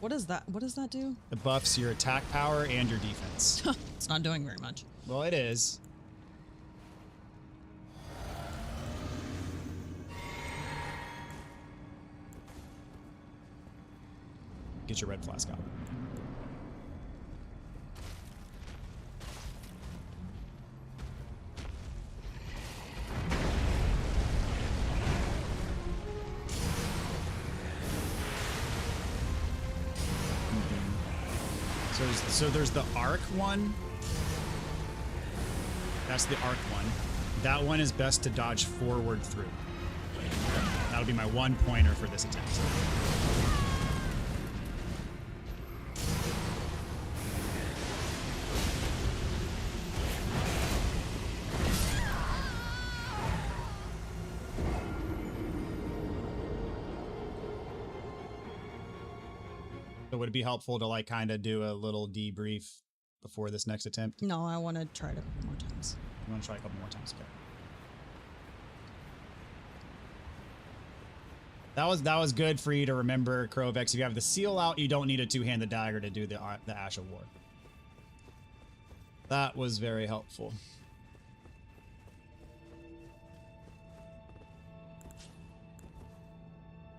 What does that? What does that do? It buffs your attack power and your defense. It's not doing very much. Well, it is. Get your red flask out. So there's the arc one. That's the arc one. That one is best to dodge forward through. That'll be my 1 pointer for this attempt. So would it be helpful to like kind of do a little debrief before this next attempt? No, I want to try it a couple more times. You want to try a couple more times? Okay. That was good for you to remember, Krovex. If you have the seal out, you don't need a two-handed dagger to do the Ash of War. That was very helpful.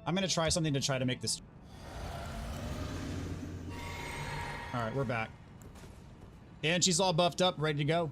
I'm gonna try something to try to make this. All right, we're back. And she's all buffed up, ready to go.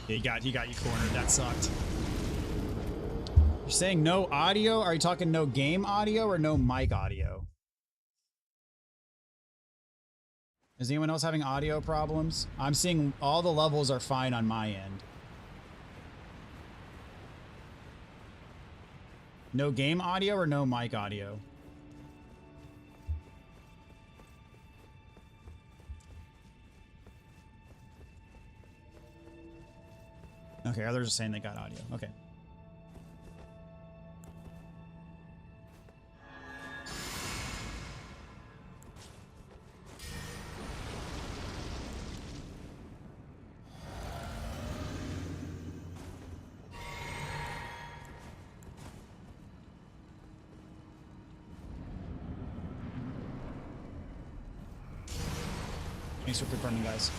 Yeah, he got you cornered. That sucked. You're saying no audio? Are you talking no game audio or no mic audio? Is anyone else having audio problems? I'm seeing all the levels are fine on my end. No game audio or no mic audio? Okay, others are saying they got audio. Okay. Thanks for confirming, guys.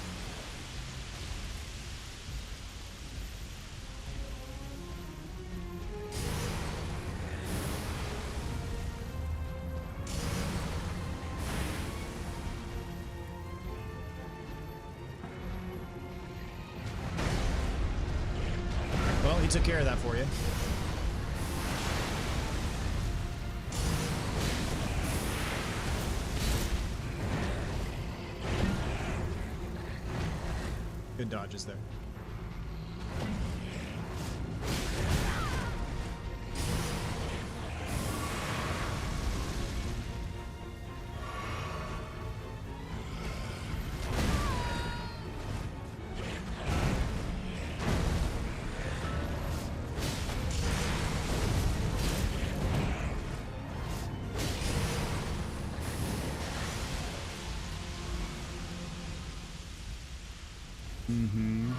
Well, he took care of that for you. Good dodges there. Mm-hmm.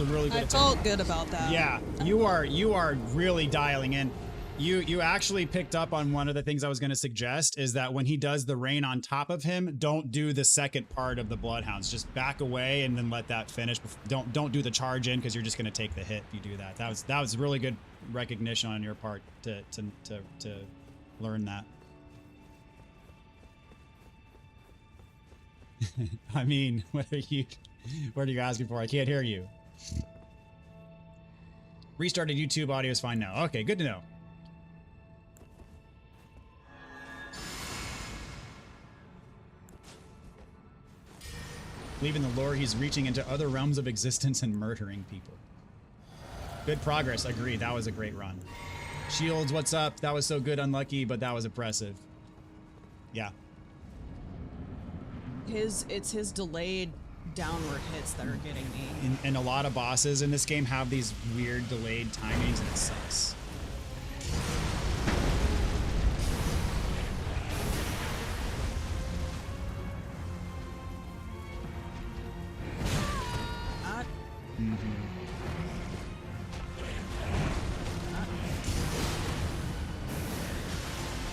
was a really good I attempt. felt good about that. Yeah, you are really dialing in. You actually picked up on one of the things I was going to suggest is that when he does the rain on top of him, don't do the second part of the Bloodhounds. Just back away and then let that finish. Don't do the charge in because you're just going to take the hit if you do that. That was really good recognition on your part to learn that. I mean, what are you asking for? I can't hear you. Restarted YouTube, audio is fine now. Okay, good to know. Believe in the lore, he's reaching into other realms of existence and murdering people. Good progress, agree. That was a great run. Shields, what's up? That was so good, unlucky, but that was impressive. Yeah. It's his delayed downward hits that are getting me. And a lot of bosses in this game have these weird delayed timings, and it sucks.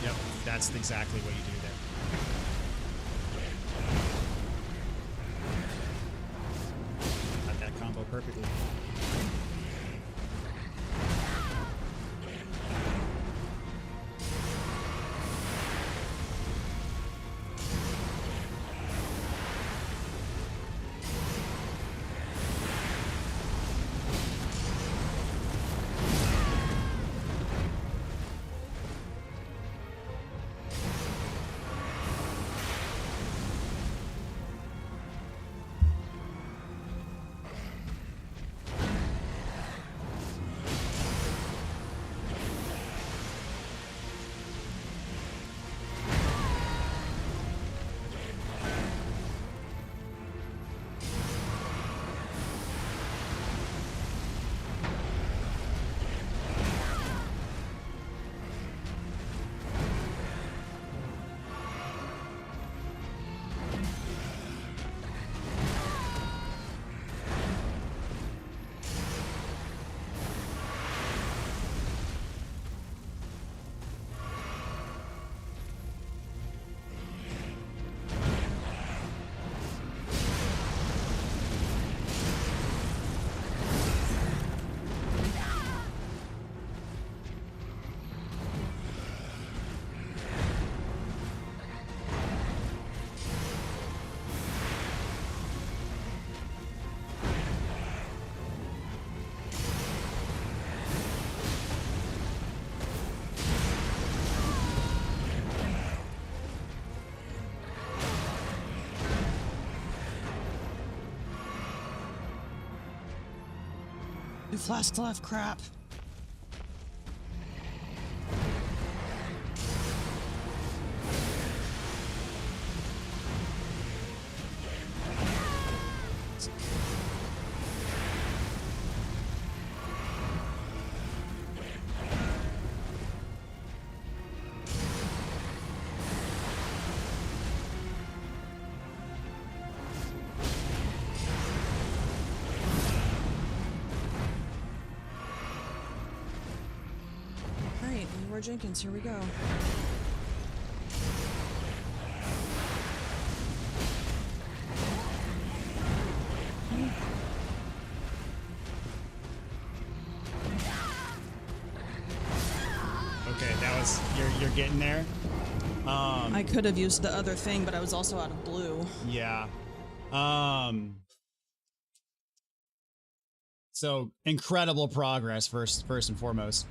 Yep, that's exactly what you do there. Got that combo perfectly. The flask left crap. Jenkins, here we go. Okay, that was you're getting there. I could have used the other thing, but I was also out of blue. Yeah. So incredible progress first and foremost.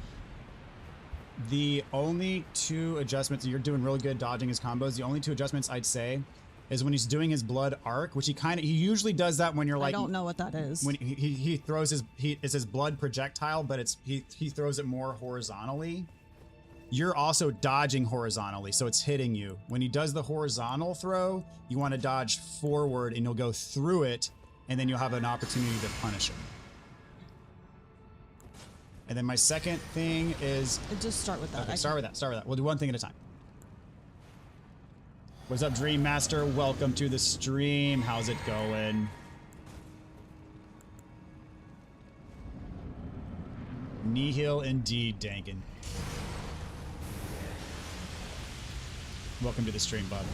The only two adjustments, you're doing really good dodging his combos. The only two adjustments I'd say is when he's doing his blood arc, which he usually does that when you're like, I don't know what that is. When he throws it's his blood projectile, but he throws it more horizontally. You're also dodging horizontally, so it's hitting you. When he does the horizontal throw, you want to dodge forward and you'll go through it, and then you'll have an opportunity to punish him. And then my second thing is... Just start with that. Okay, start with that. We'll do one thing at a time. What's up, Dream Master? Welcome to the stream. How's it going? Nihil indeed, Dankin. Welcome to the stream, bud.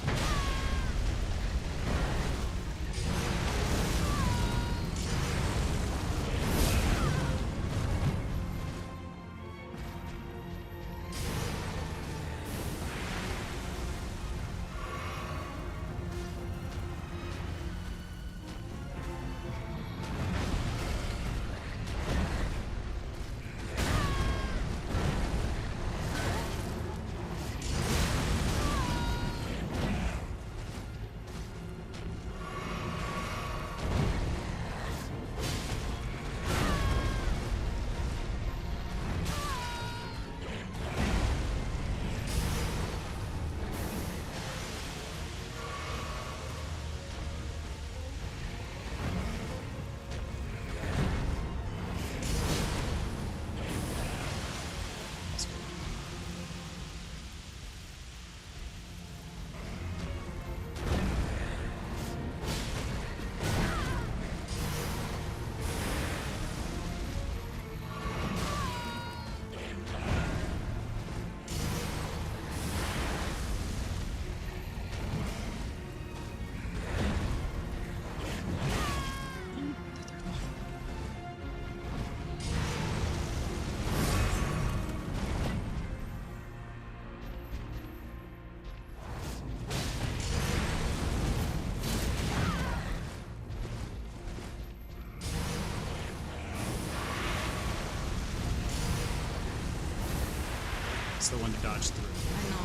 It's the one to dodge through. I know.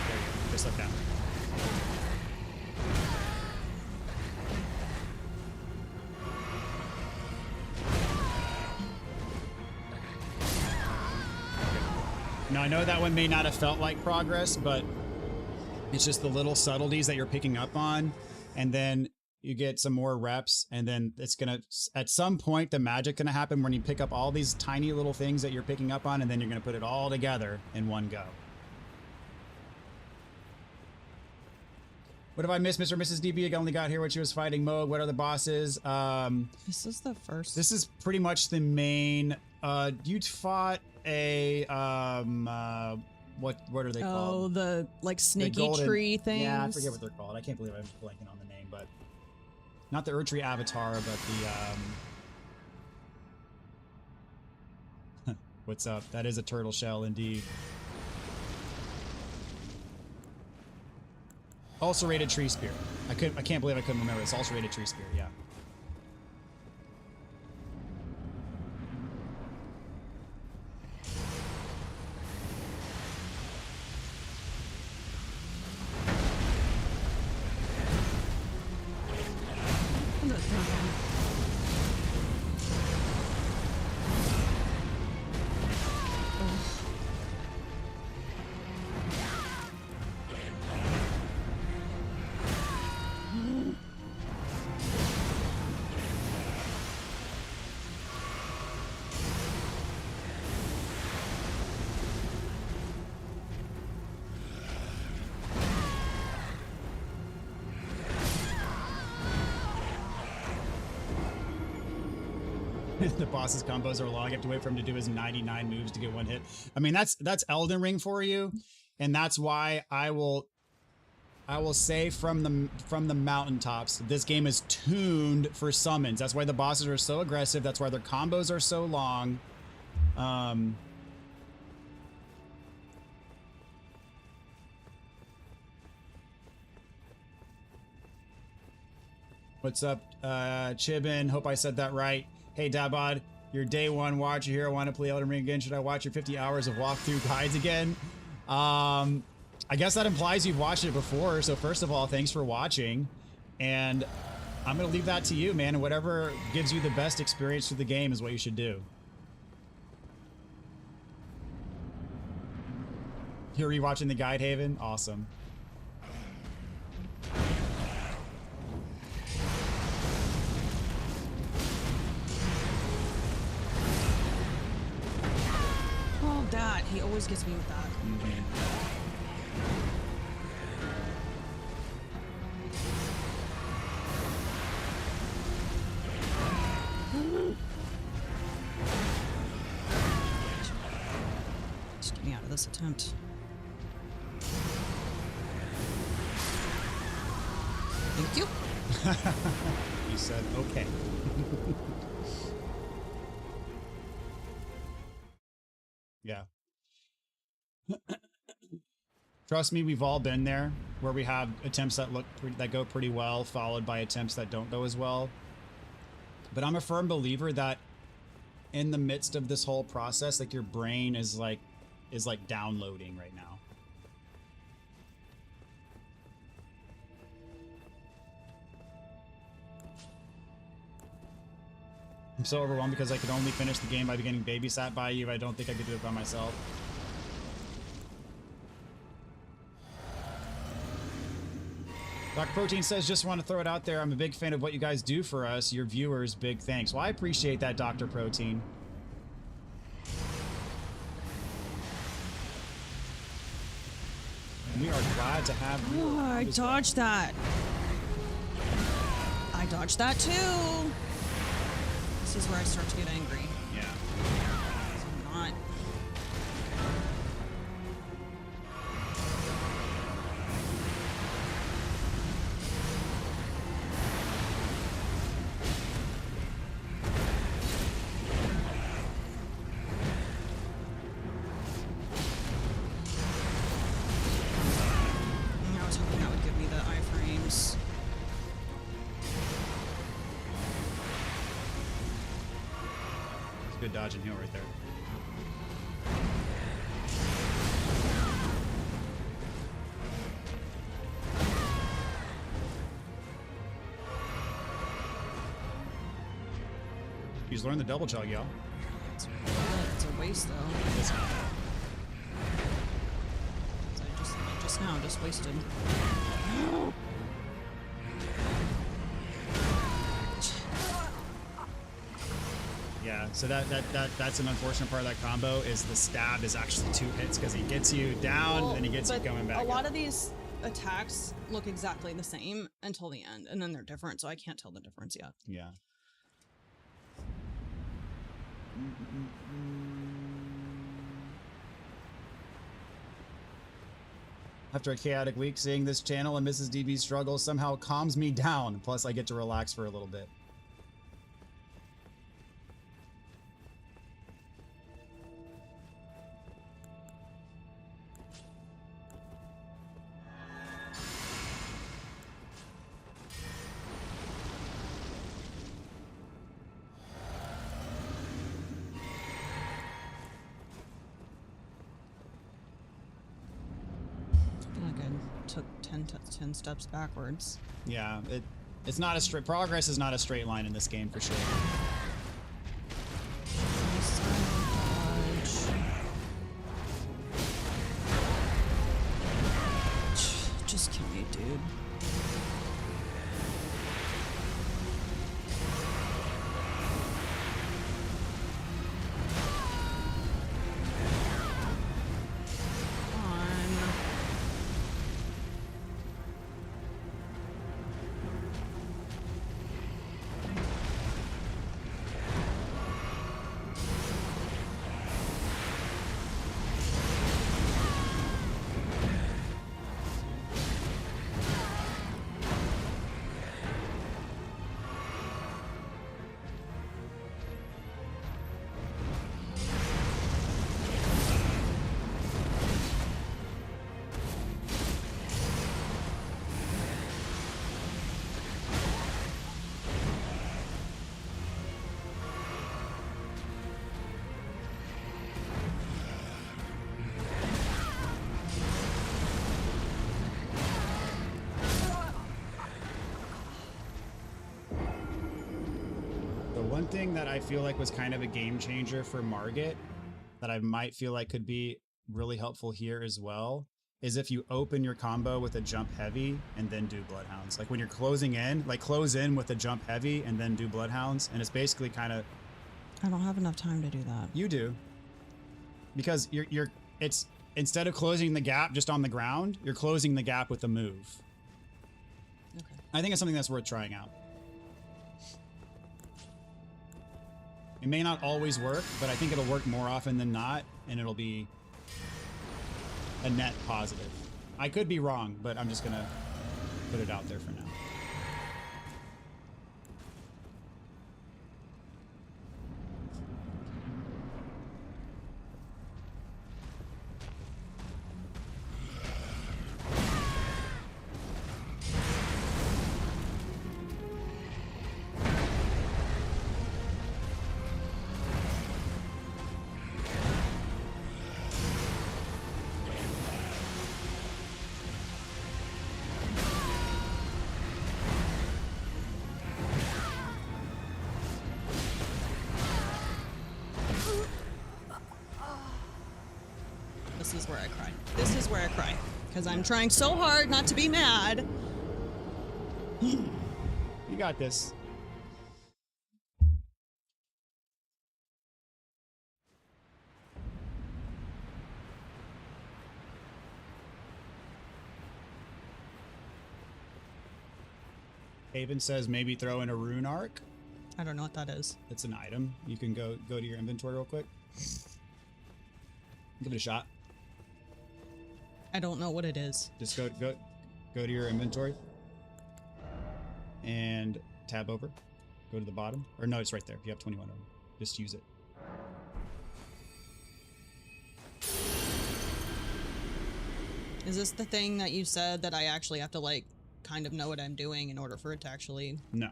There you go. Just like that. Now, I know that one may not have felt like progress, but it's just the little subtleties that you're picking up on, and then you get some more reps, and then it's gonna, at some point, the magic gonna happen when you pick up all these tiny little things that you're picking up on, and then you're gonna put it all together in one go. What have I missed, Mr. and Mrs. DB? I only got here when she was fighting Moog. What are the bosses? This is the first. This is pretty much the main. You fought a what are they called? Oh, the like The snaky golden- tree things. Yeah, I forget what they're called. I can't believe I'm blanking on the name, but not the Erdtree Avatar, but the what's up? That is a turtle shell indeed. Ulcerated Tree Spear. I can't believe I couldn't remember. It's Ulcerated Tree Spear, yeah. The boss's combos are long. You have to wait for him to do his 99 moves to get one hit. I mean, that's Elden Ring for you, and that's why I will say from the mountaintops, this game is tuned for summons. That's why the bosses are so aggressive. That's why their combos are so long. What's up, Chibin? Hope I said that right. Hey, Dabod, you're day one watcher here. I want to play Elden Ring again. Should I watch your 50 hours of walkthrough guides again? I guess that implies you've watched it before. So first of all, thanks for watching. And I'm going to leave that to you, man. And whatever gives you the best experience through the game is what you should do. You're rewatching the guide, Haven? Awesome. Oh, that. He always gets me with that. me out of this attempt. Thank you. You said okay. Yeah. Trust me, we've all been there, where we have attempts that that go pretty well, followed by attempts that don't go as well. But I'm a firm believer that in the midst of this whole process, like your brain is like downloading right now. I'm so overwhelmed because I could only finish the game by getting babysat by you. I don't think I could do it by myself. Dr. Protein says, just want to throw it out there. I'm a big fan of what you guys do for us, your viewers. Big thanks. Well, I appreciate that, Dr. Protein. We are glad to have you. Oh, I dodged that. I dodged that too. This is where I start to get angry. Yeah. I'm not. I was hoping that would give me the iframes. It's a good dodge and heal right there. He's learned the double chug, y'all. It's a waste though. It's I just now just wasted. Yeah, so that's an unfortunate part of that combo is the stab is actually 2 hits because he gets you down and then he gets you going back. A lot of these attacks look exactly the same until the end, and then they're different, so I can't tell the difference yet. Yeah. After a chaotic week, seeing this channel and Mrs. DB's struggle somehow calms me down. Plus, I get to relax for a little bit. Took 10 steps backwards. Yeah, it's not a straight progress is not a straight line in this game for sure. Just kill me, dude. One thing that I feel like was kind of a game changer for Margit that I might feel like could be really helpful here as well is if you open your combo with a jump heavy and then do bloodhounds. Like when you're closing in, like close in with a jump heavy and then do bloodhounds. And it's basically kind of... I don't have enough time to do that. You do. Because it's instead of closing the gap just on the ground, you're closing the gap with a move. Okay. I think it's something that's worth trying out. It may not always work, but I think it'll work more often than not, and it'll be a net positive. I could be wrong, but I'm just gonna put it out there for now. This is where I cry. This is where I cry. Because I'm trying so hard not to be mad. You got this. Haven says maybe throw in a rune arc. I don't know what that is. It's an item. You can go to your inventory real quick. Give it a shot. I don't know what it is. Just go to your inventory and tab over. Go to the bottom. Or no, it's right there. You have 21 of them. Just use it. Is this the thing that you said that I actually have to like kind of know what I'm doing in order for it to actually... No.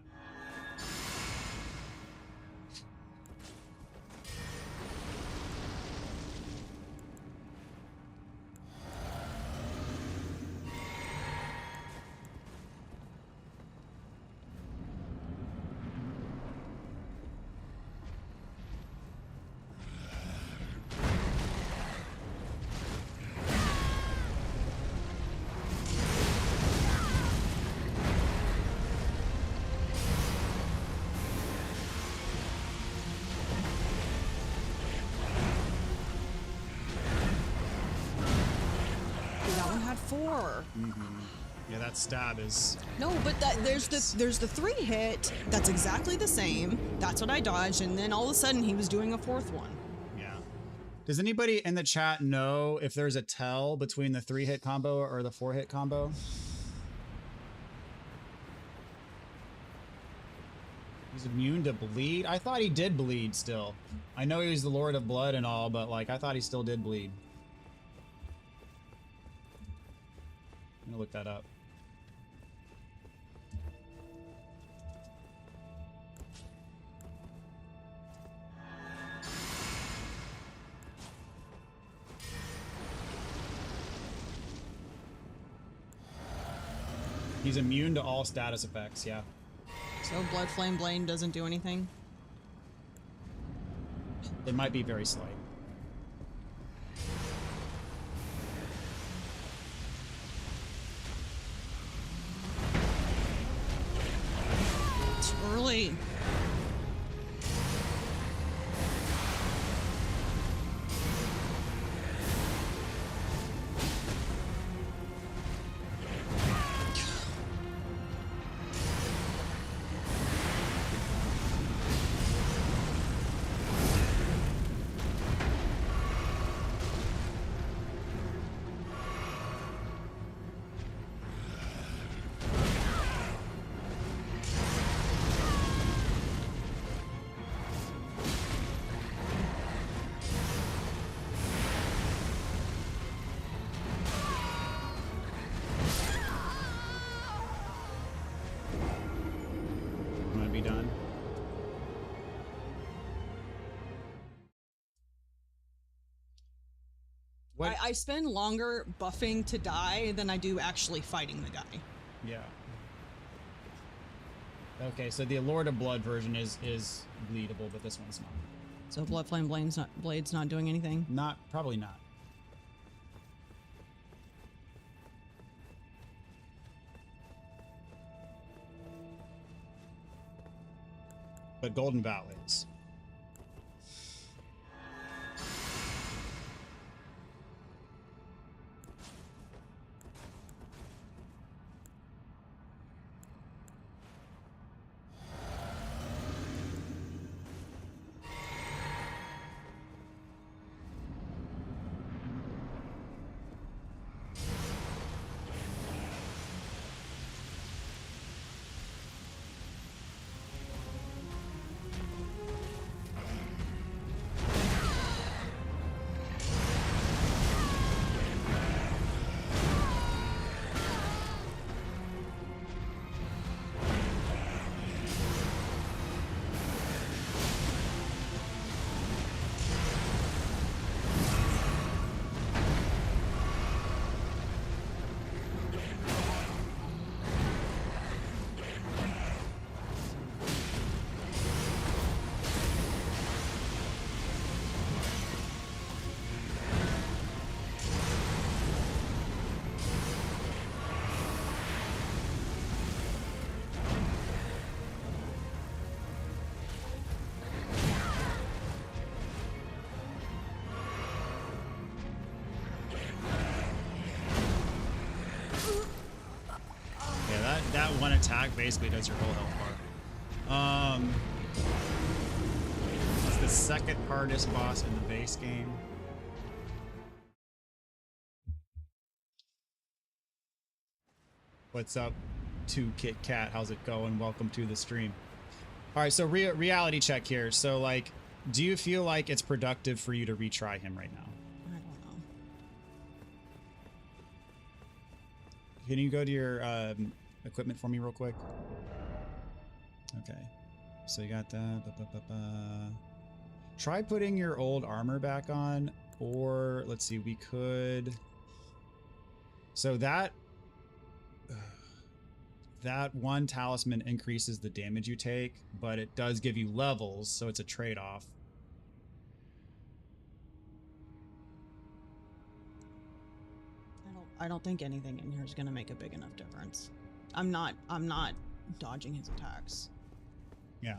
Yeah, that stab is... No, but there's the 3-hit. That's exactly the same. That's what I dodged, and then all of a sudden he was doing a 4th one. Yeah. Does anybody in the chat know if there's a tell between the 3-hit combo or the 4-hit combo? He's immune to bleed? I thought he did bleed still. I know he was the Lord of Blood and all, but like I thought he still did bleed. I'm gonna look that up. He's immune to all status effects, yeah. So Blood Flame Blade doesn't do anything? It might be very slight. It's early. I spend longer buffing to die than I do actually fighting the guy. Yeah. Okay, so the Lord of Blood version is bleedable, but this one's not. So Blood Flame Blade's not doing anything? Probably not. But Golden Vow is. attack basically does your whole health bar. It's the second hardest boss in the base game. What's up, 2Kit Kat? How's it going? Welcome to the stream. All right, so reality check here. So, like, do you feel like it's productive for you to retry him right now? I don't know. Can you go to your equipment for me real quick? Okay. So you got that. Try putting your old armor back on, or let's see, we could. So that one talisman increases the damage you take, but it does give you levels, so it's a trade-off. I don't think anything in here is gonna make a big enough difference. I'm not dodging his attacks. Yeah.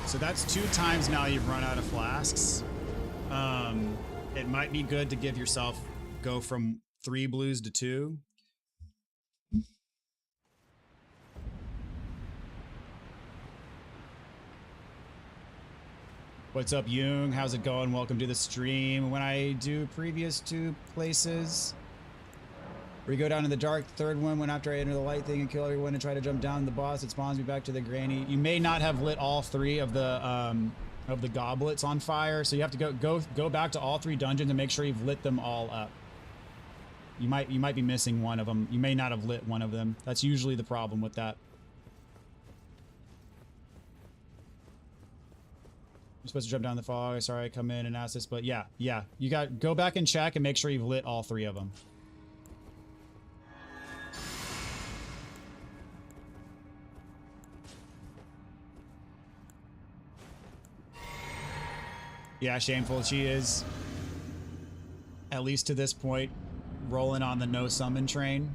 So that's 2 times now you've run out of flasks. It might be good to give yourself, go from 3 blues to 2. What's up, Jung? How's it going? Welcome to the stream. When I do previous 2 places, where you go down to the dark, the 3rd one, when after I enter the light thing and kill everyone and try to jump down the boss, it spawns me back to the granny. You may not have lit all 3 of the goblets on fire, so you have to go back to all 3 dungeons and make sure you've lit them all up. You might be missing one of them. You may not have lit one of them. That's usually the problem with that. You're supposed to jump down the fog. Sorry, I come in and ask this, but yeah. You got go back and check and make sure you've lit all 3 of them. Yeah, shameful. She is, at least to this point, rolling on the no summon train.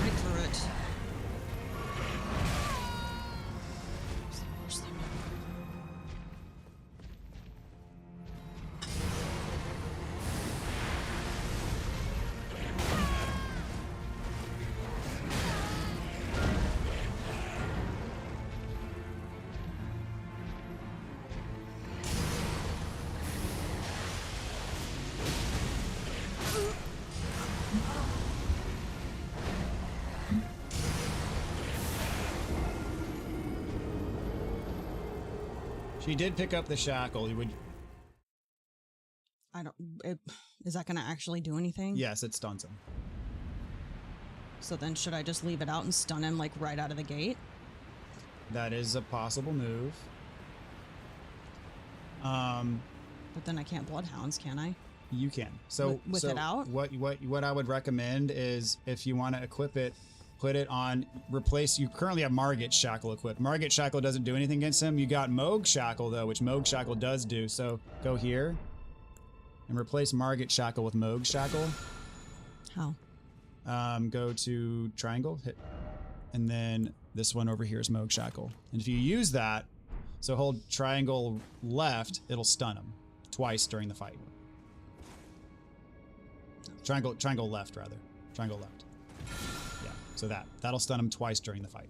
Right through it. It's the worst thing ever. She did pick up the shackle. You would, I don't. Is that going to actually do anything? yes, it stuns him. So then, should I just leave it out and stun him like right out of the gate? That is a possible move. But then I can't bloodhounds, can I? You can. So With it out? What I would recommend is if you want to equip it, put it on replace. You currently have Margit Shackle equipped. Margit Shackle doesn't do anything against him. You got Moog Shackle though, which Moog Shackle does do. So go here and replace Margit Shackle with Moog Shackle. How? Go to triangle, hit, and then this one over here is Moog Shackle. And if you use that, so hold triangle left, it'll stun him twice during the fight. Triangle left rather. Triangle left. Yeah. So that'll stun him twice during the fight.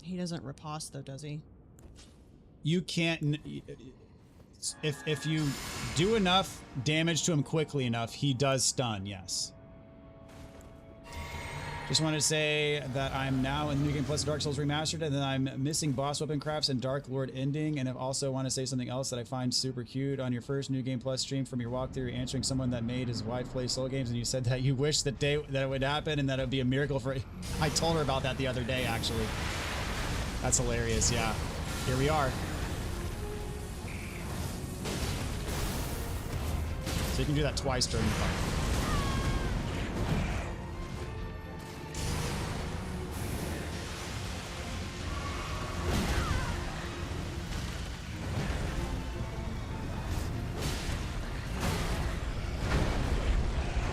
He doesn't riposte though, does he? You can't. If you do enough damage to him quickly enough, he does stun. Yes. Just wanted to say that I'm now in New Game Plus Dark Souls Remastered, and then I'm missing boss weapon crafts and Dark Lord ending. And I also want to say something else that I find super cute. On your first New Game Plus stream from your walkthrough, you're answering someone that made his wife play Soul games, and you said that you wish that it would happen and that it would be a miracle for. I told her about that the other day, actually. That's hilarious. Yeah, here we are. So you can do that twice during the fight.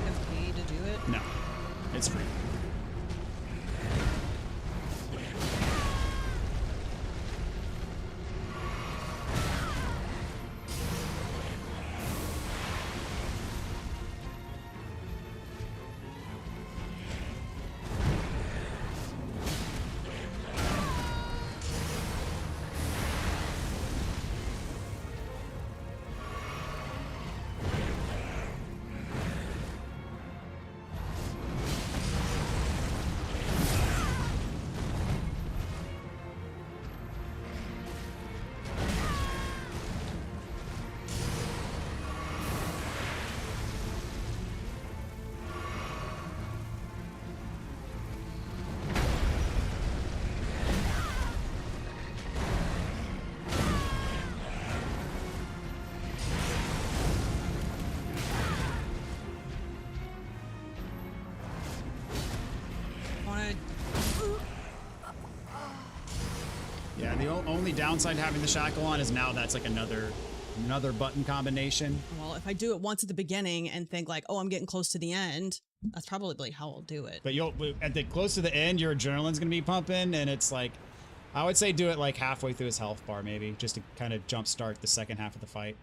FP to do it? No, it's free. Yeah, the only downside to having the shackle on is now that's like another button combination. Well, if I do it once at the beginning and think like, oh, I'm getting close to the end, that's probably how I'll do it. But you'll at the close to the end, your adrenaline's gonna be pumping, and it's like, I would say do it like halfway through his health bar, maybe, just to kind of jumpstart the second half of the fight.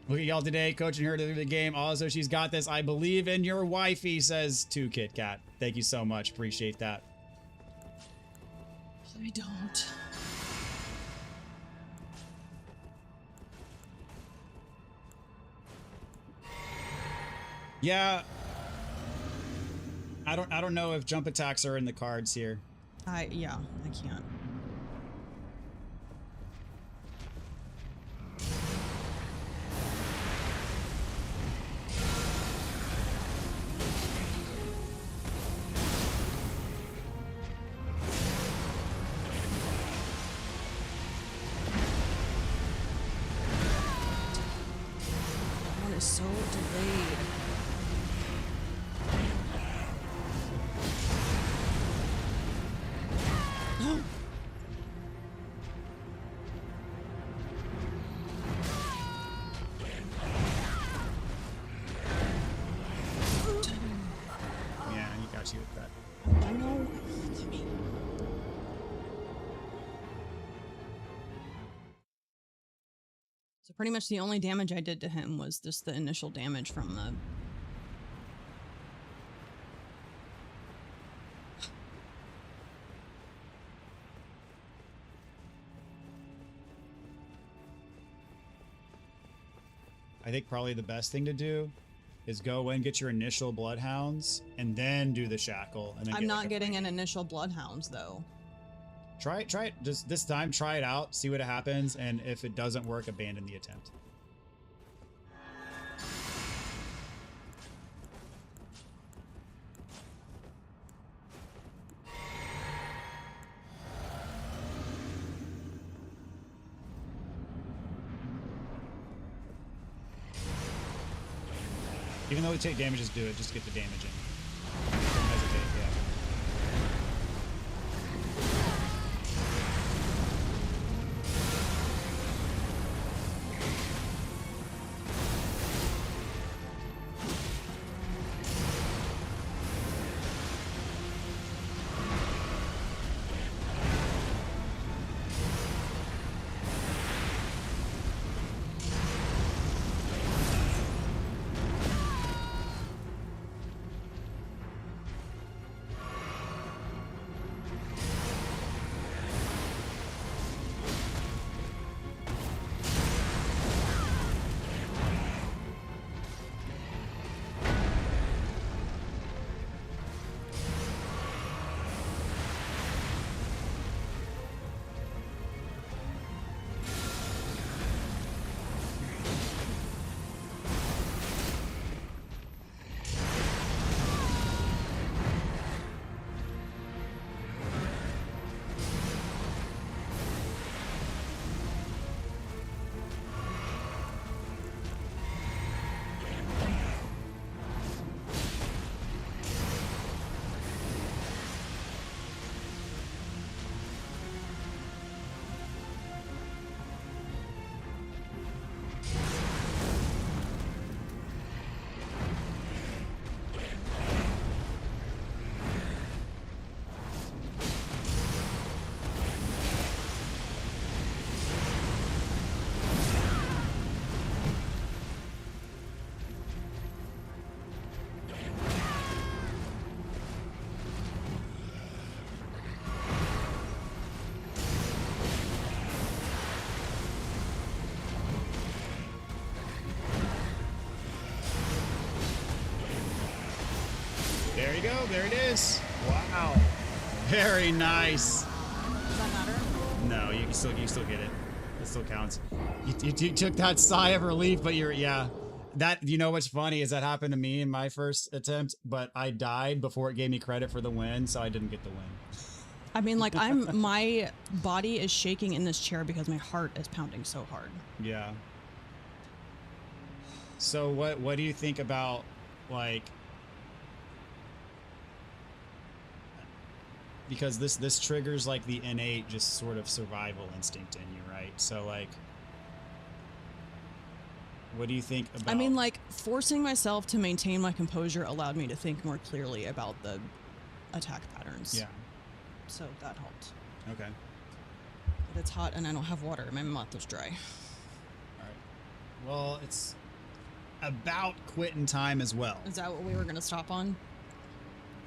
Look at y'all today, coaching her through the game. Also, she's got this. I believe in your wifey, says to Kit Kat. Thank you so much. Appreciate that. I don't. Yeah. I don't know if jump attacks are in the cards here. Yeah, I can't. That one is so delayed. Yeah, he got you with that. I know. So pretty much the only damage I did to him was just the initial damage from the... I think probably the best thing to do is go and get your initial bloodhounds and then do the shackle. And then I'm not getting an initial bloodhounds though. Try it. Just this time, try it out, see what happens, and if it doesn't work, abandon the attempt. Even though we take damage, just do it. Just get the damage in. Don't hesitate, yeah. There you go. There it is. Wow. Very nice. Does that matter? No, you can still get it. It still counts. You took that sigh of relief, but yeah. That, you know what's funny is that happened to me in my first attempt, but I died before it gave me credit for the win, so I didn't get the win. I mean, like, my body is shaking in this chair because my heart is pounding so hard. Yeah. So what do you think about, like, because this triggers like the innate just sort of survival instinct in you, right? So like, what do you think about... I mean, like, forcing myself to maintain my composure allowed me to think more clearly about the attack patterns. Yeah. So that helped. Okay. But it's hot and I don't have water. My mouth is dry. All right. Well, it's about quitting time as well. Is that what we were going to stop on?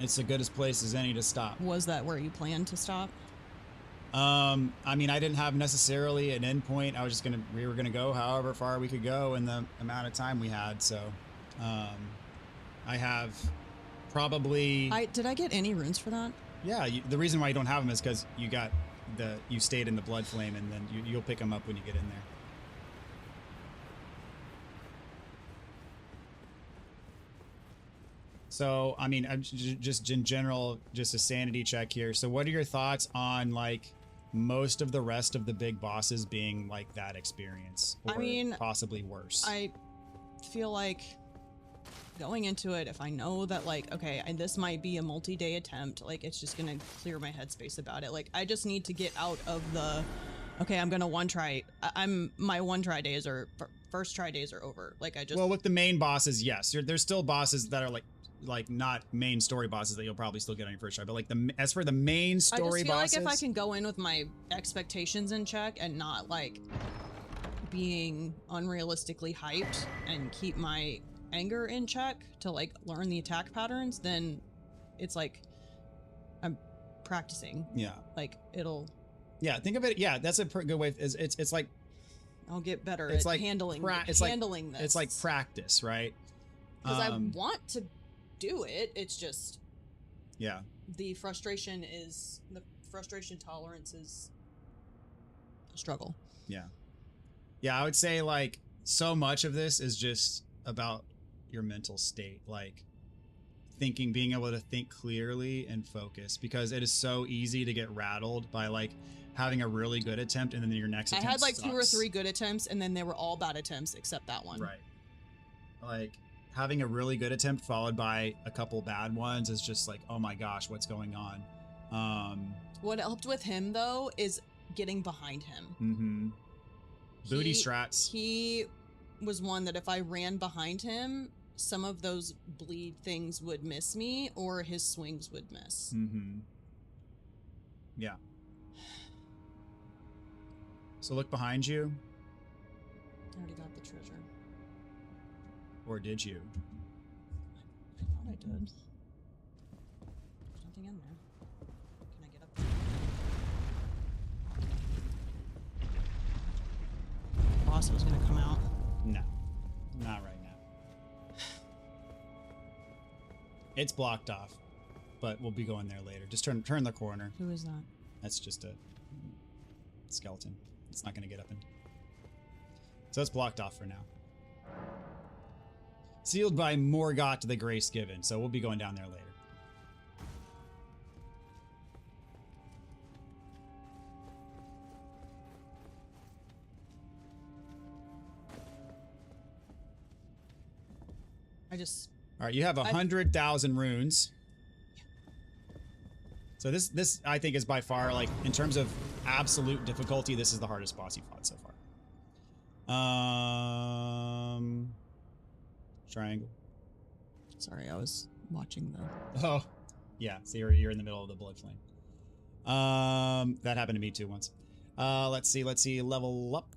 It's the goodest place as any to stop. Was that where you planned to stop? I mean, I didn't have necessarily an end point. We were gonna go however far we could go in the amount of time we had. So, I have probably. Did I get any runes for that? Yeah, the reason why you don't have them is because you stayed in the blood flame, and then you'll pick them up when you get in there. So, I mean, I'm just in general, just a sanity check here. So, what are your thoughts on like most of the rest of the big bosses being like that experience, or I mean, possibly worse? I feel like going into it, if I know that like, okay, and this might be a multi-day attempt, like it's just gonna clear my headspace about it. Like I just need to get out of the, okay, I'm gonna one try. My one try days are first try days are over. Like I just. Well, with the main bosses, yes, there's still bosses that are like not main story bosses that you'll probably still get on your first try, but like as for the main story I just feel bosses, like if I can go in with my expectations in check and not like being unrealistically hyped and keep my anger in check to like learn the attack patterns, then it's like I'm practicing. Yeah. Like it'll. Yeah, think of it. Yeah, that's a good way. It's like I'll get better it's at like handling it's handling like, this. It's like practice, right? Because I want to do it. It's just yeah. The frustration tolerance is a struggle. Yeah. Yeah, I would say like so much of this is just about your mental state, like being able to think clearly and focus, because it is so easy to get rattled by like having a really good attempt and then your next attempt I had like sucks. 2 or 3 good attempts and then they were all bad attempts except that one. Right. Like having a really good attempt followed by a couple bad ones is just like, oh my gosh, what's going on? What helped with him though is getting behind him. Mm-hmm. Booty strats. He was one that if I ran behind him, some of those bleed things would miss me or his swings would miss. Mm-hmm. Yeah. So look behind you. I already got the treasure. Or did you? I thought I did. There's nothing in there. Can I get up there? Boss was gonna come out. No. Not right now. It's blocked off. But we'll be going there later. Just turn the corner. Who is that? That's just a skeleton. It's not gonna get up in. So it's blocked off for now. Sealed by Morgoth the Grace Given, so we'll be going down there later. All right, you have 100,000 runes. So this I think is by far, like, in terms of absolute difficulty, this is the hardest boss you've fought so far. Triangle. Sorry, I was watching the... Oh, yeah. So you're in the middle of the blood flame. That happened to me too once. Let's see. Level up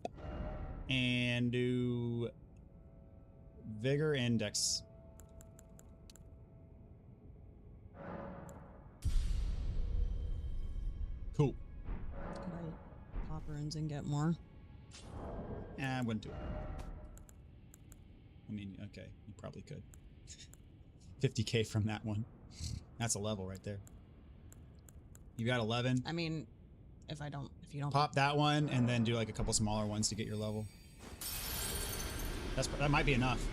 and do Vigor Index. Cool. Could I pop runes and get more? I wouldn't do it. I mean, okay, you probably could. 50k from that one. That's a level right there. You got 11. I mean, if you don't Pop that one and then do like a couple smaller ones to get your level. That might be enough.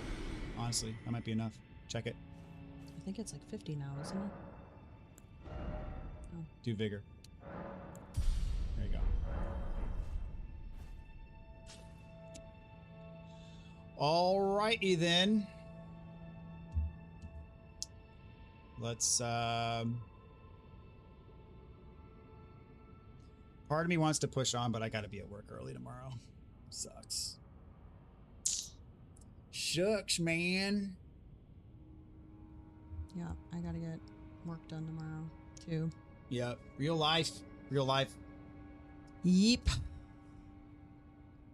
Honestly, that might be enough. Check it. I think it's like 50 now, isn't it? Oh. Do Vigor. There you go. Alrighty then. Let's part of me wants to push on, but I gotta be at work early tomorrow. Sucks. Shucks, man. Yeah, I gotta get work done tomorrow too. Yep. Real life. Real life. Yeep.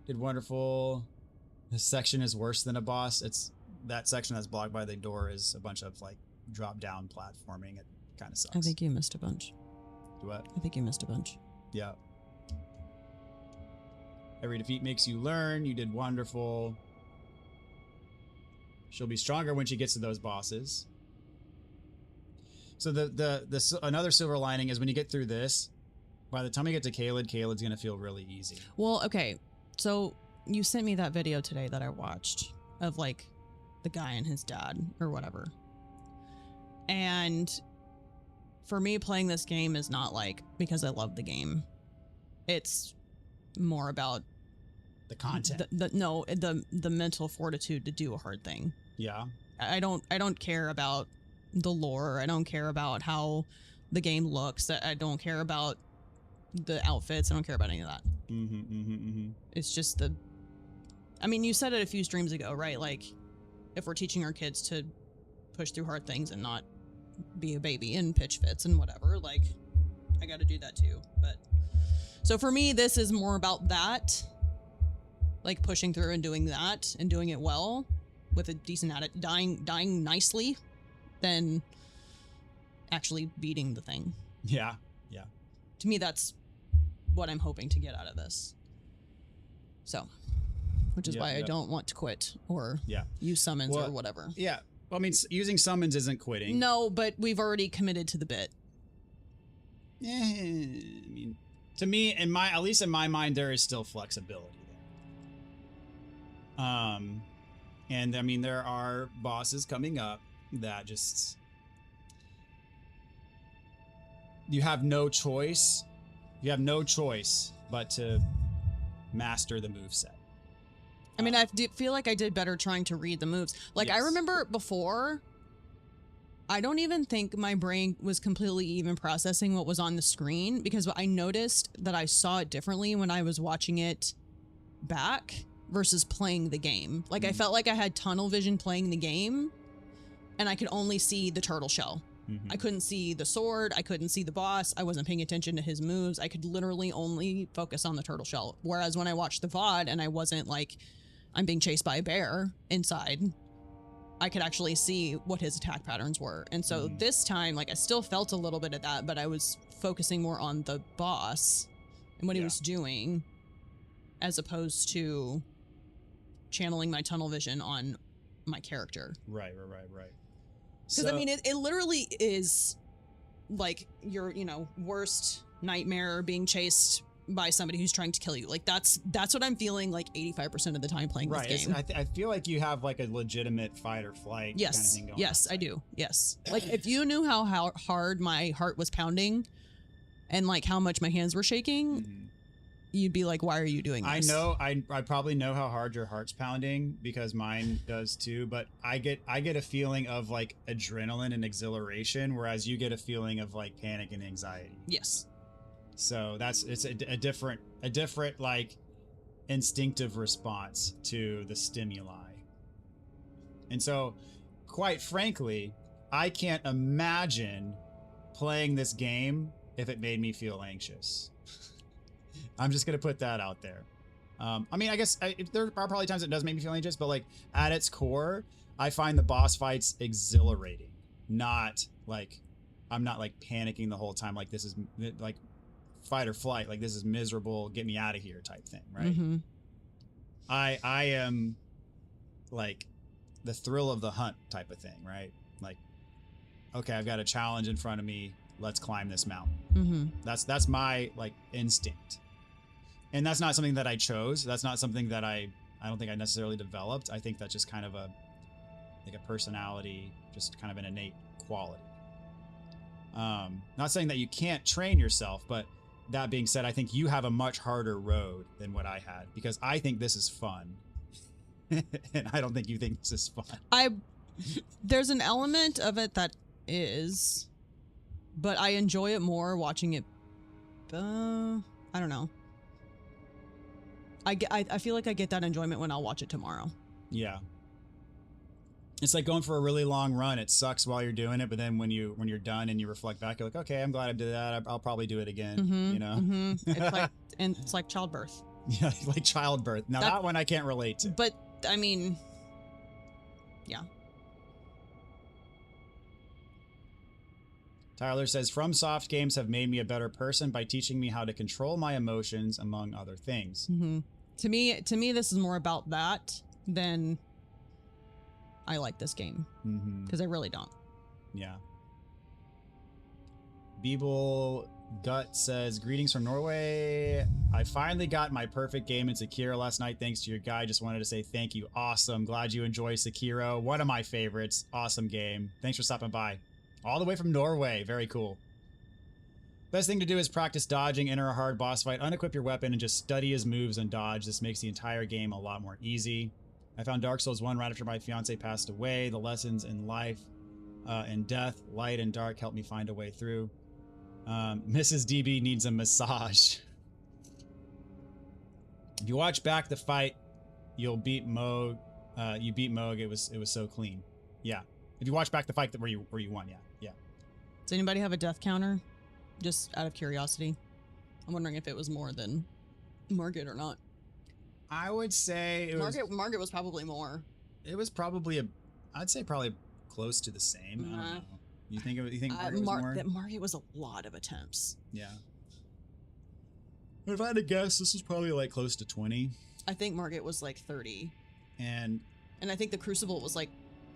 Did wonderful. This section is worse than a boss. It's that section that's blocked by the door is a bunch of like drop down platforming. It kind of sucks. I think you missed a bunch. Do what? I think you missed a bunch. Yeah. Every defeat makes you learn. You did wonderful. She'll be stronger when she gets to those bosses. So the another silver lining is when you get through this, by the time you get to Caelad's gonna feel really easy. Well, okay. So you sent me that video today that I watched of like the guy and his dad or whatever. And for me, playing this game is not like because I love the game. It's more about The content. the mental fortitude to do a hard thing. Yeah. I don't care about the lore. I don't care about how the game looks. I don't care about the outfits. I don't care about any of that. It's just I mean, you said it a few streams ago, right? Like, if we're teaching our kids to push through hard things and not be a baby and pitch fits and whatever, like, I got to do that too. But so for me, this is more about that, like pushing through and doing that and doing it well with a decent attitude, dying nicely, than actually beating the thing. Yeah. Yeah. To me, that's what I'm hoping to get out of this. So, which is why I don't want to quit or use summons or whatever. Yeah. Well, I mean, using summons isn't quitting. No, but we've already committed to the bit. I mean, to me, at least in my mind, there is still flexibility there. And I mean, there are bosses coming up that just, you have no choice. You have no choice but to master the moveset. I mean, I feel like I did better trying to read the moves. Like, I remember before, I don't even think my brain was completely even processing what was on the screen, because I noticed that I saw it differently when I was watching it back versus playing the game. Like, I felt like I had tunnel vision playing the game, and I could only see the turtle shell. I couldn't see the sword. I couldn't see the boss. I wasn't paying attention to his moves. I could literally only focus on the turtle shell. Whereas when I watched the VOD and I wasn't like, I'm being chased by a bear inside, I could actually see what his attack patterns were. And so this time, like, I still felt a little bit of that, but I was focusing more on the boss and what he was doing, as opposed to channeling my tunnel vision on my character. Right. Because, I mean, it literally is like your, worst nightmare being chased by somebody who's trying to kill you. Like, that's what I'm feeling like 85% of the time playing this game. I feel like you have like a legitimate fight or flight kind of thing going on. Yes, I do. Yes. Like, if you knew how hard my heart was pounding and like how much my hands were shaking, you'd be like, why are you doing this? I know, I probably know how hard your heart's pounding because mine does too, but I get a feeling of like adrenaline and exhilaration, whereas you get a feeling of like panic and anxiety. Yes. So it's a different like instinctive response to the stimuli. And so, quite frankly, I can't imagine playing this game if it made me feel anxious. I'm just going to put that out there. I mean, I guess there are probably times it does make me feel anxious, but like at its core, I find the boss fights exhilarating. Not like, I'm not like panicking the whole time. Like, this is like fight or flight. Like, this is miserable, get me out of here type thing. Right. I am like the thrill of the hunt type of thing. Right. Like, okay, I've got a challenge in front of me. Let's climb this mountain. That's my like instinct. And that's not something that I chose. That's not something that I don't think I necessarily developed. I think that's just kind of a personality, just kind of an innate quality. Not saying that you can't train yourself, but that being said, I think you have a much harder road than what I had, because I think this is fun. And I don't think you think this is fun. There's an element of it that is, but I enjoy it more watching it. I don't know. I feel like I get that enjoyment when I'll watch it tomorrow. Yeah. It's like going for a really long run. It sucks while you're doing it, but then when you're done and you reflect back, you're like, okay, I'm glad I did that. I'll probably do it again. It's like childbirth. Yeah, like childbirth. Now that one I can't relate to. But I mean, yeah. Tyler says, FromSoft games have made me a better person by teaching me how to control my emotions, among other things. Mm-hmm. To me, this is more about that than I like this game. Because I really don't. Yeah. Beeble Gut says, greetings from Norway. I finally got my perfect game in Sekiro last night thanks to your guy. Just wanted to say thank you. Awesome. Glad you enjoy Sekiro. One of my favorites. Awesome game. Thanks for stopping by. All the way from Norway. Very cool. Best thing to do is practice dodging, enter a hard boss fight, unequip your weapon, and just study his moves and dodge. This makes the entire game a lot more easy. I found Dark Souls 1 right after my fiance passed away. The lessons in life and death, light and dark, helped me find a way through. Mrs. DB needs a massage. If you watch back the fight, you'll beat Moog. You beat Moog. It was so clean. Yeah. If you watch back the fight where you won, yeah. Does anybody have a death counter? Just out of curiosity. I'm wondering if it was more than Margaret or not. I would say it was. Margaret was probably more. It was probably I'd say probably close to the same. I don't know. You think Margaret was more? That Margaret was a lot of attempts. Yeah. If I had to guess, this is probably like close to 20. I think Margaret was like 30. And I think the Crucible was like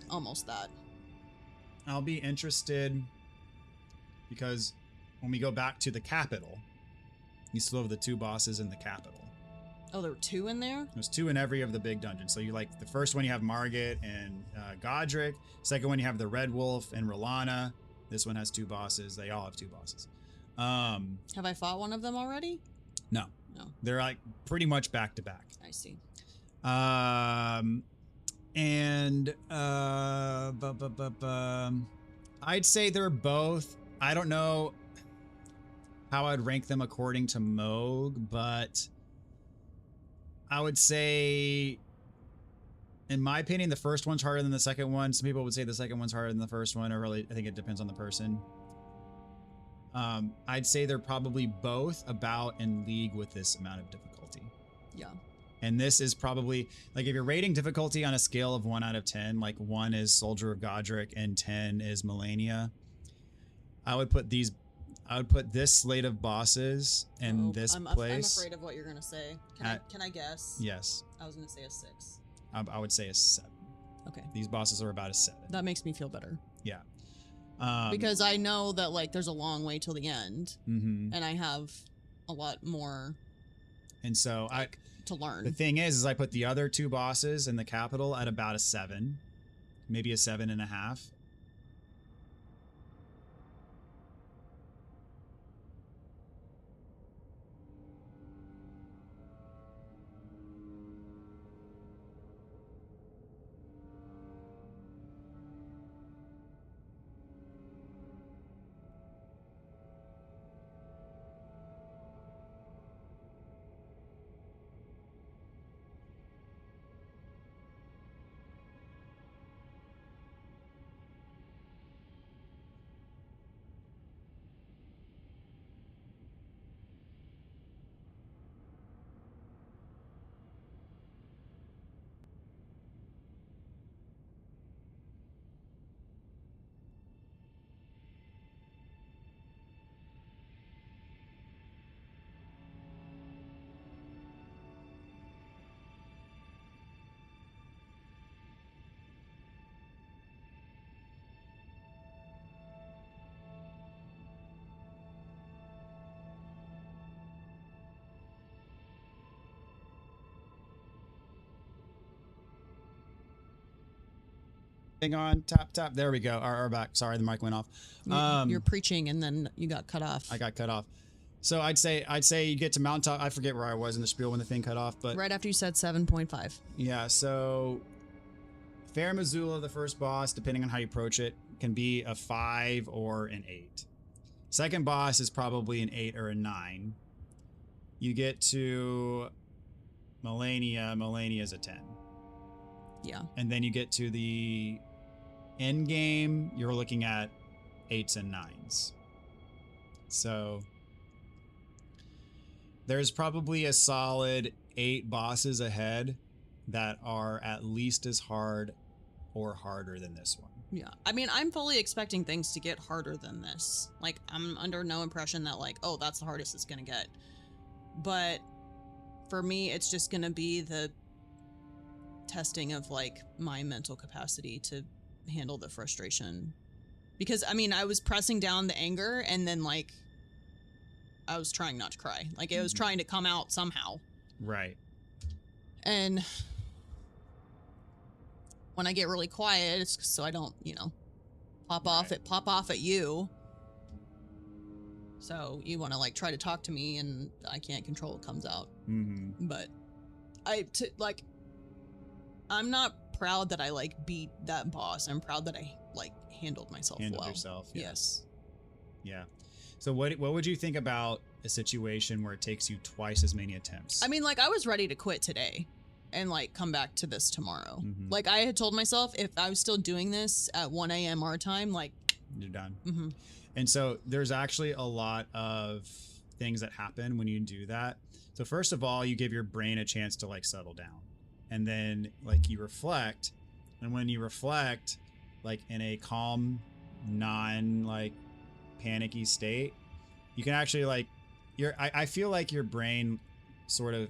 almost that. I'll be interested because when we go back to the capital, you still have the 2 bosses in the capital. Oh, there were 2 in there? There's 2 in every of the big dungeons. So you like the first one you have Margit and Godric. Second one you have the Red Wolf and Rolana. This one has 2 bosses. They all have 2 bosses. Have I fought one of them already? No. They're like pretty much back to back. I see. I'd say they're both. I don't know how I'd rank them according to Moog, but I would say, in my opinion, the first one's harder than the second one. Some people would say the second one's harder than the first one, or really, I think it depends on the person. I'd say they're probably both about in league with this amount of difficulty. Yeah. And this is probably, like, if you're rating difficulty on a scale of 1 out of 10, like 1 is Soldier of Godric and 10 is Melania, I would put this slate of bosses in this place. I'm afraid of what you're going to say. Can I guess? Yes. I was going to say a 6. I would say a 7. Okay. These bosses are about a 7. That makes me feel better. Yeah. Because I know that, like, there's a long way till the end. Mm-hmm. And I have a lot more. And so to learn. The thing is I put the other 2 bosses in the capital at about a 7, maybe a 7.5. On tap. There we go. Our back. Sorry, the mic went off. You're preaching and then you got cut off. I got cut off. So I'd say you get to mountaintop. I forget where I was in the spiel when the thing cut off, but right after you said 7.5. Yeah. So Fair Missoula, the first boss, depending on how you approach it, can be a 5 or an 8. Second boss is probably an 8 or a 9. You get to Melania. Melania's a 10. Yeah. And then you get to the end game, you're looking at 8s and 9s. So there's probably a solid 8 bosses ahead that are at least as hard or harder than this one. Yeah. I mean, I'm fully expecting things to get harder than this. Like, I'm under no impression that, like, oh, that's the hardest it's going to get. But for me, it's just going to be the testing of, like, my mental capacity to handle the frustration. Because, I mean, I was pressing down the anger and then, like, I was trying not to cry. Like, it was trying to come out somehow. Right. And when I get really quiet, it's so I don't, you know, pop off at you. So you want to like try to talk to me and I can't control what comes out. But I'm not proud that I like beat that boss. I'm proud that I like handled myself well. Yourself. Yeah. Yes. Yeah. So what would you think about a situation where it takes you twice as many attempts? I mean, like I was ready to quit today and like come back to this tomorrow. Like I had told myself if I was still doing this at 1 a.m. our time, like you're done. And so there's actually a lot of things that happen when you do that. So first of all, you give your brain a chance to like settle down, and then like you reflect, and when you reflect like in a calm, non like panicky state, you can actually like I feel like your brain sort of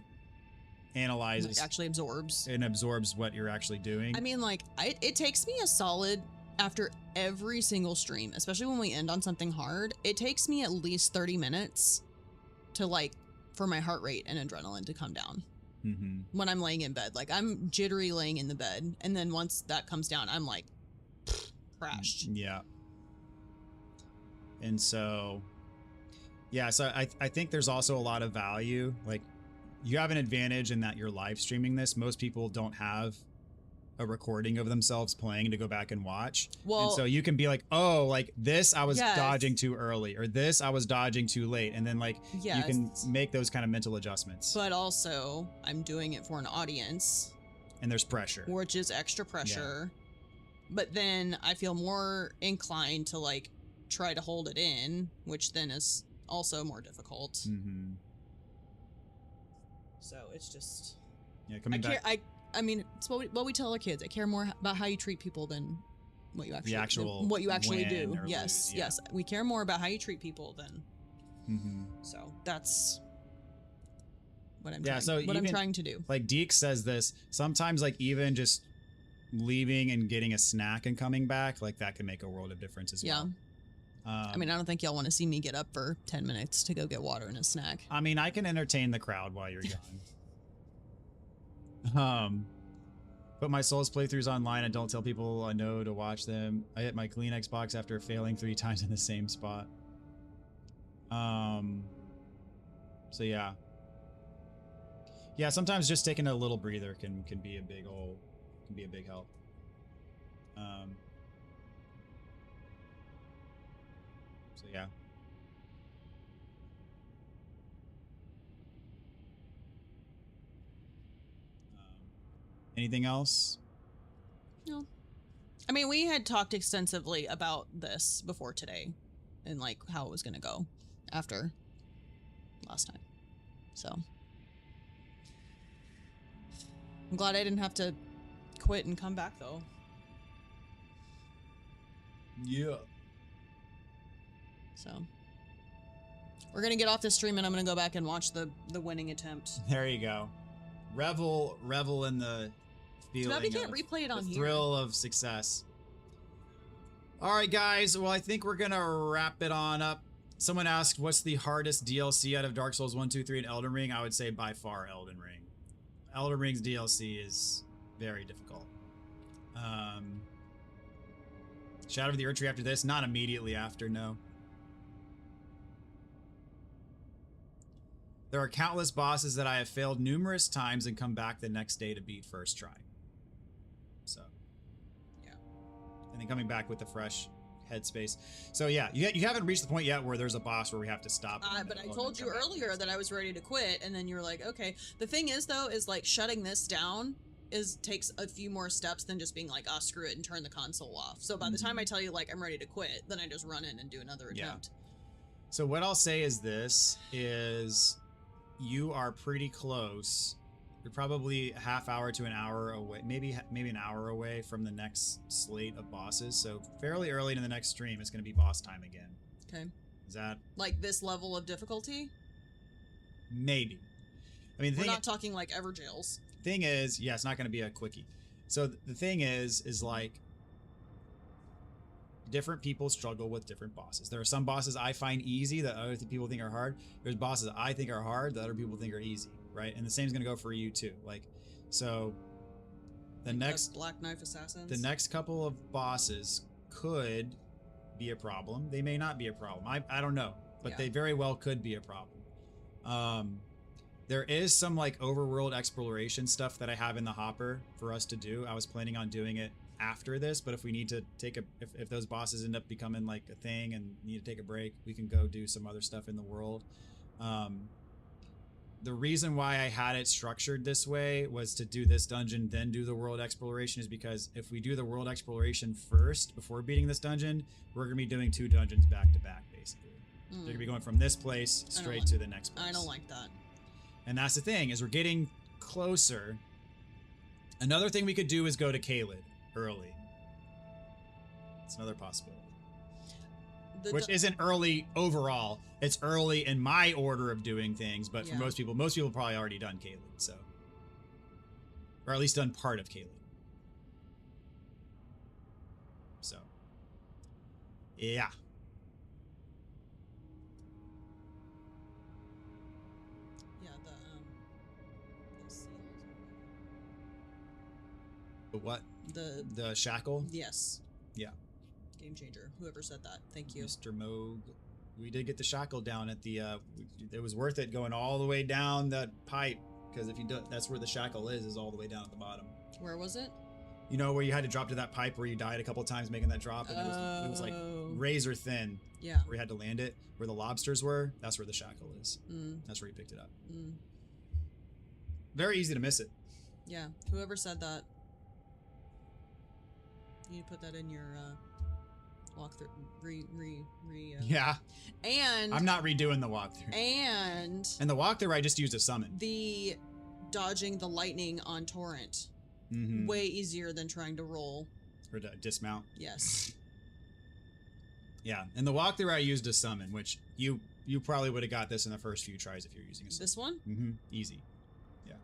analyzes, actually absorbs what you're actually doing. I mean, like it takes me a solid, after every single stream, especially when we end on something hard, it takes me at least 30 minutes to like for my heart rate and adrenaline to come down. When I'm laying in bed, like I'm jittery laying in the bed, and then once that comes down, I'm like crashed. Yeah. And so yeah, so I think there's also a lot of value. Like you have an advantage in that you're live streaming this. Most people don't have a recording of themselves playing to go back and watch. Well, and so you can be like, oh, like this I was dodging too early, or this I was dodging too late, and then like you can make those kind of mental adjustments. But also I'm doing it for an audience, and there's pressure, which is extra pressure. But then I feel more inclined to like try to hold it in, which then is also more difficult. So it's just coming back. I mean, it's what we tell our kids. I care more about how you treat people than what you actually do. Yes, yes. We care more about how you treat people than. So that's what I'm trying to do. Like Deke says this, sometimes like even just leaving and getting a snack and coming back, like that can make a world of difference as well. I mean, I don't think y'all want to see me get up for 10 minutes to go get water and a snack. I mean, I can entertain the crowd while you're gone. Put my Souls playthroughs online and don't tell people I know to watch them. I hit my clean Xbox after failing 3 times in the same spot. So yeah. Yeah, sometimes just taking a little breather can be a big help. So yeah. Anything else? No. I mean, we had talked extensively about this before today and like how it was going to go after last time. So I'm glad I didn't have to quit and come back though. Yeah. So we're going to get off this stream and I'm going to go back and watch the winning attempt. There you go. Revel in the feeling. We can't replay it on the here. Thrill of success. All right, guys. Well, I think we're gonna wrap it on up. Someone asked, "What's the hardest DLC out of Dark Souls 1, 2, 3, and Elden Ring?" I would say by far Elden Ring. Elden Ring's DLC is very difficult. Shadow of the Erdtree after this, not immediately after. No. There are countless bosses that I have failed numerous times and come back the next day to beat first try. So, yeah. And then coming back with a fresh headspace. So yeah, you haven't reached the point yet where there's a boss where we have to stop. But I told you earlier that I was ready to quit, and then you were like, okay. The thing is, though, is like shutting this down takes a few more steps than just being like, screw it and turn the console off. So by the time I tell you like I'm ready to quit, then I just run in and do another attempt. So what I'll say is this is you are pretty close. You're probably a half hour to an hour away, maybe an hour away from the next slate of bosses. So fairly early in the next stream, it's going to be boss time again. Okay. Is that like this level of difficulty? maybe? I mean, We're not talking like Everjails. Thing is, yeah, it's not going to be a quickie. So the thing is like different people struggle with different bosses. There are some bosses I find easy that other people think are hard. There's bosses I think are hard that other people think are easy, right? And the same is going to go for you too. Like, so the like next Black Knife Assassins. the next couple of bosses could be a problem. They may not be a problem. I don't know, but Yeah. they very well could be a problem. There is some like overworld exploration stuff that I have in the hopper for us to do. I was planning on doing it after this, but if we need to take if those bosses end up becoming like a thing and need to take a break, we can go do some other stuff in the world. The reason why I had it structured this way was to do this dungeon, then do the world exploration, is because if we do the world exploration first before beating this dungeon, we're gonna be doing 2 dungeons back to back, basically. They're gonna be going from this place straight to the next place. I don't like that. And that's the thing, is we're getting closer. Another thing we could do is go to Caelid early. It's another possibility. Which isn't early overall. It's early in my order of doing things, but for Yeah. most people probably already done Caelid, so. Or at least done part of Caelid. So. Yeah. Yeah, those seals. The what? The The shackle? yes. Yeah. Game changer. Whoever said that. Thank you. Mr. Moog. We did get the shackle down at the it was worth it going all the way down that pipe, because if you do, that's where the shackle is all the way down at the bottom. Where was it? You know where you had to drop to that pipe where you died a couple of times making that drop, and it was like Oh. razor thin Yeah. where you had to land it, where the lobsters were. That's where the shackle is. Mm. That's where you picked it up. Mm. Very easy to miss it. Yeah. Whoever said that. You need to put that in your walkthrough. Yeah, And I'm not redoing the walkthrough. And And the walkthrough I just used a summon. the dodging the lightning on torrent. Mm-hmm. Way easier than trying to roll. Or to dismount. Yes. Yeah, and the walkthrough I used a summon, which you probably would have got this in the first few tries if you were using a summon. This one? Mm-hmm. Easy. Yeah.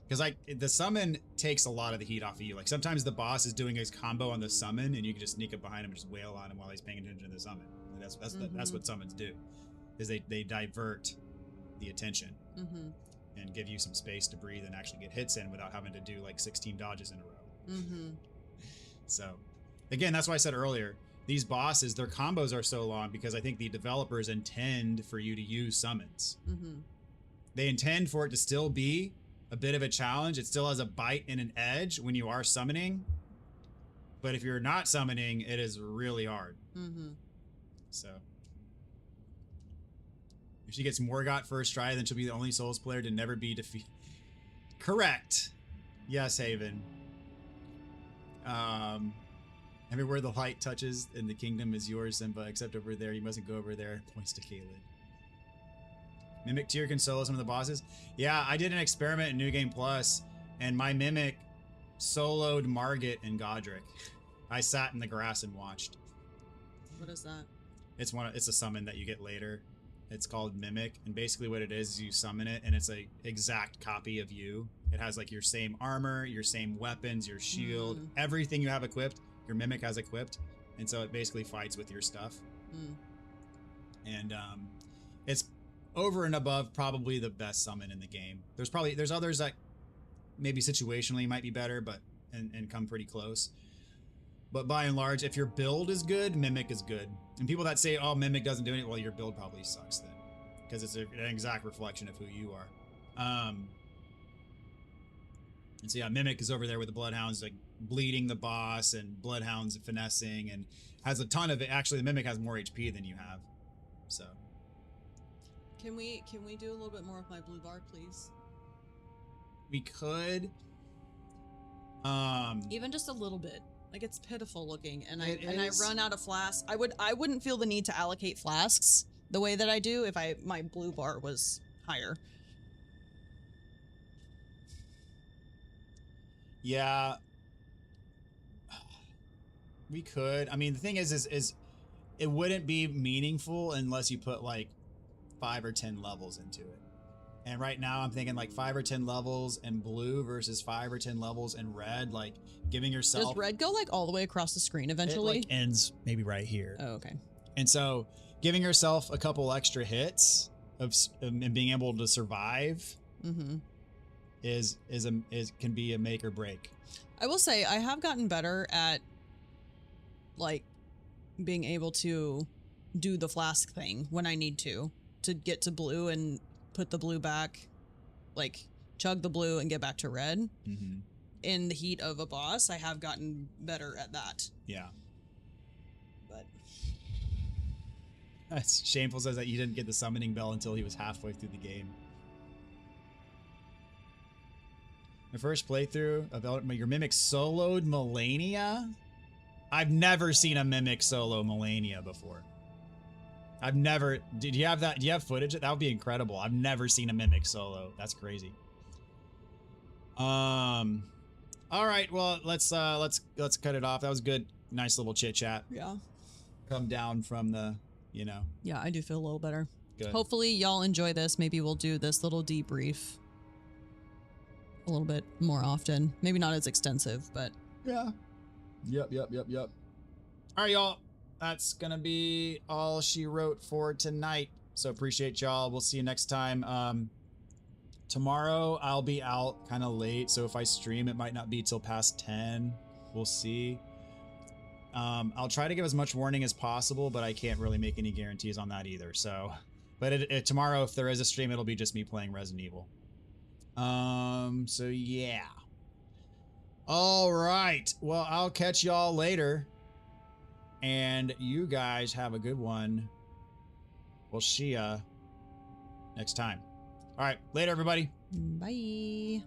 Because the summon takes a lot of the heat off of you. Like sometimes the boss is doing his combo on the summon, and you can just sneak up behind him and just wail on him while he's paying attention to the summon. And that's what summons do, is they divert the attention Mm-hmm. and give you some space to breathe and actually get hits in without having to do like 16 dodges in a row. Mm-hmm. So, again, that's why I said earlier, these bosses, their combos are so long because I think the developers intend for you to use summons. Mm-hmm. They intend for it to still be a bit of a challenge. It still has a bite and an edge when you are summoning. But if you're not summoning, it is really hard. Mm-hmm. So, if she gets Morgott first try, then she'll be the only Souls player to never be defeated. Correct. Yes, Haven. Everywhere the light touches in the kingdom is yours, Simba, except over there. You mustn't go over there. Points to Caelid. Mimic tier can solo some of the bosses. Yeah, I did an experiment in New Game Plus, and my Mimic soloed Margit and Godric. I sat in the grass and watched. What is that? It's a summon that you get later. It's called Mimic, and basically what it is you summon it, and it's a exact copy of you. It has like your same armor, your same weapons, your shield, everything you have equipped, your Mimic has equipped, and so it basically fights with your stuff. And it's over and above probably the best summon in the game. There's others that maybe situationally might be better, but and come pretty close. But by and large, if your build is good, Mimic is good. And people that say, oh, Mimic doesn't do anything, well, your build probably sucks then. Because it's an exact reflection of who you are. And so yeah, Mimic is over there with the Bloodhounds, like bleeding the boss, and Bloodhounds finessing, and has a ton of it. Actually, the Mimic has more HP than you have. So. Can we do a little bit more with my blue bar, please? We could. Even just a little bit. Like, it's pitiful looking, and I is. run out of flasks. I wouldn't feel the need to allocate flasks the way that I do if my blue bar was higher. Yeah. We could. I mean, the thing is it wouldn't be meaningful unless you put like 5 or 10 levels into it. And right now I'm thinking like 5 or 10 levels in blue versus 5 or 10 levels in red, like giving yourself. Does red go like all the way across the screen eventually? It like ends maybe right here. Oh, okay. And so giving yourself a couple extra hits and being able to survive is can be a make or break. I will say I have gotten better at like being able to do the flask thing when I need to get to blue and put the blue back, like chug the blue and get back to red. In the heat of a boss, I have gotten better at that. Yeah. But that's shameful. Says that you didn't get the summoning bell until he was halfway through the game. My first playthrough of your Mimic soloed Melania? I've never seen a Mimic solo Melania before. I've never. Did you have that? Do you have footage? That would be incredible. I've never seen a Mimic solo. That's crazy. All right. Well, let's cut it off. That was good. Nice little chit chat. yeah. Come down from the, Yeah, I do feel a little better. Good. Hopefully y'all enjoy this. Maybe we'll do this little debrief a little bit more often. Maybe not as extensive, but yeah. Yep. All right, y'all. That's gonna be all she wrote for tonight. So appreciate y'all. We'll see you next time. Tomorrow I'll be out kind of late, so if I stream, it might not be till past 10. We'll see. I'll try to give as much warning as possible, but I can't really make any guarantees on that either. So, but tomorrow, if there is a stream, it'll be just me playing Resident Evil. So yeah. All right. Well, I'll catch y'all later. And you guys have a good one. We'll see ya next time. All right. Later, everybody. bye.